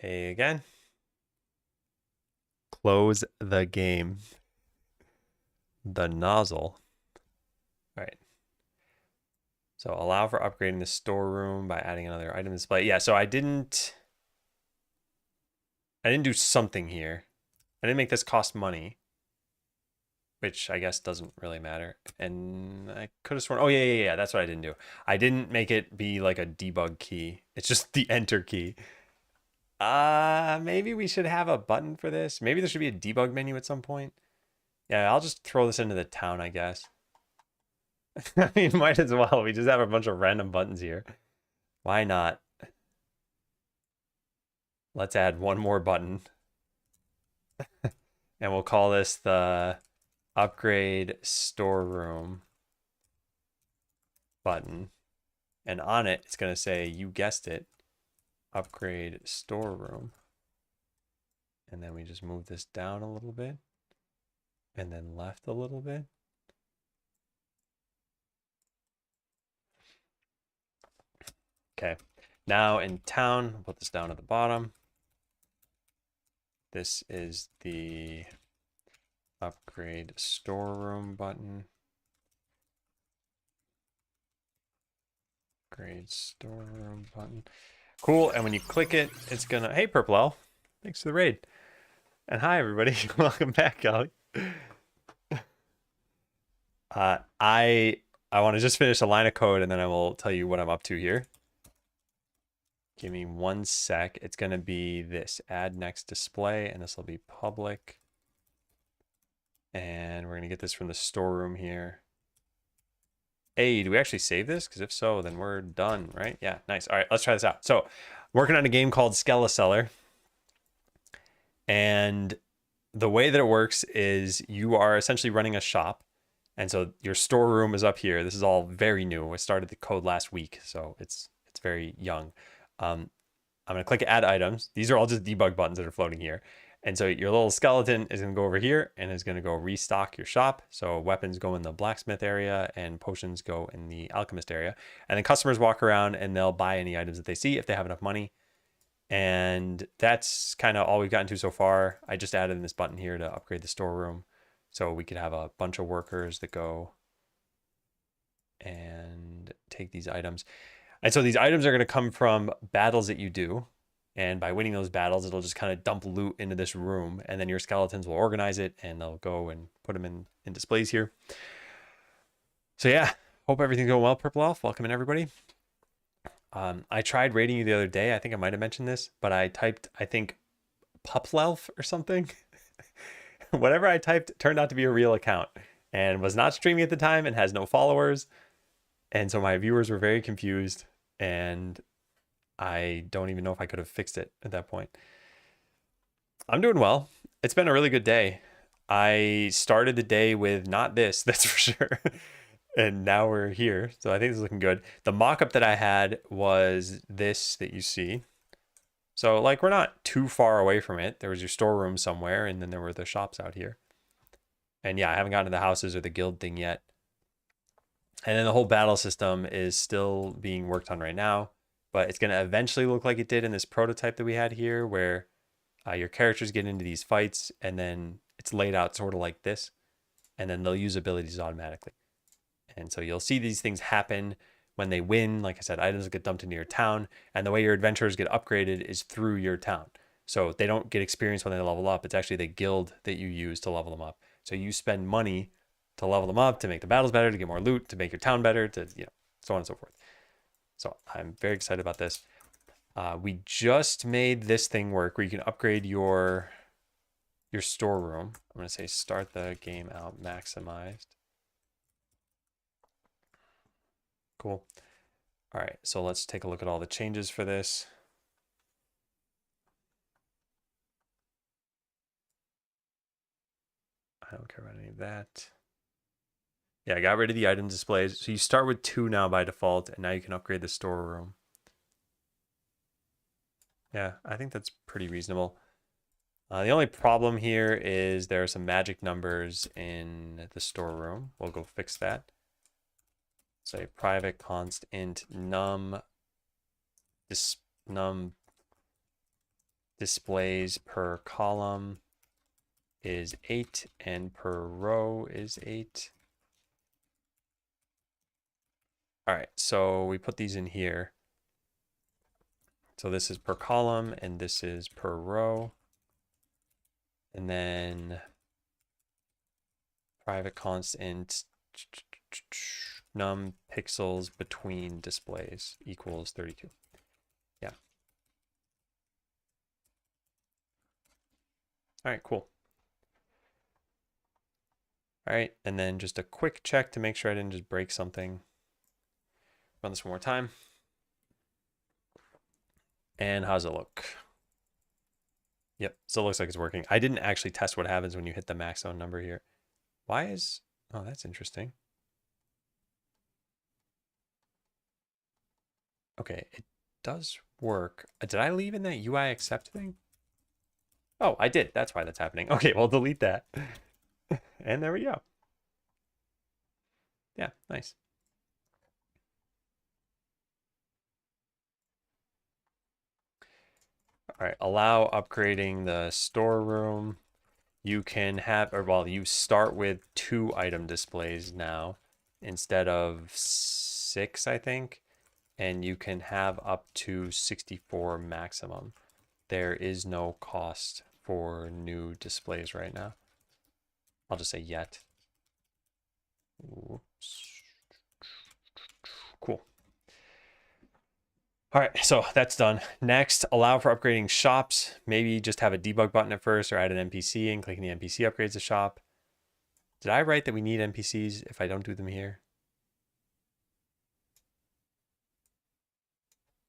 pay again. Close the game. The nozzle. All right. So allow for upgrading the storeroom by adding another item display. Yeah, so I didn't do something here. I didn't make this cost money, which I guess doesn't really matter. And I could have sworn, oh yeah, that's what I didn't do. I didn't make it be like a debug key. It's just the enter key. Maybe we should have a button for this. Maybe there should be a debug menu at some point. Yeah, I'll just throw this into the town, I guess. I mean, might as well. We just have a bunch of random buttons here. Why not? Let's add one more button. And we'll call this the upgrade storeroom button. And on it, it's going to say, you guessed it, upgrade storeroom. And then we just move this down a little bit. And then left a little bit. Okay. Now in town, we'll put this down at the bottom. This is the upgrade storeroom button. Upgrade storeroom button. Cool. And when you click it, it's gonna, hey Purple Elf, thanks for the raid. And hi everybody, welcome back, Golly. I want to just finish a line of code and then I will tell you what I'm up to here. Give me 1 sec. It's going to be this add next display, and this will be public. And we're going to get this from the storeroom here. Hey, do we actually save this? Because if so, then we're done, right? Yeah, nice. All right, let's try this out. So, I'm working on a game called Skeleseller. And the way that it works is you are essentially running a shop. And so your storeroom is up here. This is all very new. I started the code last week, so it's very young. I'm going to click add items. These are all just debug buttons that are floating here. And so your little skeleton is going to go over here and is going to go restock your shop. So weapons go in the blacksmith area and potions go in the alchemist area. And then customers walk around and they'll buy any items that they see if they have enough money. And that's kind of all we've gotten to so far. I just added in this button here to upgrade the storeroom. So we could have a bunch of workers that go and take these items. And so these items are going to come from battles that you do. And by winning those battles, it'll just kind of dump loot into this room. And then your skeletons will organize it and they'll go and put them in displays here. So yeah, hope everything's going well, Purple Elf. Welcome in, everybody. I tried rating you the other day. I think I might have mentioned this, but I typed, I think, Puplelf or something. Whatever I typed turned out to be a real account and was not streaming at the time and has no followers. And so my viewers were very confused and I don't even know if I could have fixed it at that point. I'm doing well. It's been a really good day. I started the day with not this, that's for sure. And now we're here. So I think this is looking good. The mock-up that I had was this that you see. So like we're not too far away from it. There was your storeroom somewhere and then there were the shops out here. And yeah, I haven't gotten to the houses or the guild thing yet. And then the whole battle system is still being worked on right now, but it's going to eventually look like it did in this prototype that we had here, where your characters get into these fights and then it's laid out sort of like this, and then they'll use abilities automatically. And so you'll see these things happen when they win. Like I said, items get dumped into your town, and the way your adventurers get upgraded is through your town. So they don't get experience when they level up. It's actually the guild that you use to level them up. So you spend money to level them up, to make the battles better, to get more loot, to make your town better, to, you know, so on and so forth. So I'm very excited about this. We just made this thing work where you can upgrade your storeroom. I'm going to say start the game out maximized. Cool. All right, so let's take a look at all the changes for this. I don't care about any of that. Yeah, I got rid of the item displays. So you start with 2 now by default, and now you can upgrade the storeroom. Yeah, I think that's pretty reasonable. The only problem here is there are some magic numbers in the storeroom. We'll go fix that. Say private const int num displays per column is 8 and per row is 8. All right, so we put these in here. So this is per column and this is per row. And then private constant num pixels between displays equals 32. Yeah. All right, cool. All right, and then just a quick check to make sure I didn't just break something. Run this one more time. And how's it look? Yep, still looks like it's working. I didn't actually test what happens when you hit the max zone number here. Why is, oh, that's interesting. Okay, it does work. Did I leave in that UI accept thing? Oh, I did. That's why that's happening. Okay, well, delete that. And there we go. Yeah, nice. All right, allow upgrading the storeroom. You can have, or well, you start with 2 item displays now instead of 6, I think. And you can have up to 64 maximum. There is no cost for new displays right now. I'll just say yet. Oops. Cool. All right, so that's done. Next, allow for upgrading shops. Maybe just have a debug button at first or add an NPC, and clicking the NPC upgrades the shop. Did I write that we need NPCs if I don't do them here?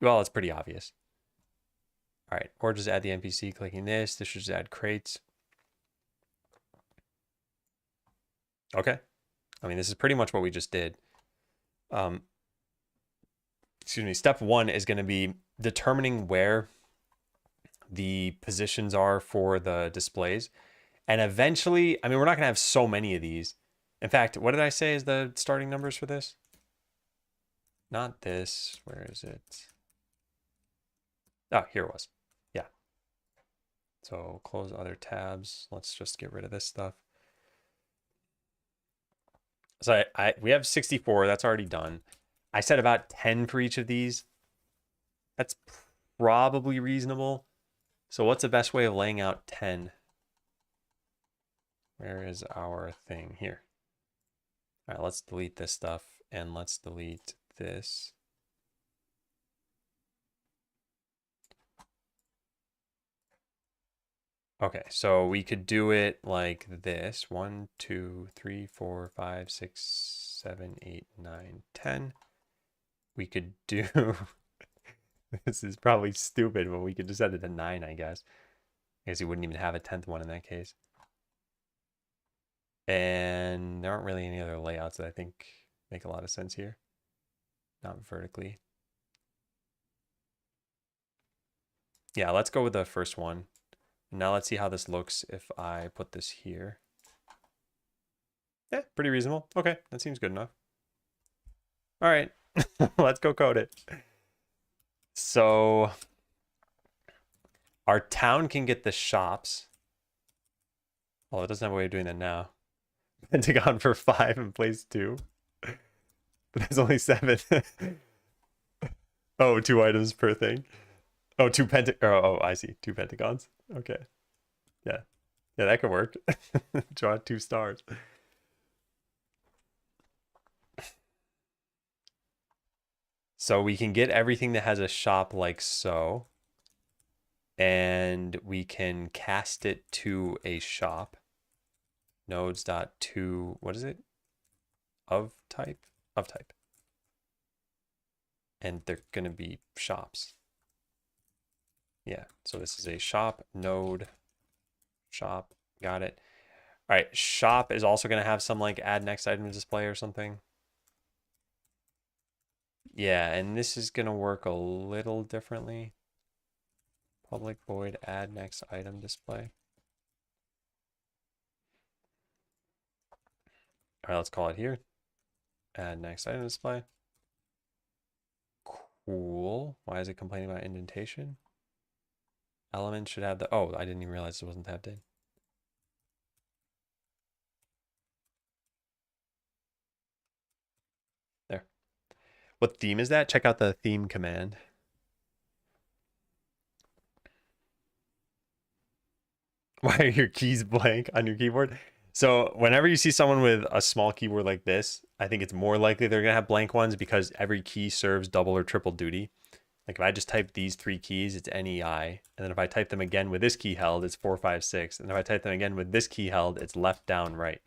Well, it's pretty obvious. All right, or just add the NPC, clicking this. This should just add crates. Okay. I mean, this is pretty much what we just did. Excuse me, step 1 is going to be determining where the positions are for the displays. And eventually, I mean, we're not going to have so many of these. In fact, what did I say is the starting numbers for this? Not this. Where is it? Oh, here it was. Yeah. So close other tabs. Let's just get rid of this stuff. So we have 64. That's already done. I said about 10 for each of these. That's probably reasonable. So what's the best way of laying out 10? Where is our thing? Here. All right, let's delete this stuff and let's delete this. Okay, so we could do it like this. 1, 2, 3, 4, 5, 6, 7, 8, 9, 10. We could do this is probably stupid, but we could just set it to 9, I guess. I guess you wouldn't even have a 10th one in that case. And there aren't really any other layouts that I think make a lot of sense here. Not vertically. Yeah, let's go with the first one. Now let's see how this looks if I put this here. Yeah, pretty reasonable. Okay, that seems good enough. All right, let's go code it. So our town can get the shops. Oh, it doesn't have a way of doing that now. Pentagon for 5 and place 2. But there's only 7. Oh, 2 items per thing. Oh, 2 oh, I see. 2 pentagons. Okay. Yeah. Yeah, that could work. Draw 2 stars. So we can get everything that has a shop like so. And we can cast it to a shop. Nodes.to, what is it? Of type? Of type. And they're going to be shops. Yeah, so this is a shop node shop. Got it. All right, shop is also going to have some like add next item to display or something. Yeah, and this is going to work a little differently. Public void add next item display. All right, let's call it here. Add next item display. Cool. Why is it complaining about indentation? Element should have the, oh, I didn't even realize it wasn't tabbed in. There. What theme is that? Check out the theme command. Why are your keys blank on your keyboard? So whenever you see someone with a small keyboard like this, I think it's more likely they're gonna have blank ones because every key serves double or triple duty. Like if I just type these 3 keys, it's NEI. And then if I type them again with this key held, it's 4, 5, 6. And if I type them again with this key held, it's left, down, right.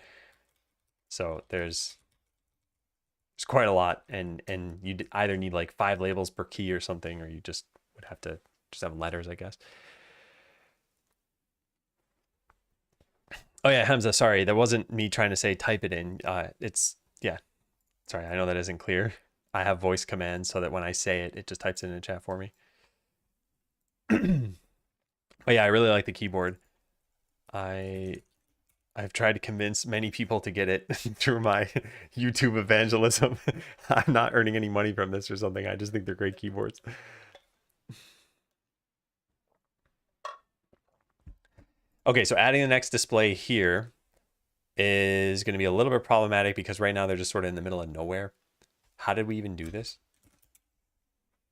So there's quite a lot. And you either need like 5 labels per key or something, or you just would have to just have letters, I guess. Oh yeah, Hamza, sorry. That wasn't me trying to say type it in. It's, yeah. Sorry, I know that isn't clear. I have voice commands so that when I say it, it just types it in the chat for me. But yeah, I really like the keyboard. I've tried to convince many people to get it through my YouTube evangelism. I'm not earning any money from this or something. I just think they're great keyboards. Okay, so adding the next display here is going to be a little bit problematic because right now they're just sort of in the middle of nowhere. How did we even do this?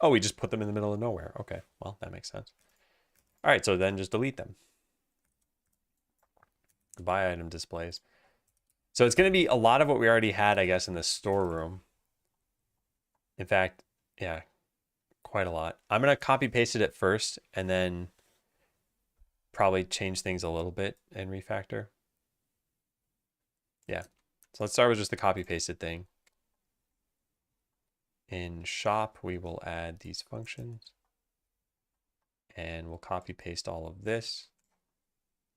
Oh, we just put them in the middle of nowhere. Okay, well, that makes sense. All right, so then just delete them. Goodbye item displays. So it's going to be a lot of what we already had, I guess, in the storeroom. In fact, yeah, quite a lot. I'm going to copy paste it at first and then probably change things a little bit and refactor. Yeah. So let's start with just the copy pasted thing. In shop, we will add these functions and we'll copy paste all of this.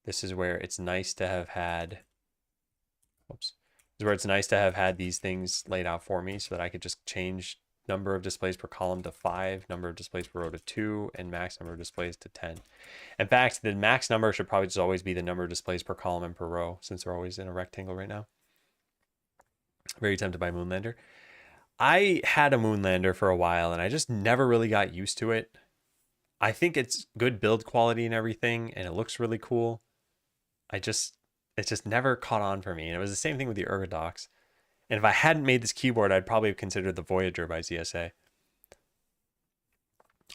This is where it's nice to have had, whoops, this is where it's nice to have had these things laid out for me so that I could just change number of displays per column to 5, number of displays per row to 2, and max number of displays to 10. In fact, the max number should probably just always be the number of displays per column and per row since they're always in a rectangle right now. Very tempted by Moonlander. I had a Moonlander for a while and I just never really got used to it. I think it's good build quality and everything, and it looks really cool. It just never caught on for me. And it was the same thing with the Ergodox. And if I hadn't made this keyboard, I'd probably have considered the Voyager by ZSA.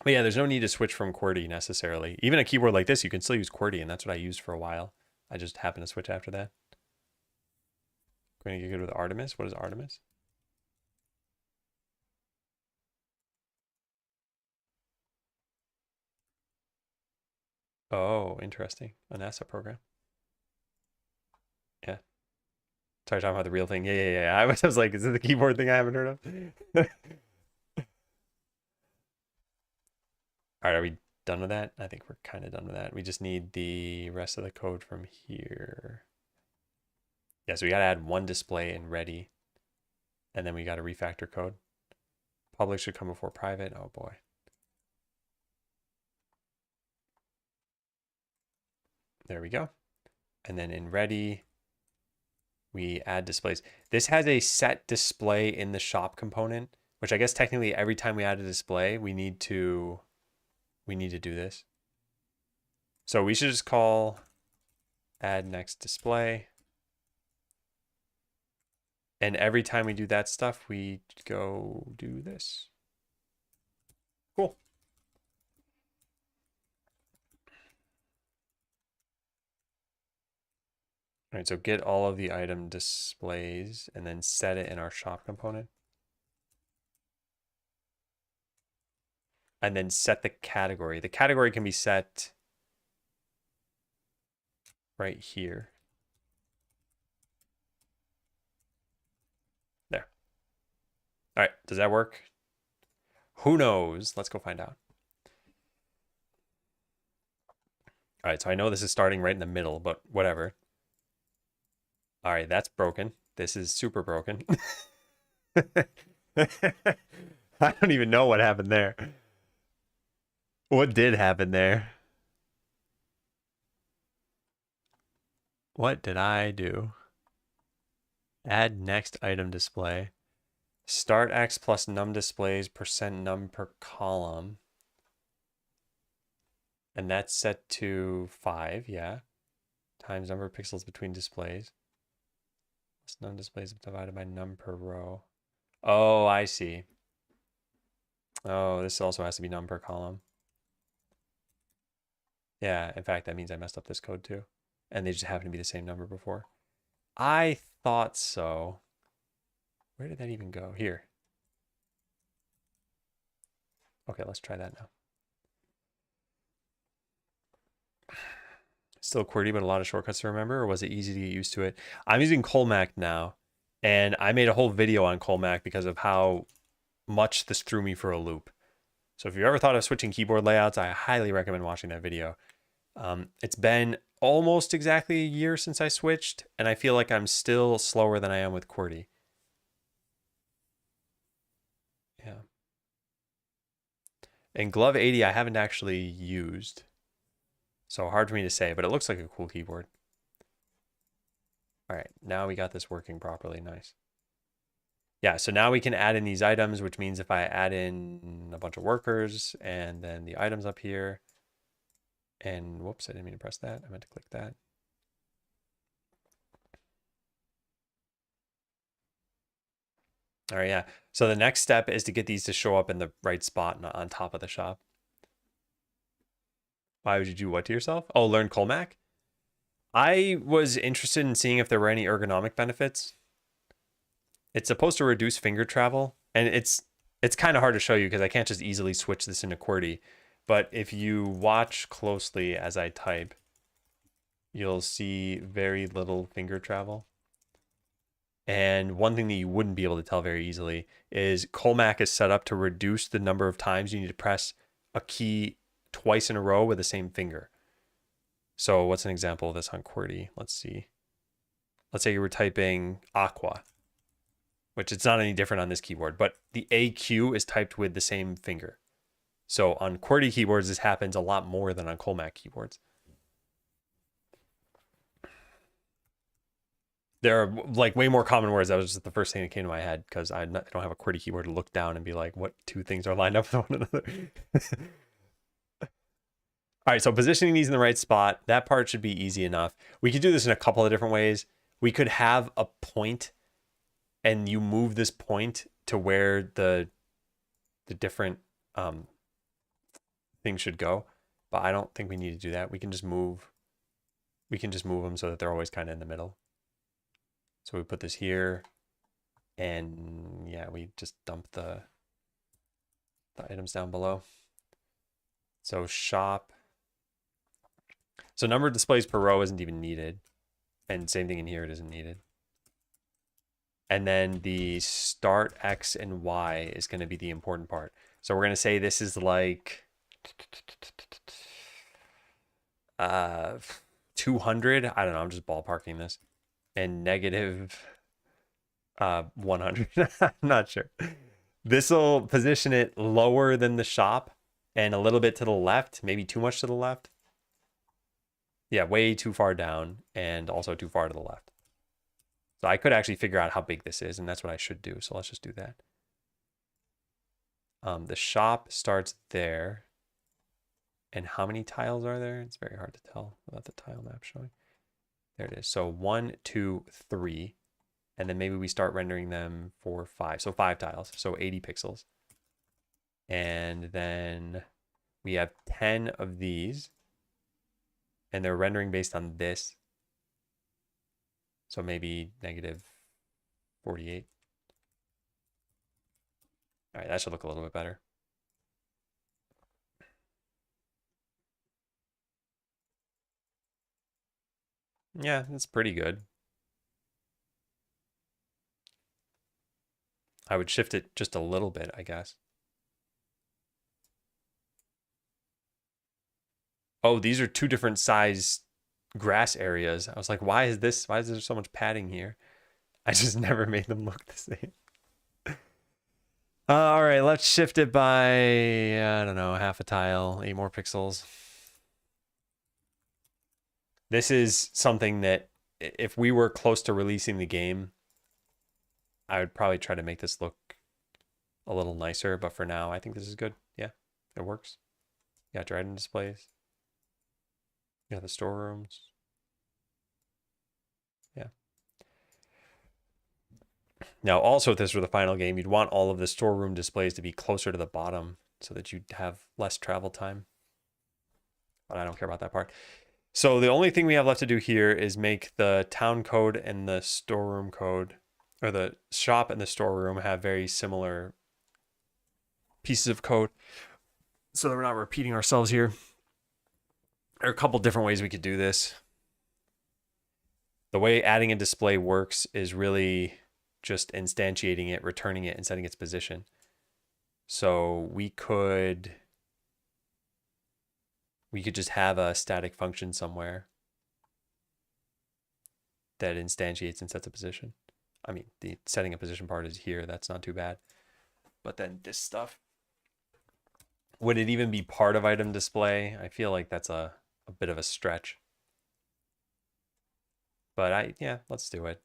But yeah, there's no need to switch from QWERTY necessarily. Even a keyboard like this, you can still use QWERTY, and that's what I used for a while. I just happened to switch after that. Going to get good with Artemis. What is Artemis? Oh, interesting. A NASA program. Yeah. Sorry, talking about the real thing. Yeah. I was like, is it the keyboard thing I haven't heard of? All right, are we done with that? I think we're kind of done with that. We just need the rest of the code from here. Yeah, so we got to add one display in ready. And then we got to refactor code. Public should come before private. Oh boy. There we go. And then in ready, we add displays. This has a set display in the shop component, which I guess technically every time we add a display, we need to do this. So we should just call add next display. And every time we do that stuff, we go do this. Cool. All right, so get all of the item displays and then set it in our shop component. And then set the category. The category can be set right here. There. All right, does that work? Who knows? Let's go find out. All right, so I know this is starting right in the middle, but whatever. All right, that's broken. This is super broken. I don't even know what happened there. What did happen there? What did I do? Add next item display. Start X plus num displays % num per column. And that's set to 5, yeah. Times number of pixels between displays. Plus num displays divided by num per row. Oh, I see. Oh, this also has to be num per column. Yeah, in fact, that means I messed up this code too. And they just happen to be the same number before. I thought so. Where did that even go? Here. Okay, let's try that now. Still QWERTY, but a lot of shortcuts to remember, or was it easy to get used to it? I'm using Colmac now, and I made a whole video on Colmac because of how much this threw me for a loop. So if you've ever thought of switching keyboard layouts, I highly recommend watching that video. It's been almost exactly a year since I switched, and I feel like I'm still slower than I am with QWERTY. Yeah. And Glove 80 I haven't actually used. So hard for me to say, but it looks like a cool keyboard. All right, now we got this working properly. Nice. Yeah, so now we can add in these items, which means if I add in a bunch of workers and then the items up here, and whoops, I didn't mean to press that. I meant to click that. All right, yeah. So the next step is to get these to show up in the right spot on top of the shop. Why would you do what to yourself? Oh, learn Colmac? I was interested in seeing if there were any ergonomic benefits. It's supposed to reduce finger travel, and it's kind of hard to show you because I can't just easily switch this into QWERTY. But if you watch closely as I type, you'll see very little finger travel. And one thing that you wouldn't be able to tell very easily is Colmac is set up to reduce the number of times you need to press a key twice in a row with the same finger. So what's an example of this on QWERTY? Let's see. Let's say you were typing aqua, which it's not any different on this keyboard, but the AQ is typed with the same finger. So on QWERTY keyboards, this happens a lot more than on Colmac keyboards. There are like way more common words. That was just the first thing that came to my head because I don't have a QWERTY keyboard to look down and be like, what two things are lined up with one another? All right, so positioning these in the right spot, that part should be easy enough. We could do this in a couple of different ways. We could have a point and you move this point to where the different things should go, but I don't think we need to do that. We can just move them so that they're always kind of in the middle. So we put this here, and yeah, we just dump the items down below. So shop. So number of displays per row isn't even needed. And same thing in here, it isn't needed. And then the start X and Y is going to be the important part. So we're going to say this is like 200. I don't know, I'm just ballparking this. And negative 100. I'm not sure. This will position it lower than the shop and a little bit to the left, maybe too much to the left. Yeah, way too far down and also too far to the left. So I could actually figure out how big this is, and that's what I should do. So let's just do that. The shop starts there. And how many tiles are there? It's very hard to tell without the tile map showing. There it is. So 1, 2, 3. And then maybe we start rendering them for 5. So 5 tiles. So 80 pixels. And then we have 10 of these. And they're rendering based on this. So maybe negative 48. All right, that should look a little bit better. Yeah, that's pretty good. I would shift it just a little bit, I guess. Oh, these are 2 different size grass areas. I was like, why is there so much padding here? I just never made them look the same. All right, let's shift it by, I don't know, half a tile, 8 more pixels. This is something that if we were close to releasing the game, I would probably try to make this look a little nicer, but for now, I think this is good. Yeah, it works. You got your item displays. Yeah, the storerooms. Yeah. Now, also, if this were the final game, you'd want all of the storeroom displays to be closer to the bottom so that you'd have less travel time. But I don't care about that part. So the only thing we have left to do here is make the town code and the storeroom code, or the shop and the storeroom, have very similar pieces of code so that we're not repeating ourselves here. There are a couple different ways we could do this. The way adding a display works is really just instantiating it, returning it, and setting its position. So we could just have a static function somewhere that instantiates and sets a position. I mean, the setting a position part is here. That's not too bad. But then this stuff, would it even be part of item display? I feel like that's a bit of a stretch. But yeah, let's do it.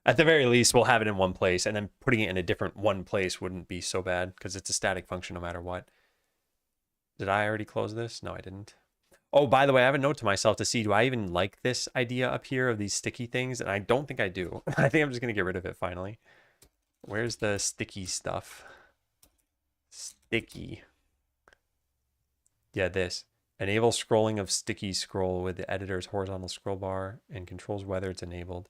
At the very least, we'll have it in one place, and then putting it in a different one place wouldn't be so bad because it's a static function no matter what. Did I already close this? No, I didn't. Oh, by the way, I have a note to myself to see, do I even like this idea up here of these sticky things? And I don't think I do. I think I'm just going to get rid of it finally. Where's the sticky stuff? Sticky. Yeah, this. Enable scrolling of sticky scroll with the editor's horizontal scroll bar and controls whether it's enabled.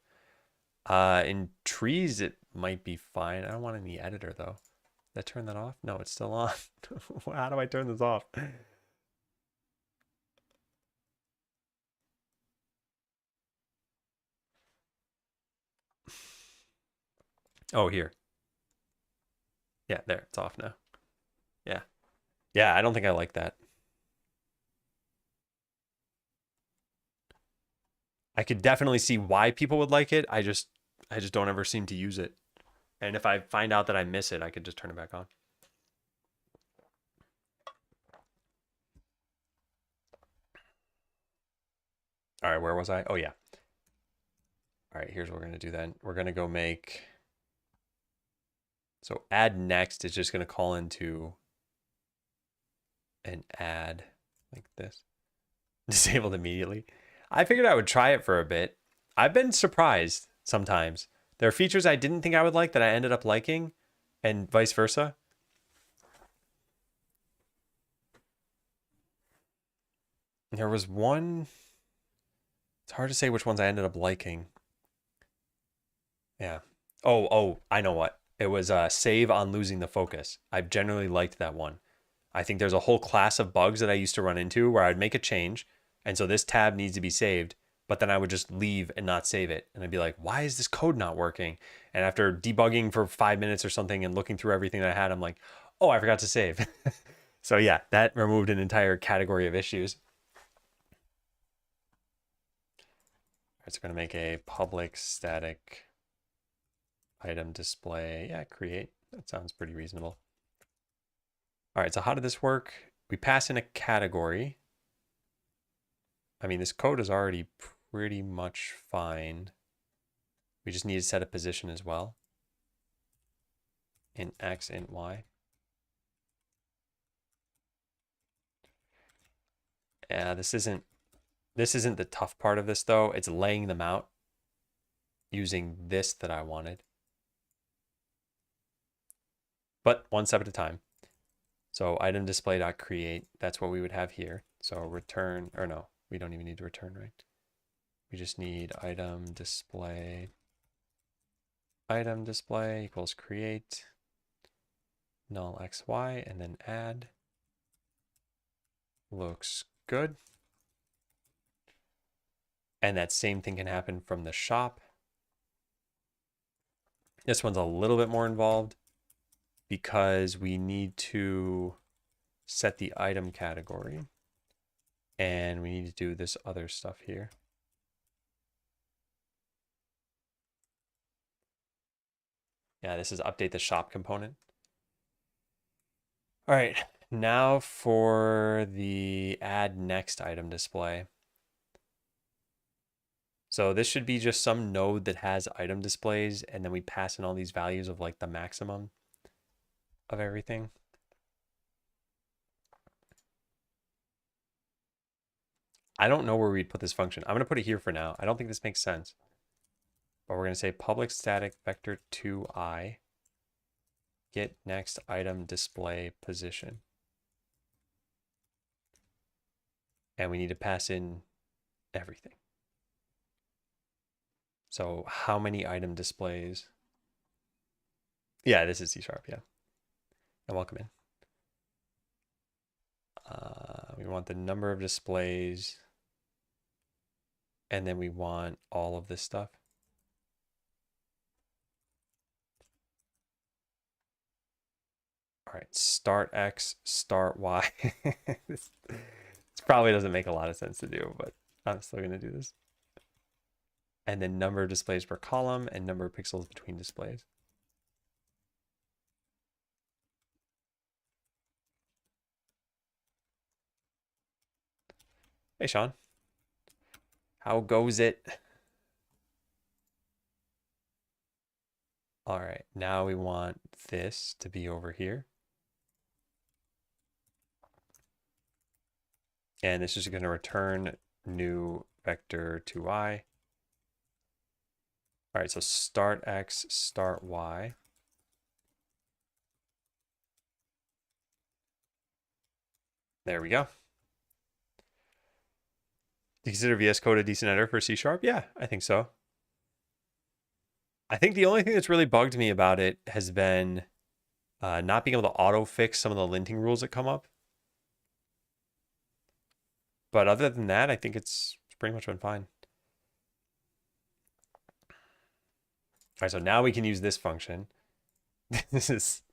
In trees, it might be fine. I don't want any editor, though. Did I turn that off? No, it's still on. How do I turn this off? Oh, here. Yeah, there. It's off now. Yeah. Yeah, I don't think I like that. I could definitely see why people would like it. I just don't ever seem to use it. And if I find out that I miss it, I could just turn it back on. All right, where was I? Oh, yeah. All right, here's what we're going to do then. We're going to go make... So add next is just going to call into an add like this. Disabled immediately. I figured I would try it for a bit. I've been surprised sometimes. There are features I didn't think I would like that I ended up liking, and vice versa. There was one... It's hard to say which ones I ended up liking. Yeah. Oh, I know what. It was save on losing the focus. I've generally liked that one. I think there's a whole class of bugs that I used to run into where I'd make a change, and so this tab needs to be saved, but then I would just leave and not save it. And I'd be like, why is this code not working? And after debugging for 5 minutes or something and looking through everything that I had, I'm like, oh, I forgot to save. So yeah, that removed an entire category of issues. All right, so we're going to make a public static item display. Yeah, create. That sounds pretty reasonable. All right, so how did this work? We pass in a category. I mean, this code is already pretty much fine. We just need to set a position as well. Int X, int Y. Yeah, this isn't the tough part of this though. It's laying them out using this that I wanted. But one step at a time. So item display.create, that's what we would have here. So return, or no, we don't even need to return, right? We just need item display equals create null xy and then add. Looks good. And that same thing can happen from the shop. This one's a little bit more involved because we need to set the item category and we need to do this other stuff here. Yeah, this is update the shop component. All right, now for the add next item display. So this should be just some node that has item displays, and then we pass in all these values of like the maximum of everything. I don't know where we'd put this function. I'm going to put it here for now. I don't think this makes sense. But we're going to say public static vector 2i get next item display position. And we need to pass in everything. So how many item displays? Yeah, this is C#, yeah. And welcome in. We want the number of displays. And then we want all of this stuff. All right, start X, start Y. This probably doesn't make a lot of sense to do, but I'm still going to do this. And then number of displays per column and number of pixels between displays. Hey, Sean. How goes it? All right, now we want this to be over here. And this is going to return new vector 2i. All right, so start X, start Y. There we go. Do you consider VS Code a decent editor for C#? Yeah, I think so. I think the only thing that's really bugged me about it has been not being able to auto fix some of the linting rules that come up. But other than that, I think it's pretty much been fine. All right, so now we can use this function. This is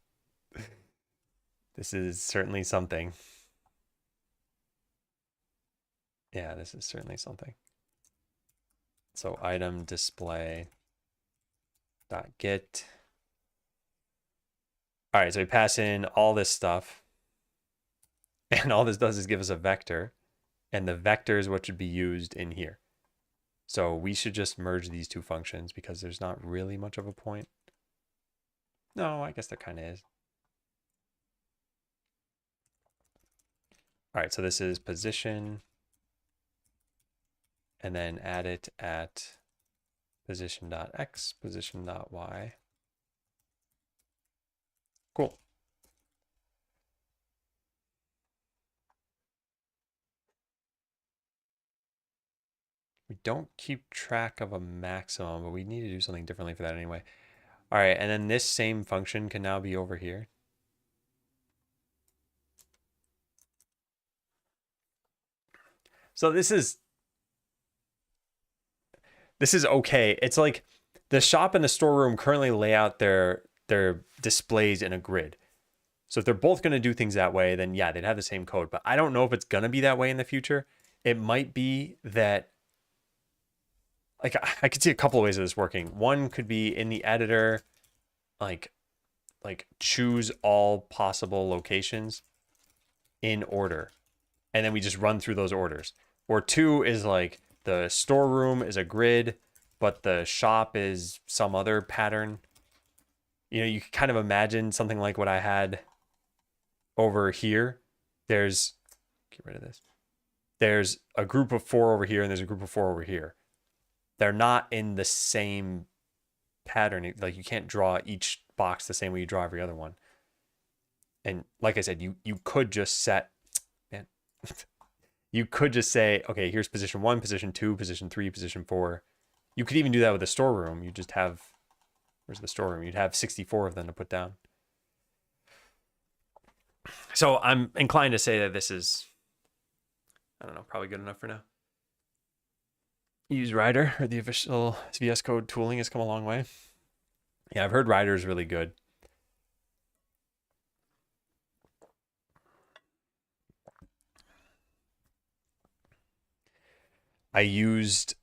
certainly something. Yeah, this is certainly something. So item display dot get. All right, so we pass in all this stuff. And all this does is give us a vector. And the vector is what should be used in here. So we should just merge these two functions because there's not really much of a point. No, I guess there kind of is. All right, so this is position. And then add it at position.x, position.y. Cool. We don't keep track of a maximum, but we need to do something differently for that anyway. All right, and then this same function can now be over here. So this is okay. It's like the shop and the storeroom currently lay out their displays in a grid. So if they're both going to do things that way, then yeah, they'd have the same code. But I don't know if it's going to be that way in the future. It might be that, like, I could see a couple of ways of this working. One could be in the editor, like choose all possible locations in order. And then we just run through those orders. Or two is like the storeroom is a grid, but the shop is some other pattern. You know, you can kind of imagine something like what I had over here. Get rid of this. There's a group of 4 over here and there's a group of 4 over here. They're not in the same pattern. Like you can't draw each box the same way you draw every other one. And like I said, you could just set, man, you could just say, okay, here's position 1, position 2, position 3, position 4. You could even do that with the storeroom. You just have, where's the storeroom? You'd have 64 of them to put down. So I'm inclined to say that this is, I don't know, probably good enough for now. Use Rider, or the official VS Code tooling has come a long way. Yeah, I've heard Rider is really good. I used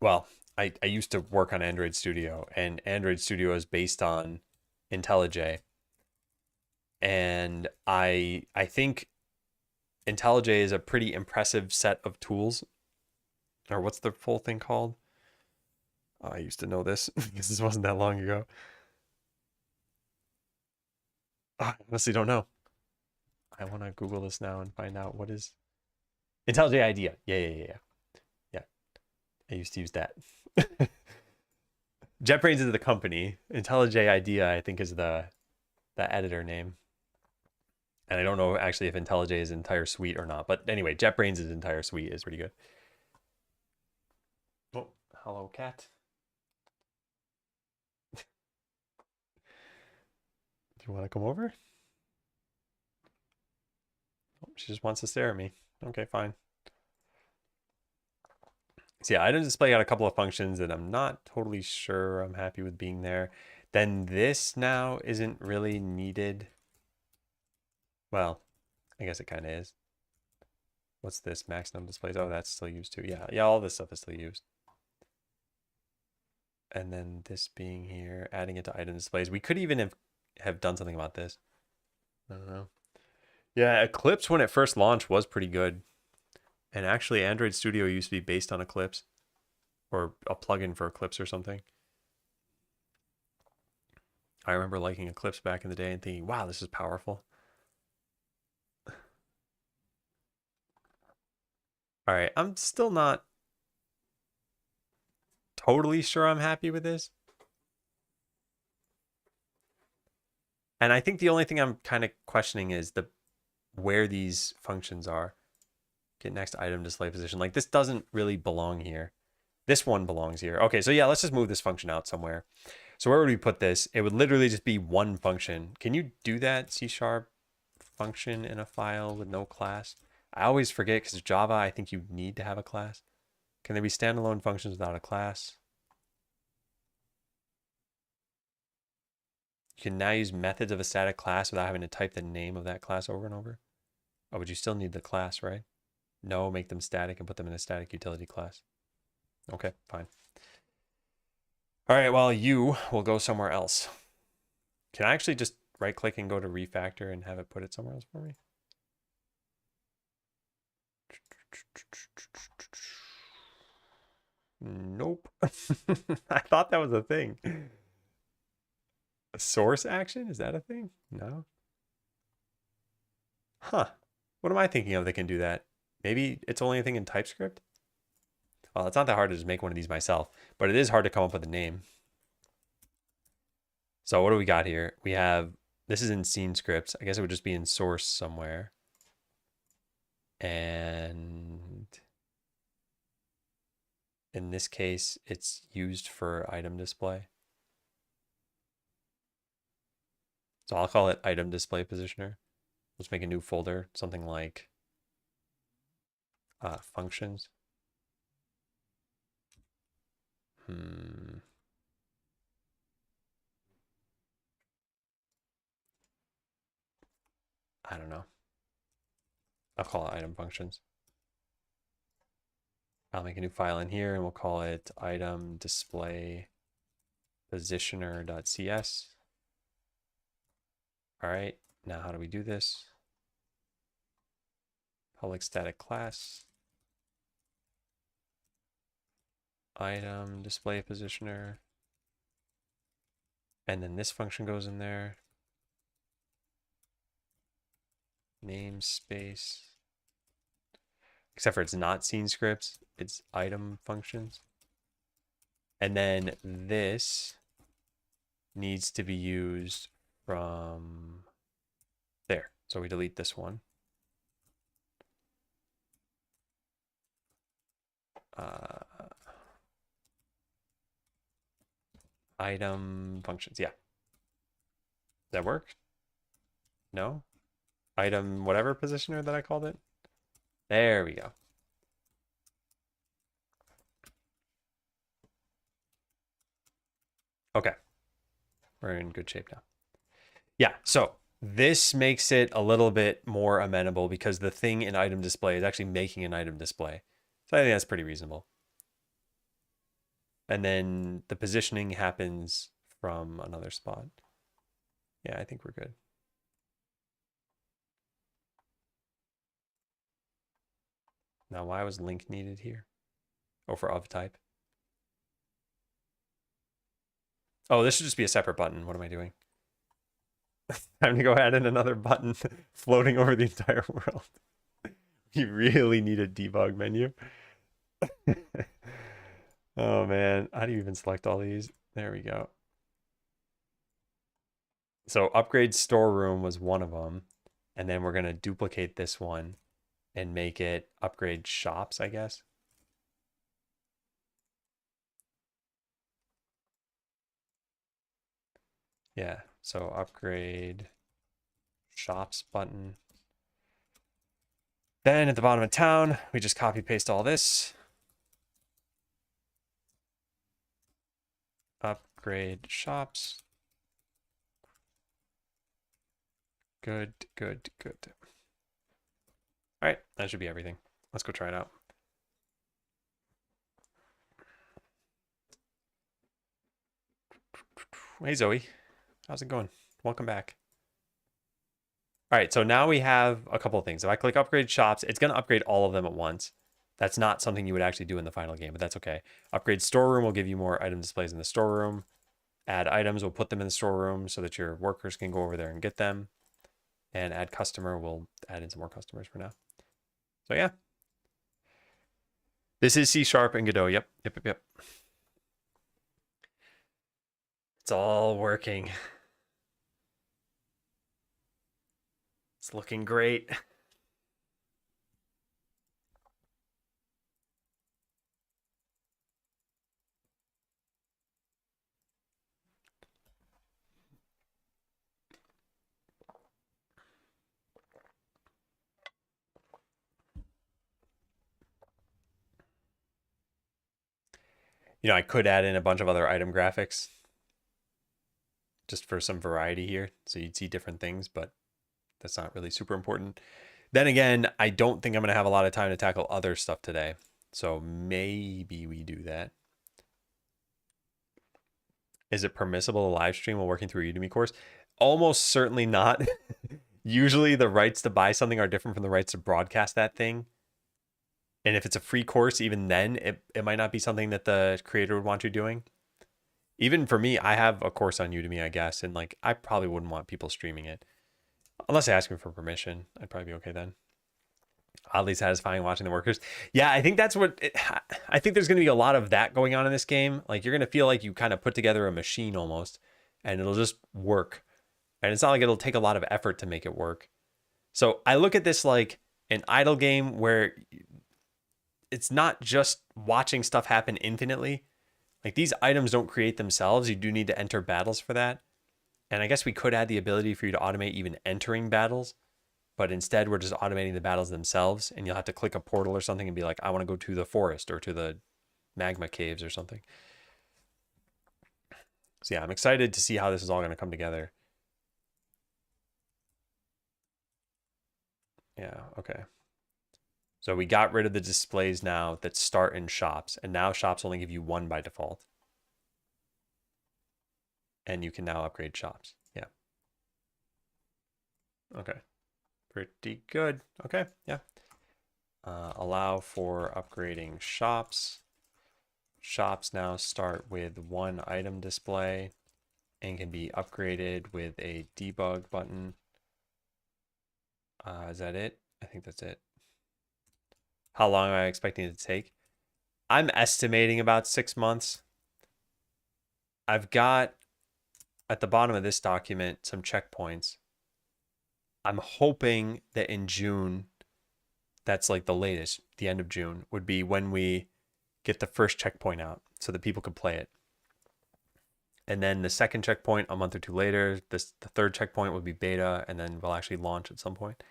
to work on Android Studio, and Android Studio is based on IntelliJ. And I think IntelliJ is a pretty impressive set of tools. Or what's the full thing called? Oh, I used to know this because this wasn't that long ago. Oh, I honestly don't know. I want to Google this now and find out what is IntelliJ IDEA. Yeah. I used to use that. JetBrains is the company. IntelliJ IDEA, I think, is the editor name. And I don't know actually if IntelliJ is entire suite or not. But anyway, JetBrains' entire suite is pretty good. Oh, hello, cat. Do you want to come over? Oh, she just wants to stare at me. Okay, fine. So yeah, item display got a couple of functions that I'm not totally sure I'm happy with being there. Then this now isn't really needed. Well, I guess it kind of is. What's this? Maximum displays. Oh, that's still used too. Yeah, all this stuff is still used. And then this being here, adding it to item displays. We could even have done something about this. I don't know. Yeah, Eclipse when it first launched was pretty good. And actually, Android Studio used to be based on Eclipse, or a plugin for Eclipse or something. I remember liking Eclipse back in the day and thinking, wow, this is powerful. All right, I'm still not totally sure I'm happy with this. And I think the only thing I'm kind of questioning is where these functions are. Get next item display position. Like this doesn't really belong here. This one belongs here. Okay, so yeah, let's just move this function out somewhere. So where would we put this? It would literally just be one function. Can you do that C# function in a file with no class? I always forget because Java, I think you need to have a class. Can there be standalone functions without a class? You can now use methods of a static class without having to type the name of that class over and over. Oh, but you still need the class, right? No, make them static and put them in a static utility class. Okay, fine. All right, well, you will go somewhere else. Can I actually just right click and go to refactor and have it put it somewhere else for me? Nope. I thought that was a thing. A source action? Is that a thing? No. Huh. What am I thinking of that can do that? Maybe it's only a thing in TypeScript? Well, it's not that hard to just make one of these myself, but it is hard to come up with a name. So what do we got here? We have, this is in scene scripts. I guess it would just be in source somewhere. And in this case, it's used for item display. So I'll call it item display positioner. Let's make a new folder, something like functions. I don't know. I'll call it item functions. I'll make a new file in here and we'll call it item display positioner.cs. All right, now how do we do this? Public static class. Item display positioner. And then this function goes in there. Namespace. Except for it's not scene scripts, it's item functions. And then this needs to be used from there. So we delete this one. Item functions, yeah. Does that work? No? Item whatever positioner that I called it? There we go. Okay. We're in good shape now. Yeah, so this makes it a little bit more amenable because the thing in item display is actually making an item display. So I think that's pretty reasonable. And then the positioning happens from another spot. Yeah, I think we're good. Now, why was link needed here? Oh, for of type. Oh, this should just be a separate button. What am I doing? Time to go add in another button floating over the entire world. You really need a debug menu. Oh man, how do you even select all these? There we go. So upgrade storeroom was one of them. And then we're going to duplicate this one and make it upgrade shops, I guess. Yeah, so upgrade shops button. Then at the bottom of town, we just copy paste all this. Upgrade shops. Good, good, good. All right, that should be everything. Let's go try it out. Hey, Zoe. How's it going? Welcome back. All right, so now we have a couple of things. If I click upgrade shops, it's going to upgrade all of them at once. That's not something you would actually do in the final game, but that's okay. Upgrade storeroom will give you more item displays in the storeroom. Add items, we'll put them in the storeroom so that your workers can go over there and get them. And add customer, we'll add in some more customers for now. So yeah. This is C# and Godot. Yep. It's all working. It's looking great. You know, I could add in a bunch of other item graphics just for some variety here. So you'd see different things, but that's not really super important. Then again, I don't think I'm going to have a lot of time to tackle other stuff today. So maybe we do that. Is it permissible to live stream while working through a Udemy course? Almost certainly not. Usually the rights to buy something are different from the rights to broadcast that thing. And if it's a free course, even then, it might not be something that the creator would want you doing. Even for me, I have a course on Udemy, I guess, and like I probably wouldn't want people streaming it. Unless they ask me for permission, I'd probably be okay then. Oddly satisfying watching the workers. Yeah, I think that's what I think there's going to be a lot of that going on in this game. Like you're going to feel like you kind of put together a machine almost, and it'll just work. And it's not like it'll take a lot of effort to make it work. So I look at this like an idle game where it's not just watching stuff happen infinitely. Like these items don't create themselves. You do need to enter battles for that. And I guess we could add the ability for you to automate even entering battles, but instead we're just automating the battles themselves, and you'll have to click a portal or something and be like, I want to go to the forest or to the magma caves or something. So yeah, I'm excited to see how this is all going to come together. Yeah, okay. So we got rid of the displays now that start in shops, and now shops only give you one by default. And you can now upgrade shops. Yeah. Okay. Pretty good. Okay, yeah. Allow for upgrading shops. Shops now start with one item display and can be upgraded with a debug button. Is that it? I think that's it. How long am I expecting it to take? I'm estimating about 6 months. I've got at the bottom of this document some checkpoints. I'm hoping that in June, that's like the latest, the end of June, would be when we get the first checkpoint out so that people could play it. And then the second checkpoint a month or two later, the third checkpoint would be beta, and then we'll actually launch at some point.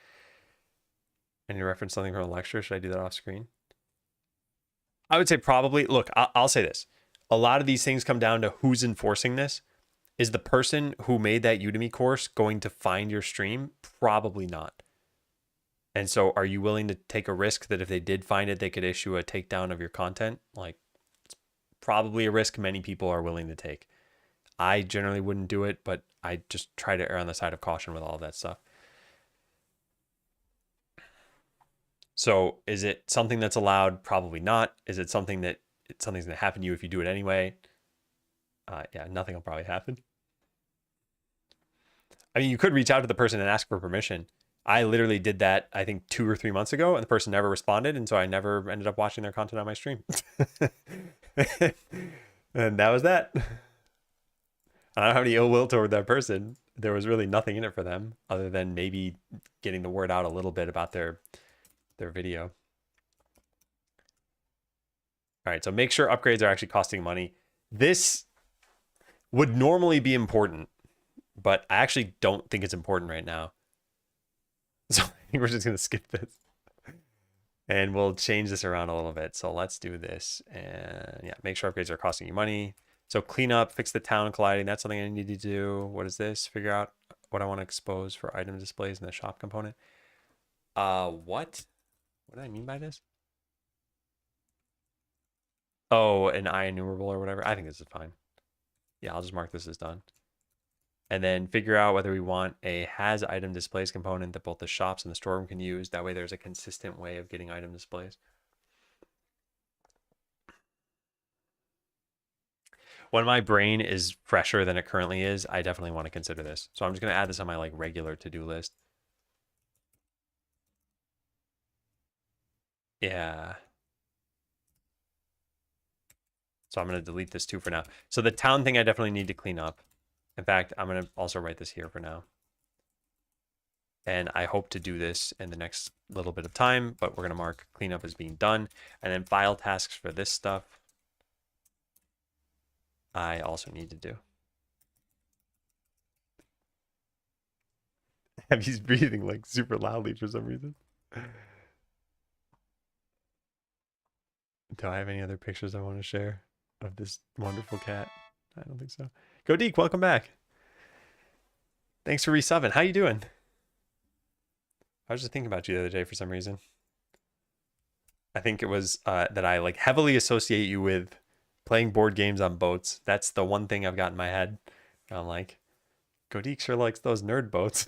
And you reference something from a lecture. Should I do that off screen? I would say probably, look, I'll say this. A lot of these things come down to who's enforcing this. Is the person who made that Udemy course going to find your stream? Probably not. And so are you willing to take a risk that if they did find it, they could issue a takedown of your content? Like, it's probably a risk many people are willing to take. I generally wouldn't do it, but I just try to err on the side of caution with all of that stuff. So is it something that's allowed? Probably not. Is it something that something's going to happen to you if you do it anyway? Yeah, nothing will probably happen. I mean, you could reach out to the person and ask for permission. I literally did that, I think 2 or 3 months ago, and the person never responded, and so I never ended up watching their content on my stream. And that was that. I don't have any ill will toward that person. There was really nothing in it for them other than maybe getting the word out a little bit about their video. All right, so make sure upgrades are actually costing money. This would normally be important, but I actually don't think it's important right now. So I think we're just going to skip this. And we'll change this around a little bit. So let's do this. And yeah, make sure upgrades are costing you money. So clean up, fix the town colliding. That's something I need to do. What is this? Figure out what I want to expose for item displays in the shop component. What? What do I mean by this? Oh, an IEnumerable or whatever. I think this is fine. Yeah, I'll just mark this as done. And then figure out whether we want a has item displays component that both the shops and the storeroom can use. That way there's a consistent way of getting item displays. When my brain is fresher than it currently is, I definitely want to consider this. So I'm just going to add this on my like regular to-do list. Yeah. So I'm going to delete this too for now. So the town thing I definitely need to clean up. In fact, I'm going to also write this here for now. And I hope to do this in the next little bit of time, but we're going to mark cleanup as being done. And then file tasks for this stuff, I also need to do. He's breathing like super loudly for some reason. Do I have any other pictures I want to share of this wonderful cat? I don't think so. Go Deke, welcome back. Thanks for resubbing. How you doing? I was just thinking about you the other day for some reason. I think it was that I like heavily associate you with playing board games on boats. That's the one thing I've got in my head. I'm like, Godik sure likes those nerd boats.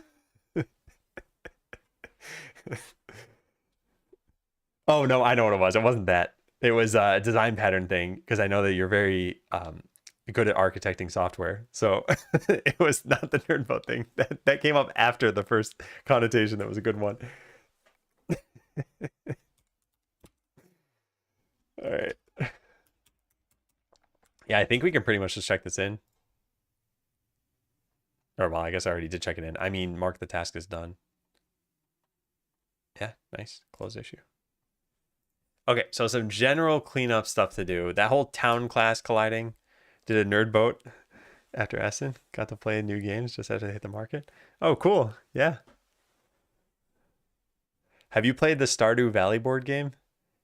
Oh no, I know what it was. It wasn't that. It was a design pattern thing because I know that you're very good at architecting software. So it was not the nerd boat thing. That came up after the first connotation. That was a good one. All right. Yeah, I think we can pretty much just check this in. Or, well, I guess I already did check it in. I mean, mark the task as done. Yeah, nice. Close issue. Okay, so some general cleanup stuff to do. That whole town class colliding. Did a nerd boat after Essen. Got to play new games just after they hit the market. Oh, cool. Yeah. Have you played the Stardew Valley board game?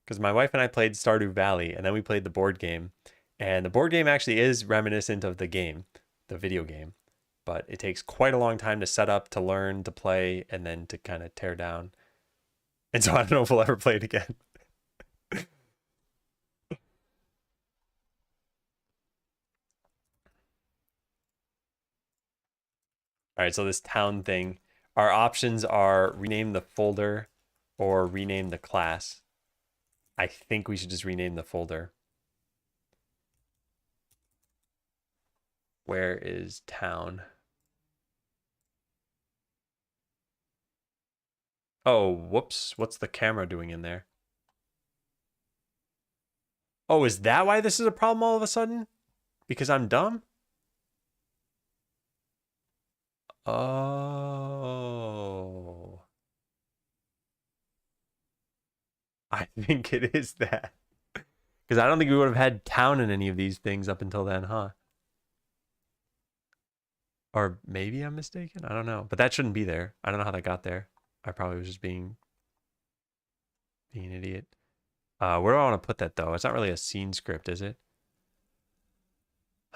Because my wife and I played Stardew Valley, and then we played the board game. And the board game actually is reminiscent of the game, the video game. But it takes quite a long time to set up, to learn, to play, and then to kind of tear down. And so I don't know if we'll ever play it again. All right, so this town thing, our options are rename the folder or rename the class. I think we should just rename the folder. Where is town? Oh, whoops. What's the camera doing in there? Oh, is that why this is a problem all of a sudden? Because I'm dumb? Oh. I think it is that. Because I don't think we would have had town in any of these things up until then, huh? Or maybe I'm mistaken? I don't know. But that shouldn't be there. I don't know how that got there. I probably was just being an idiot. Where do I want to put that, though? It's not really a scene script, is it?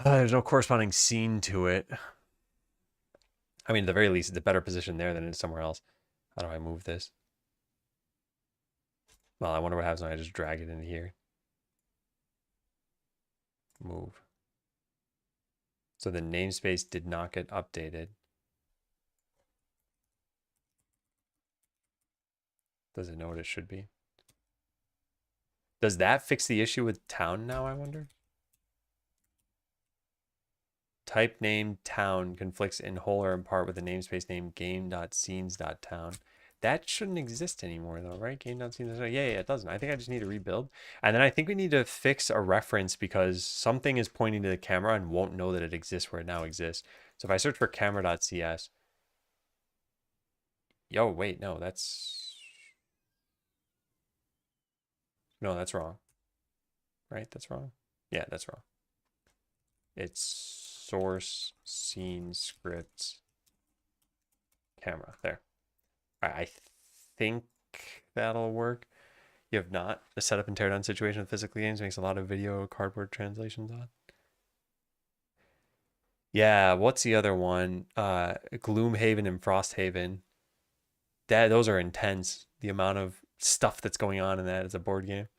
There's no corresponding scene to it. I mean, at the very least, it's a better position there than it is somewhere else. How do I move this? Well, I wonder what happens when I just drag it in here. Move. So the namespace did not get updated. Does it know what it should be? Does that fix the issue with town now, I wonder? Type name town conflicts in whole or in part with the namespace name game.scenes.town. That shouldn't exist anymore though, right? Game dot scene. Yeah, it doesn't. I think I just need to rebuild. And then I think we need to fix a reference because something is pointing to the camera and won't know that it exists where it now exists. So if I search for camera.cs, yo, wait, no, that's wrong. Right? That's wrong. Yeah, that's wrong. It's source scene scripts camera. There. I think that'll work. You have not. The setup and teardown situation with physical games makes a lot of video cardboard translations on. Yeah, what's the other one? Gloomhaven and Frosthaven. Those are intense. The amount of stuff that's going on in that as a board game.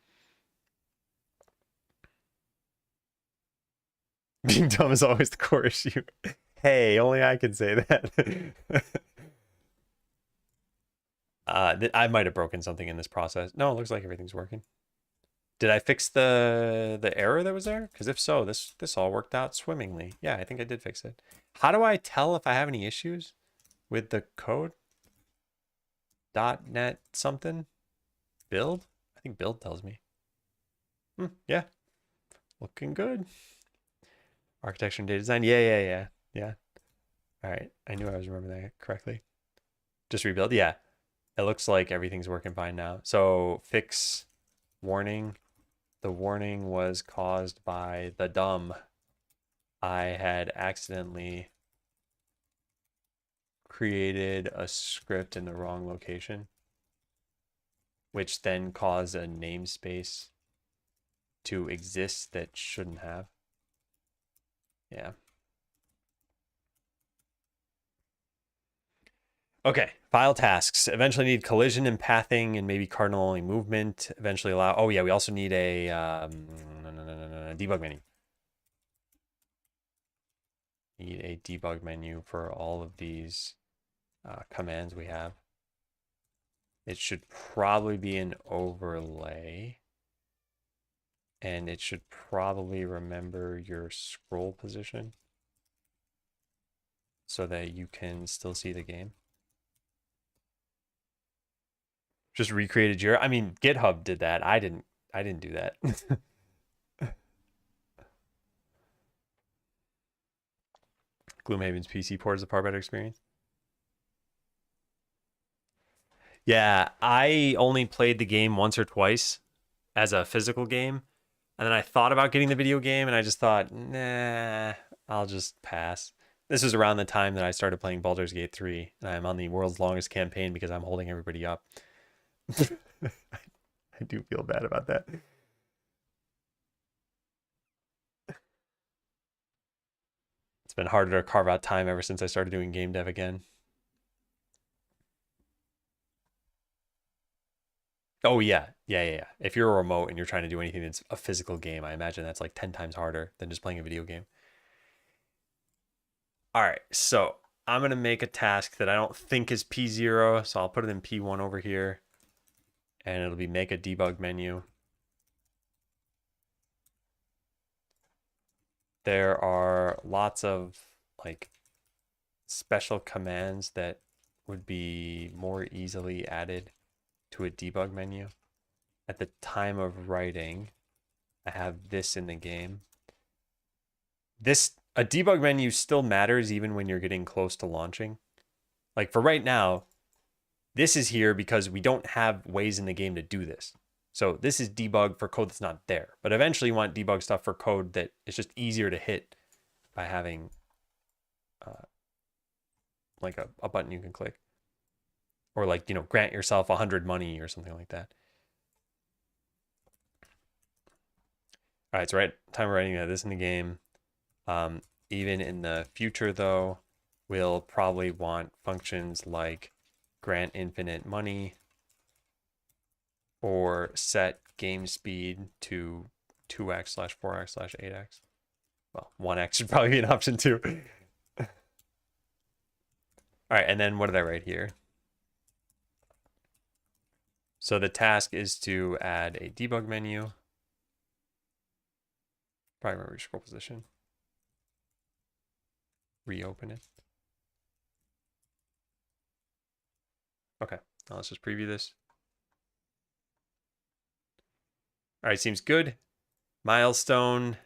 Being dumb is always the core issue. Hey, only I can say that. I might have broken something in this process. No, it looks like everything's working. Did I fix the error that was there? Because if so, this all worked out swimmingly. Yeah, I think I did fix it. How do I tell if I have any issues with the code? .net something? Build? I think build tells me. Yeah. Looking good. Architecture and data design. Yeah. All right. I knew I was remembering that correctly. Just rebuild. Yeah. It looks like everything's working fine now. So fix warning. The warning was caused by the dumb. I had accidentally created a script in the wrong location, which then caused a namespace to exist that shouldn't have. Yeah. Okay, file tasks. Eventually need collision and pathing and maybe cardinal only movement. Eventually allow, oh yeah, we also need a debug menu. Need a debug menu for all of these commands we have. It should probably be an overlay. And it should probably remember your scroll position so that you can still see the game. Just recreated Jira. I mean, GitHub did that. I didn't do that. Gloomhaven's PC port is a far better experience. Yeah, I only played the game once or twice as a physical game. And then I thought about getting the video game and I just thought, nah, I'll just pass. This was around the time that I started playing Baldur's Gate 3, and I'm on the world's longest campaign because I'm holding everybody up. I do feel bad about that. It's been harder to carve out time ever since I started doing game dev again. Oh, yeah. If you're a remote and you're trying to do anything that's a physical game, I imagine that's like 10 times harder than just playing a video game. All right, so I'm going to make a task that I don't think is P0, so I'll put it in P1 over here, and it'll be make a debug menu. There are lots of like special commands that would be more easily added to a debug menu. At the time of writing, I have this in the game. A debug menu still matters even when you're getting close to launching. Like for right now, this is here because we don't have ways in the game to do this. So this is debug for code that's not there. But eventually you want debug stuff for code that is just easier to hit by having like a button you can click. Or like, grant yourself 100 money or something like that. All right, so right time of writing this in the game. Even in the future, though, we'll probably want functions like grant infinite money or set game speed to 2x/4x/8x. Well, 1x should probably be an option too. All right, and then what did I write here? So the task is to add a debug menu. Primary scroll position. Reopen it. Okay, Now let's just preview this. All right, seems good. Milestone.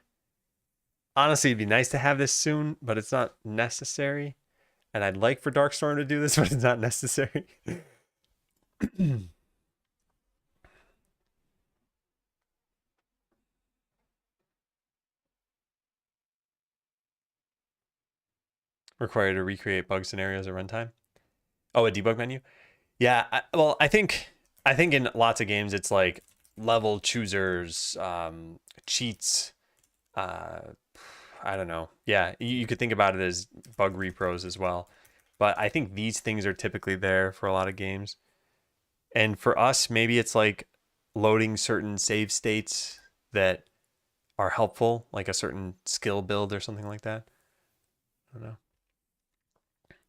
Honestly, it'd be nice to have this soon, but it's not necessary. And I'd like for Darkstorm to do this, but it's not necessary. Required to recreate bug scenarios at runtime. Oh, a debug menu? Yeah, I think in lots of games it's like level choosers, cheats, I don't know. Yeah, you could think about it as bug repros as well. But I think these things are typically there for a lot of games. And for us, maybe it's like loading certain save states that are helpful, like a certain skill build or something like that. I don't know.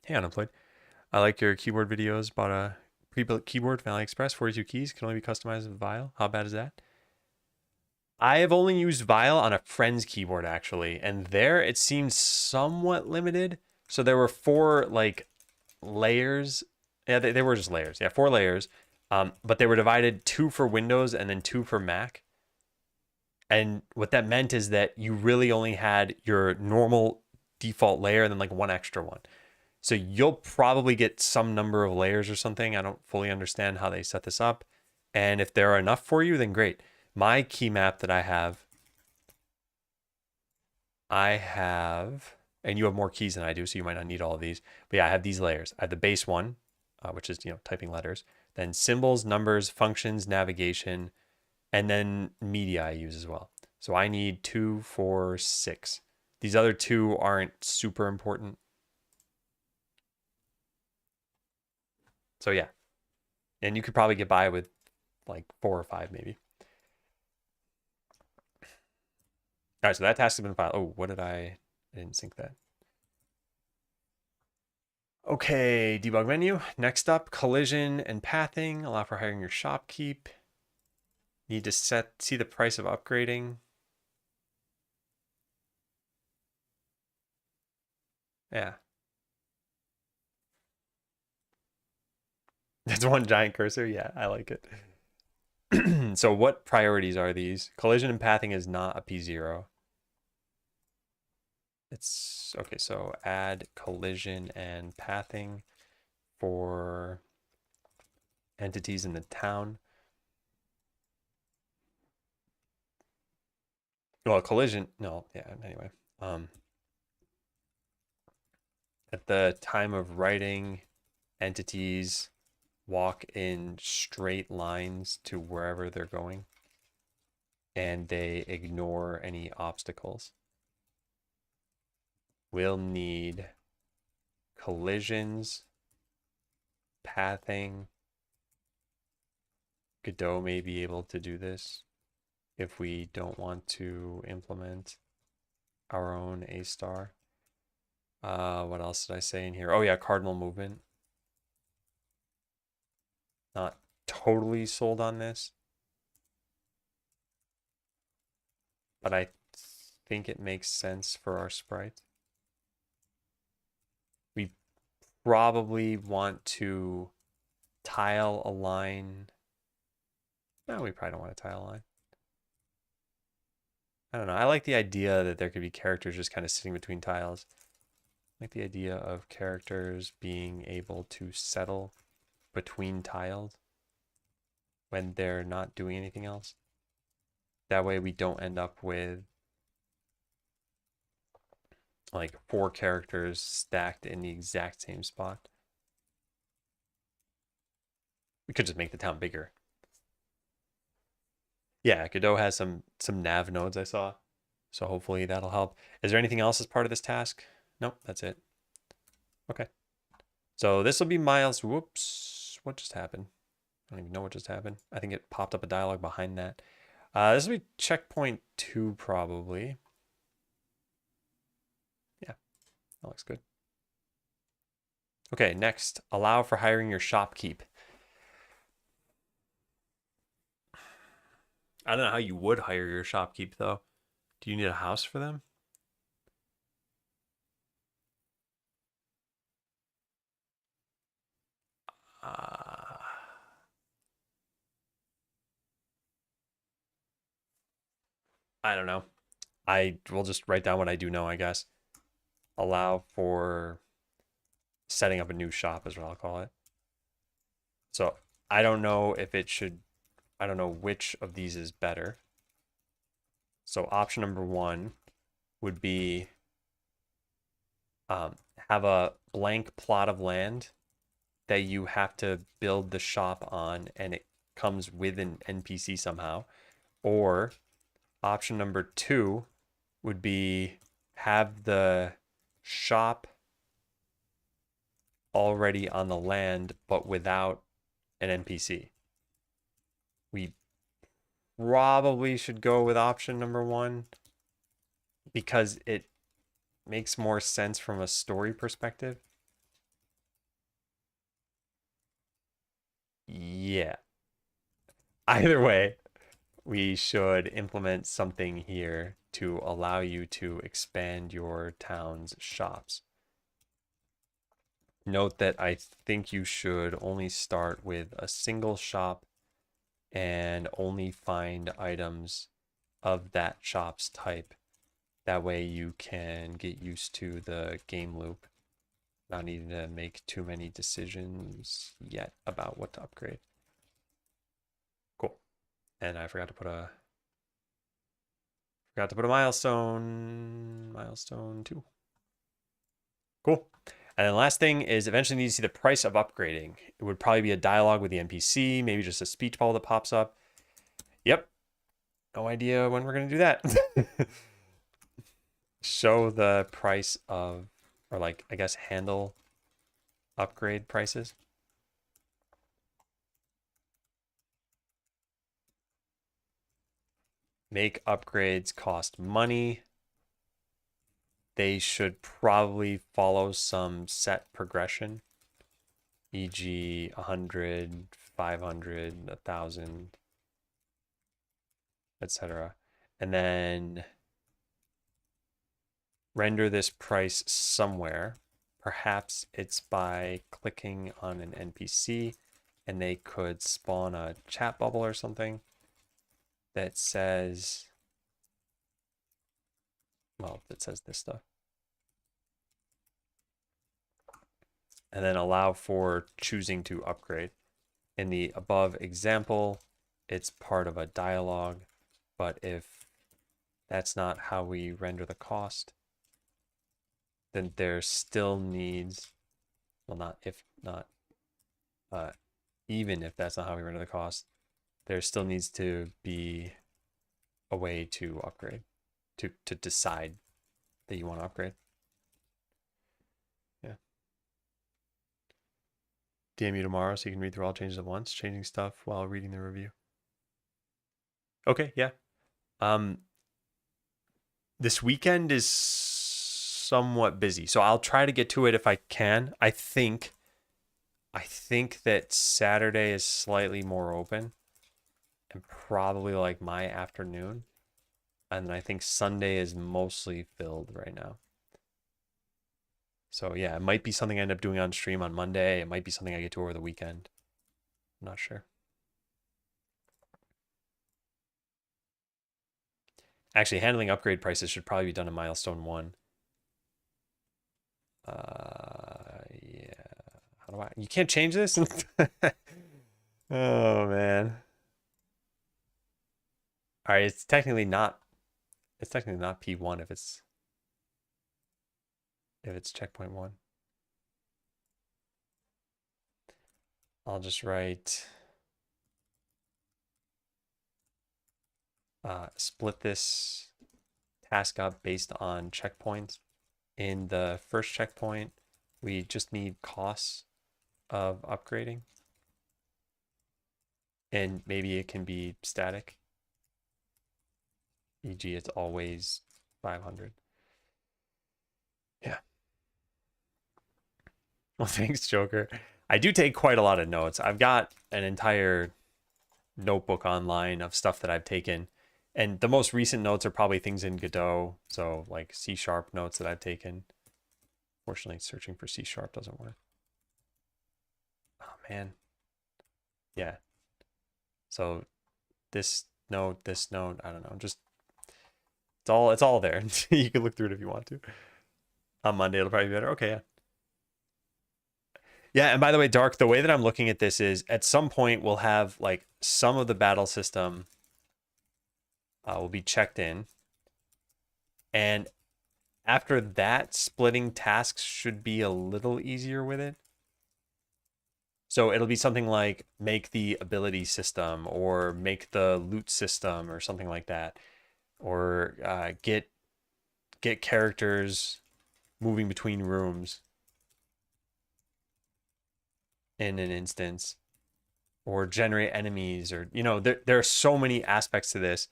Hey, Unemployed. I like your keyboard videos. Bought a pre-built keyboard from AliExpress. 42 keys. Can only be customized with Vile. How bad is that? I have only used Vile on a friend's keyboard, actually. And there it seemed somewhat limited. So there were 4, like, layers. Yeah, they were just layers. Yeah, 4 layers. But they were divided 2 for Windows and then 2 for Mac. And what that meant is that you really only had your normal default layer and then like 1 extra one. So you'll probably get some number of layers or something. I don't fully understand how they set this up. And if there are enough for you, then great. My key map that I have, and you have more keys than I do, so you might not need all of these. But yeah, I have these layers. I have the base one, which is, typing letters. Then symbols, numbers, functions, navigation, and then media I use as well. So I need 2, 4, 6. These other 2 aren't super important. So yeah. And you could probably get by with like 4 or 5 maybe. All right, so that task has been filed. Oh, what did I didn't sync that. Okay, debug menu. Next up, collision and pathing. Allow for hiring your shopkeep. Need to see the price of upgrading. Yeah. That's one giant cursor. Yeah, I like it. So what priorities are these? Collision and pathing is not a P0. It's okay, so add collision and pathing for entities in the town. Well, collision, no, yeah, anyway. At the time of writing, entities walk in straight lines to wherever they're going, and they ignore any obstacles. We'll need collisions, pathing. Godot may be able to do this if we don't want to implement our own A star. What else did I say in here? Oh yeah, cardinal movement. Not totally sold on this, but I think it makes sense for our sprite. We probably want to tile a line. No, we probably don't want to tile a line. I don't know. I like the idea that there could be characters just kind of sitting between tiles. I like the idea of characters being able to settle between tiles when they're not doing anything else. That way we don't end up with like 4 characters stacked in the exact same spot. We could just make the town bigger. Yeah, Godot has some nav nodes I saw. So hopefully that'll help. Is there anything else as part of this task? Nope, that's it. Okay. So this will be Miles. Whoops. What just happened? I don't even know what just happened. I think it popped up a dialogue behind that. This will be checkpoint 2 probably. Yeah, that looks good. Okay, next, allow for hiring your shopkeep. I don't know how you would hire your shopkeep though. Do you need a house for them? I don't know. I will just write down what I do know, I guess. Allow for setting up a new shop is what I'll call it. So I don't know if it should, I don't know which of these is better. So option number one would be have a blank plot of land that you have to build the shop on and it comes with an NPC somehow. Or option number two would be have the shop already on the land but without an NPC. We probably should go with option number one because it makes more sense from a story perspective. Yeah. Either way, we should implement something here to allow you to expand your town's shops. Note that I think you should only start with a single shop and only find items of that shop's type. That way you can get used to the game loop, not needing to make too many decisions yet about what to upgrade. Cool. And I forgot to put a milestone 2. Cool. And then last thing is eventually need to see the price of upgrading. It would probably be a dialogue with the NPC, maybe just a speech bubble that pops up. Yep. No idea when we're going to do that. Show the price of, or like, I guess, handle upgrade prices. Make upgrades cost money. They should probably follow some set progression, e.g. 100, 500, 1,000, etc. And then render this price somewhere. Perhaps it's by clicking on an NPC and they could spawn a chat bubble or something that says, well, that says this stuff. And then allow for choosing to upgrade. In the above example, it's part of a dialogue, but if that's not how we render the cost, then there still needs, well, not if not, even if that's not how we render the cost, there still needs to be a way to upgrade, to decide that you want to upgrade. Yeah. DM you tomorrow so you can read through all changes at once, changing stuff while reading the review. Okay, yeah. This weekend is somewhat busy, so I'll try to get to it if I can. I think that Saturday is slightly more open and probably like my afternoon. And then I think Sunday is mostly filled right now. So yeah, it might be something I end up doing on stream on Monday. It might be something I get to over the weekend. I'm not sure. Actually, handling upgrade prices should probably be done in milestone 1. Yeah. How do I? You can't change this? Oh man. All right, it's technically not P1 if it's checkpoint 1. I'll just write split this task up based on checkpoints. In the first checkpoint, we just need costs of upgrading. And maybe it can be static. E.g. it's always 500. Yeah. Well, thanks, Joker. I do take quite a lot of notes. I've got an entire notebook online of stuff that I've taken. And the most recent notes are probably things in Godot. So like C# notes that I've taken. Fortunately, searching for C# doesn't work. Oh, man. Yeah. So this note, I don't know. Just It's all there. You can look through it if you want to. On Monday, it'll probably be better. Okay, yeah. Yeah, and by the way, Dark, the way that I'm looking at this is at some point we'll have like some of the battle system will be checked in. And after that, splitting tasks should be a little easier with it. So it'll be something like make the ability system or make the loot system or something like that. Or get characters moving between rooms in an instance, or generate enemies, or there are so many aspects to this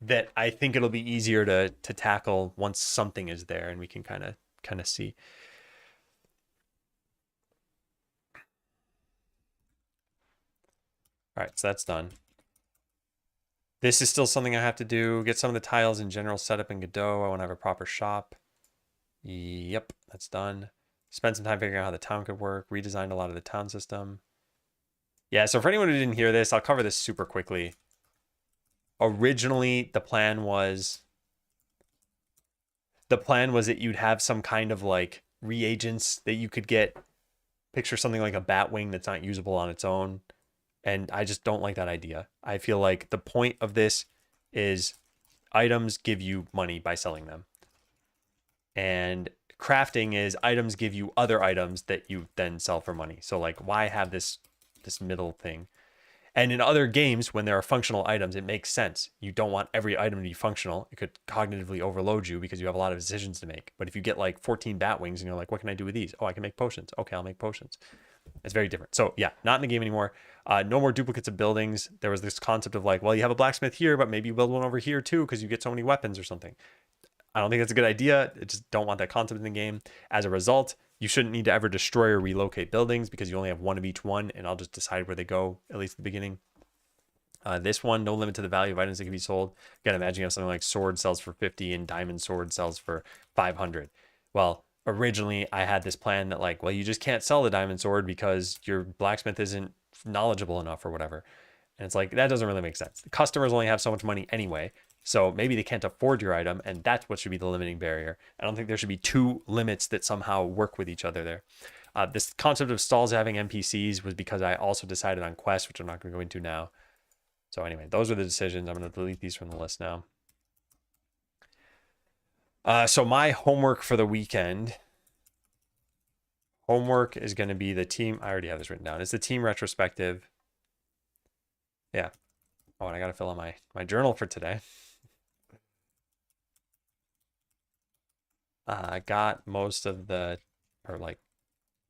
that I think it'll be easier to tackle once something is there and we can kind of see. All right, so that's done. This is still something I have to do. Get some of the tiles in general setup in Godot. I want to have a proper shop. Yep, that's done. Spend some time figuring out how the town could work. Redesigned a lot of the town system. Yeah, so for anyone who didn't hear this, I'll cover this super quickly. Originally, the plan was that you'd have some kind of like reagents that you could get. Picture something like a bat wing that's not usable on its own. And I just don't like that idea. I feel like the point of this is items give you money by selling them. And crafting is items give you other items that you then sell for money. So like, why have this middle thing? And in other games, when there are functional items, it makes sense. You don't want every item to be functional. It could cognitively overload you because you have a lot of decisions to make. But if you get like 14 bat wings and you're like, what can I do with these? Oh, I can make potions. Okay, I'll make potions. It's very different. So yeah, not in the game anymore. No more duplicates of buildings. There was this concept of like, well, you have a blacksmith here, but maybe you build one over here too because you get so many weapons or something. I don't think that's a good idea. I just don't want that concept in the game. As a result, you shouldn't need to ever destroy or relocate buildings because you only have one of each one, and I'll just decide where they go, at least at the beginning. This one, no limit to the value of items that can be sold. Again, imagine you have something like sword sells for 50 and diamond sword sells for 500. Well, originally I had this plan that like, well, you just can't sell the diamond sword because your blacksmith isn't knowledgeable enough or whatever. And it's like, that doesn't really make sense. The customers only have so much money anyway. So maybe they can't afford your item, and that's what should be the limiting barrier. I don't think there should be two limits that somehow work with each other there. This concept of stalls having NPCs was because I also decided on quests, which I'm not going to go into now. So anyway, those are the decisions. I'm going to delete these from the list now. So my homework for the weekend. Homework is going to be the team. I already have this written down. It's the team retrospective. Yeah. Oh, and I got to fill out my journal for today. I got most of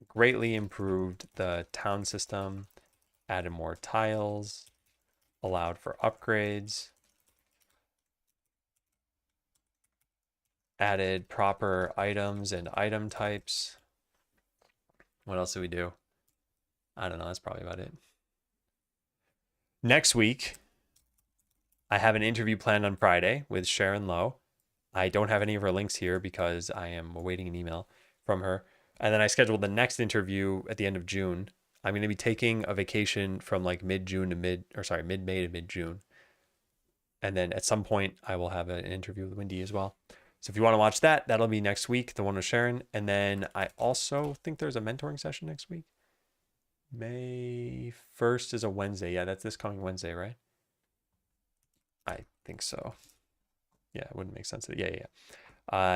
greatly improved the town system, added more tiles, allowed for upgrades, added proper items and item types. What else did we do? I don't know. That's probably about it. Next week, I have an interview planned on Friday with Sharon Lowe. I don't have any of her links here because I am awaiting an email from her. And then I scheduled the next interview at the end of June. I'm going to be taking a vacation from like mid-May to mid-June. And then at some point I will have an interview with Wendy as well. So if you want to watch that, that'll be next week, the one with Sharon. And then I also think there's a mentoring session next week. May 1st is a Wednesday. Yeah, that's this coming Wednesday, right? I think so. Yeah, it wouldn't make sense. Yeah.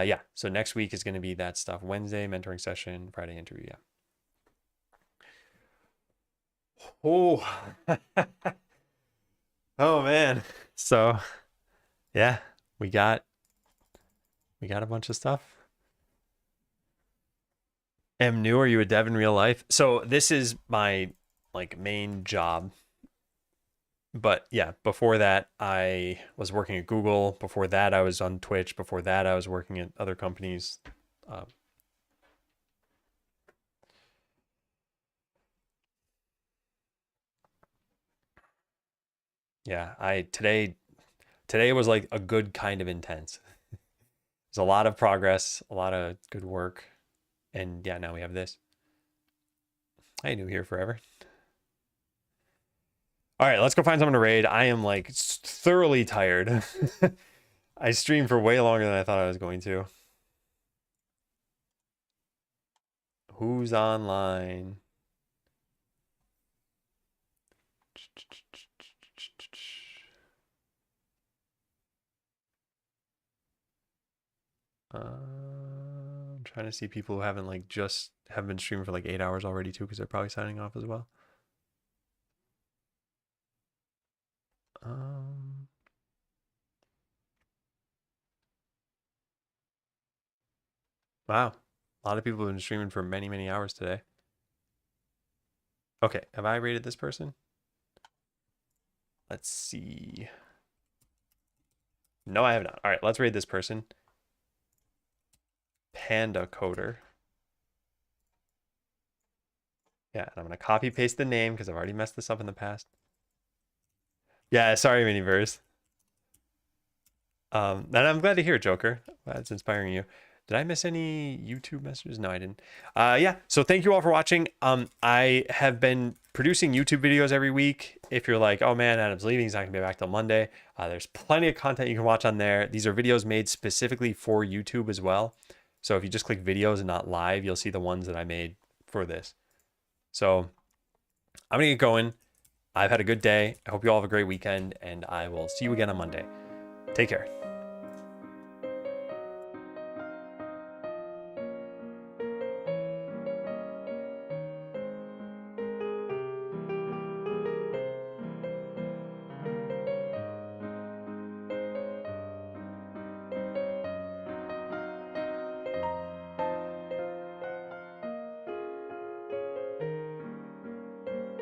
Yeah. So next week is going to be that stuff. Wednesday, mentoring session, Friday interview. Yeah. Oh, oh man. So yeah, we got a bunch of stuff. Am new. Are you a dev in real life? So this is my like main job. But yeah, before that, I was working at Google. Before that, I was on Twitch. Before that, I was working at other companies. Yeah, today was like a good kind of intense. There's a lot of progress, a lot of good work. And yeah, now we have this. I knew here forever. All right, let's go find someone to raid. I am like thoroughly tired. I streamed for way longer than I thought I was going to. Who's online? I'm trying to see people who haven't like just have been streaming for like 8 hours already too, because they're probably signing off as well. Wow, a lot of people have been streaming for many, many hours today. Okay, have I rated this person? Let's see. No, I have not. All right, let's rate this person. Panda Coder. Yeah, and I'm gonna copy paste the name because I've already messed this up in the past. Yeah, sorry, Miniverse. And I'm glad to hear it, Joker. That's inspiring you. Did I miss any YouTube messages? No, I didn't. Yeah, so thank you all for watching. I have been producing YouTube videos every week. If you're like, oh man, Adam's leaving, he's not gonna be back till Monday. There's plenty of content you can watch on there. These are videos made specifically for YouTube as well. So if you just click videos and not live, you'll see the ones that I made for this. So I'm gonna get going. I've had a good day. I hope you all have a great weekend, and I will see you again on Monday. Take care.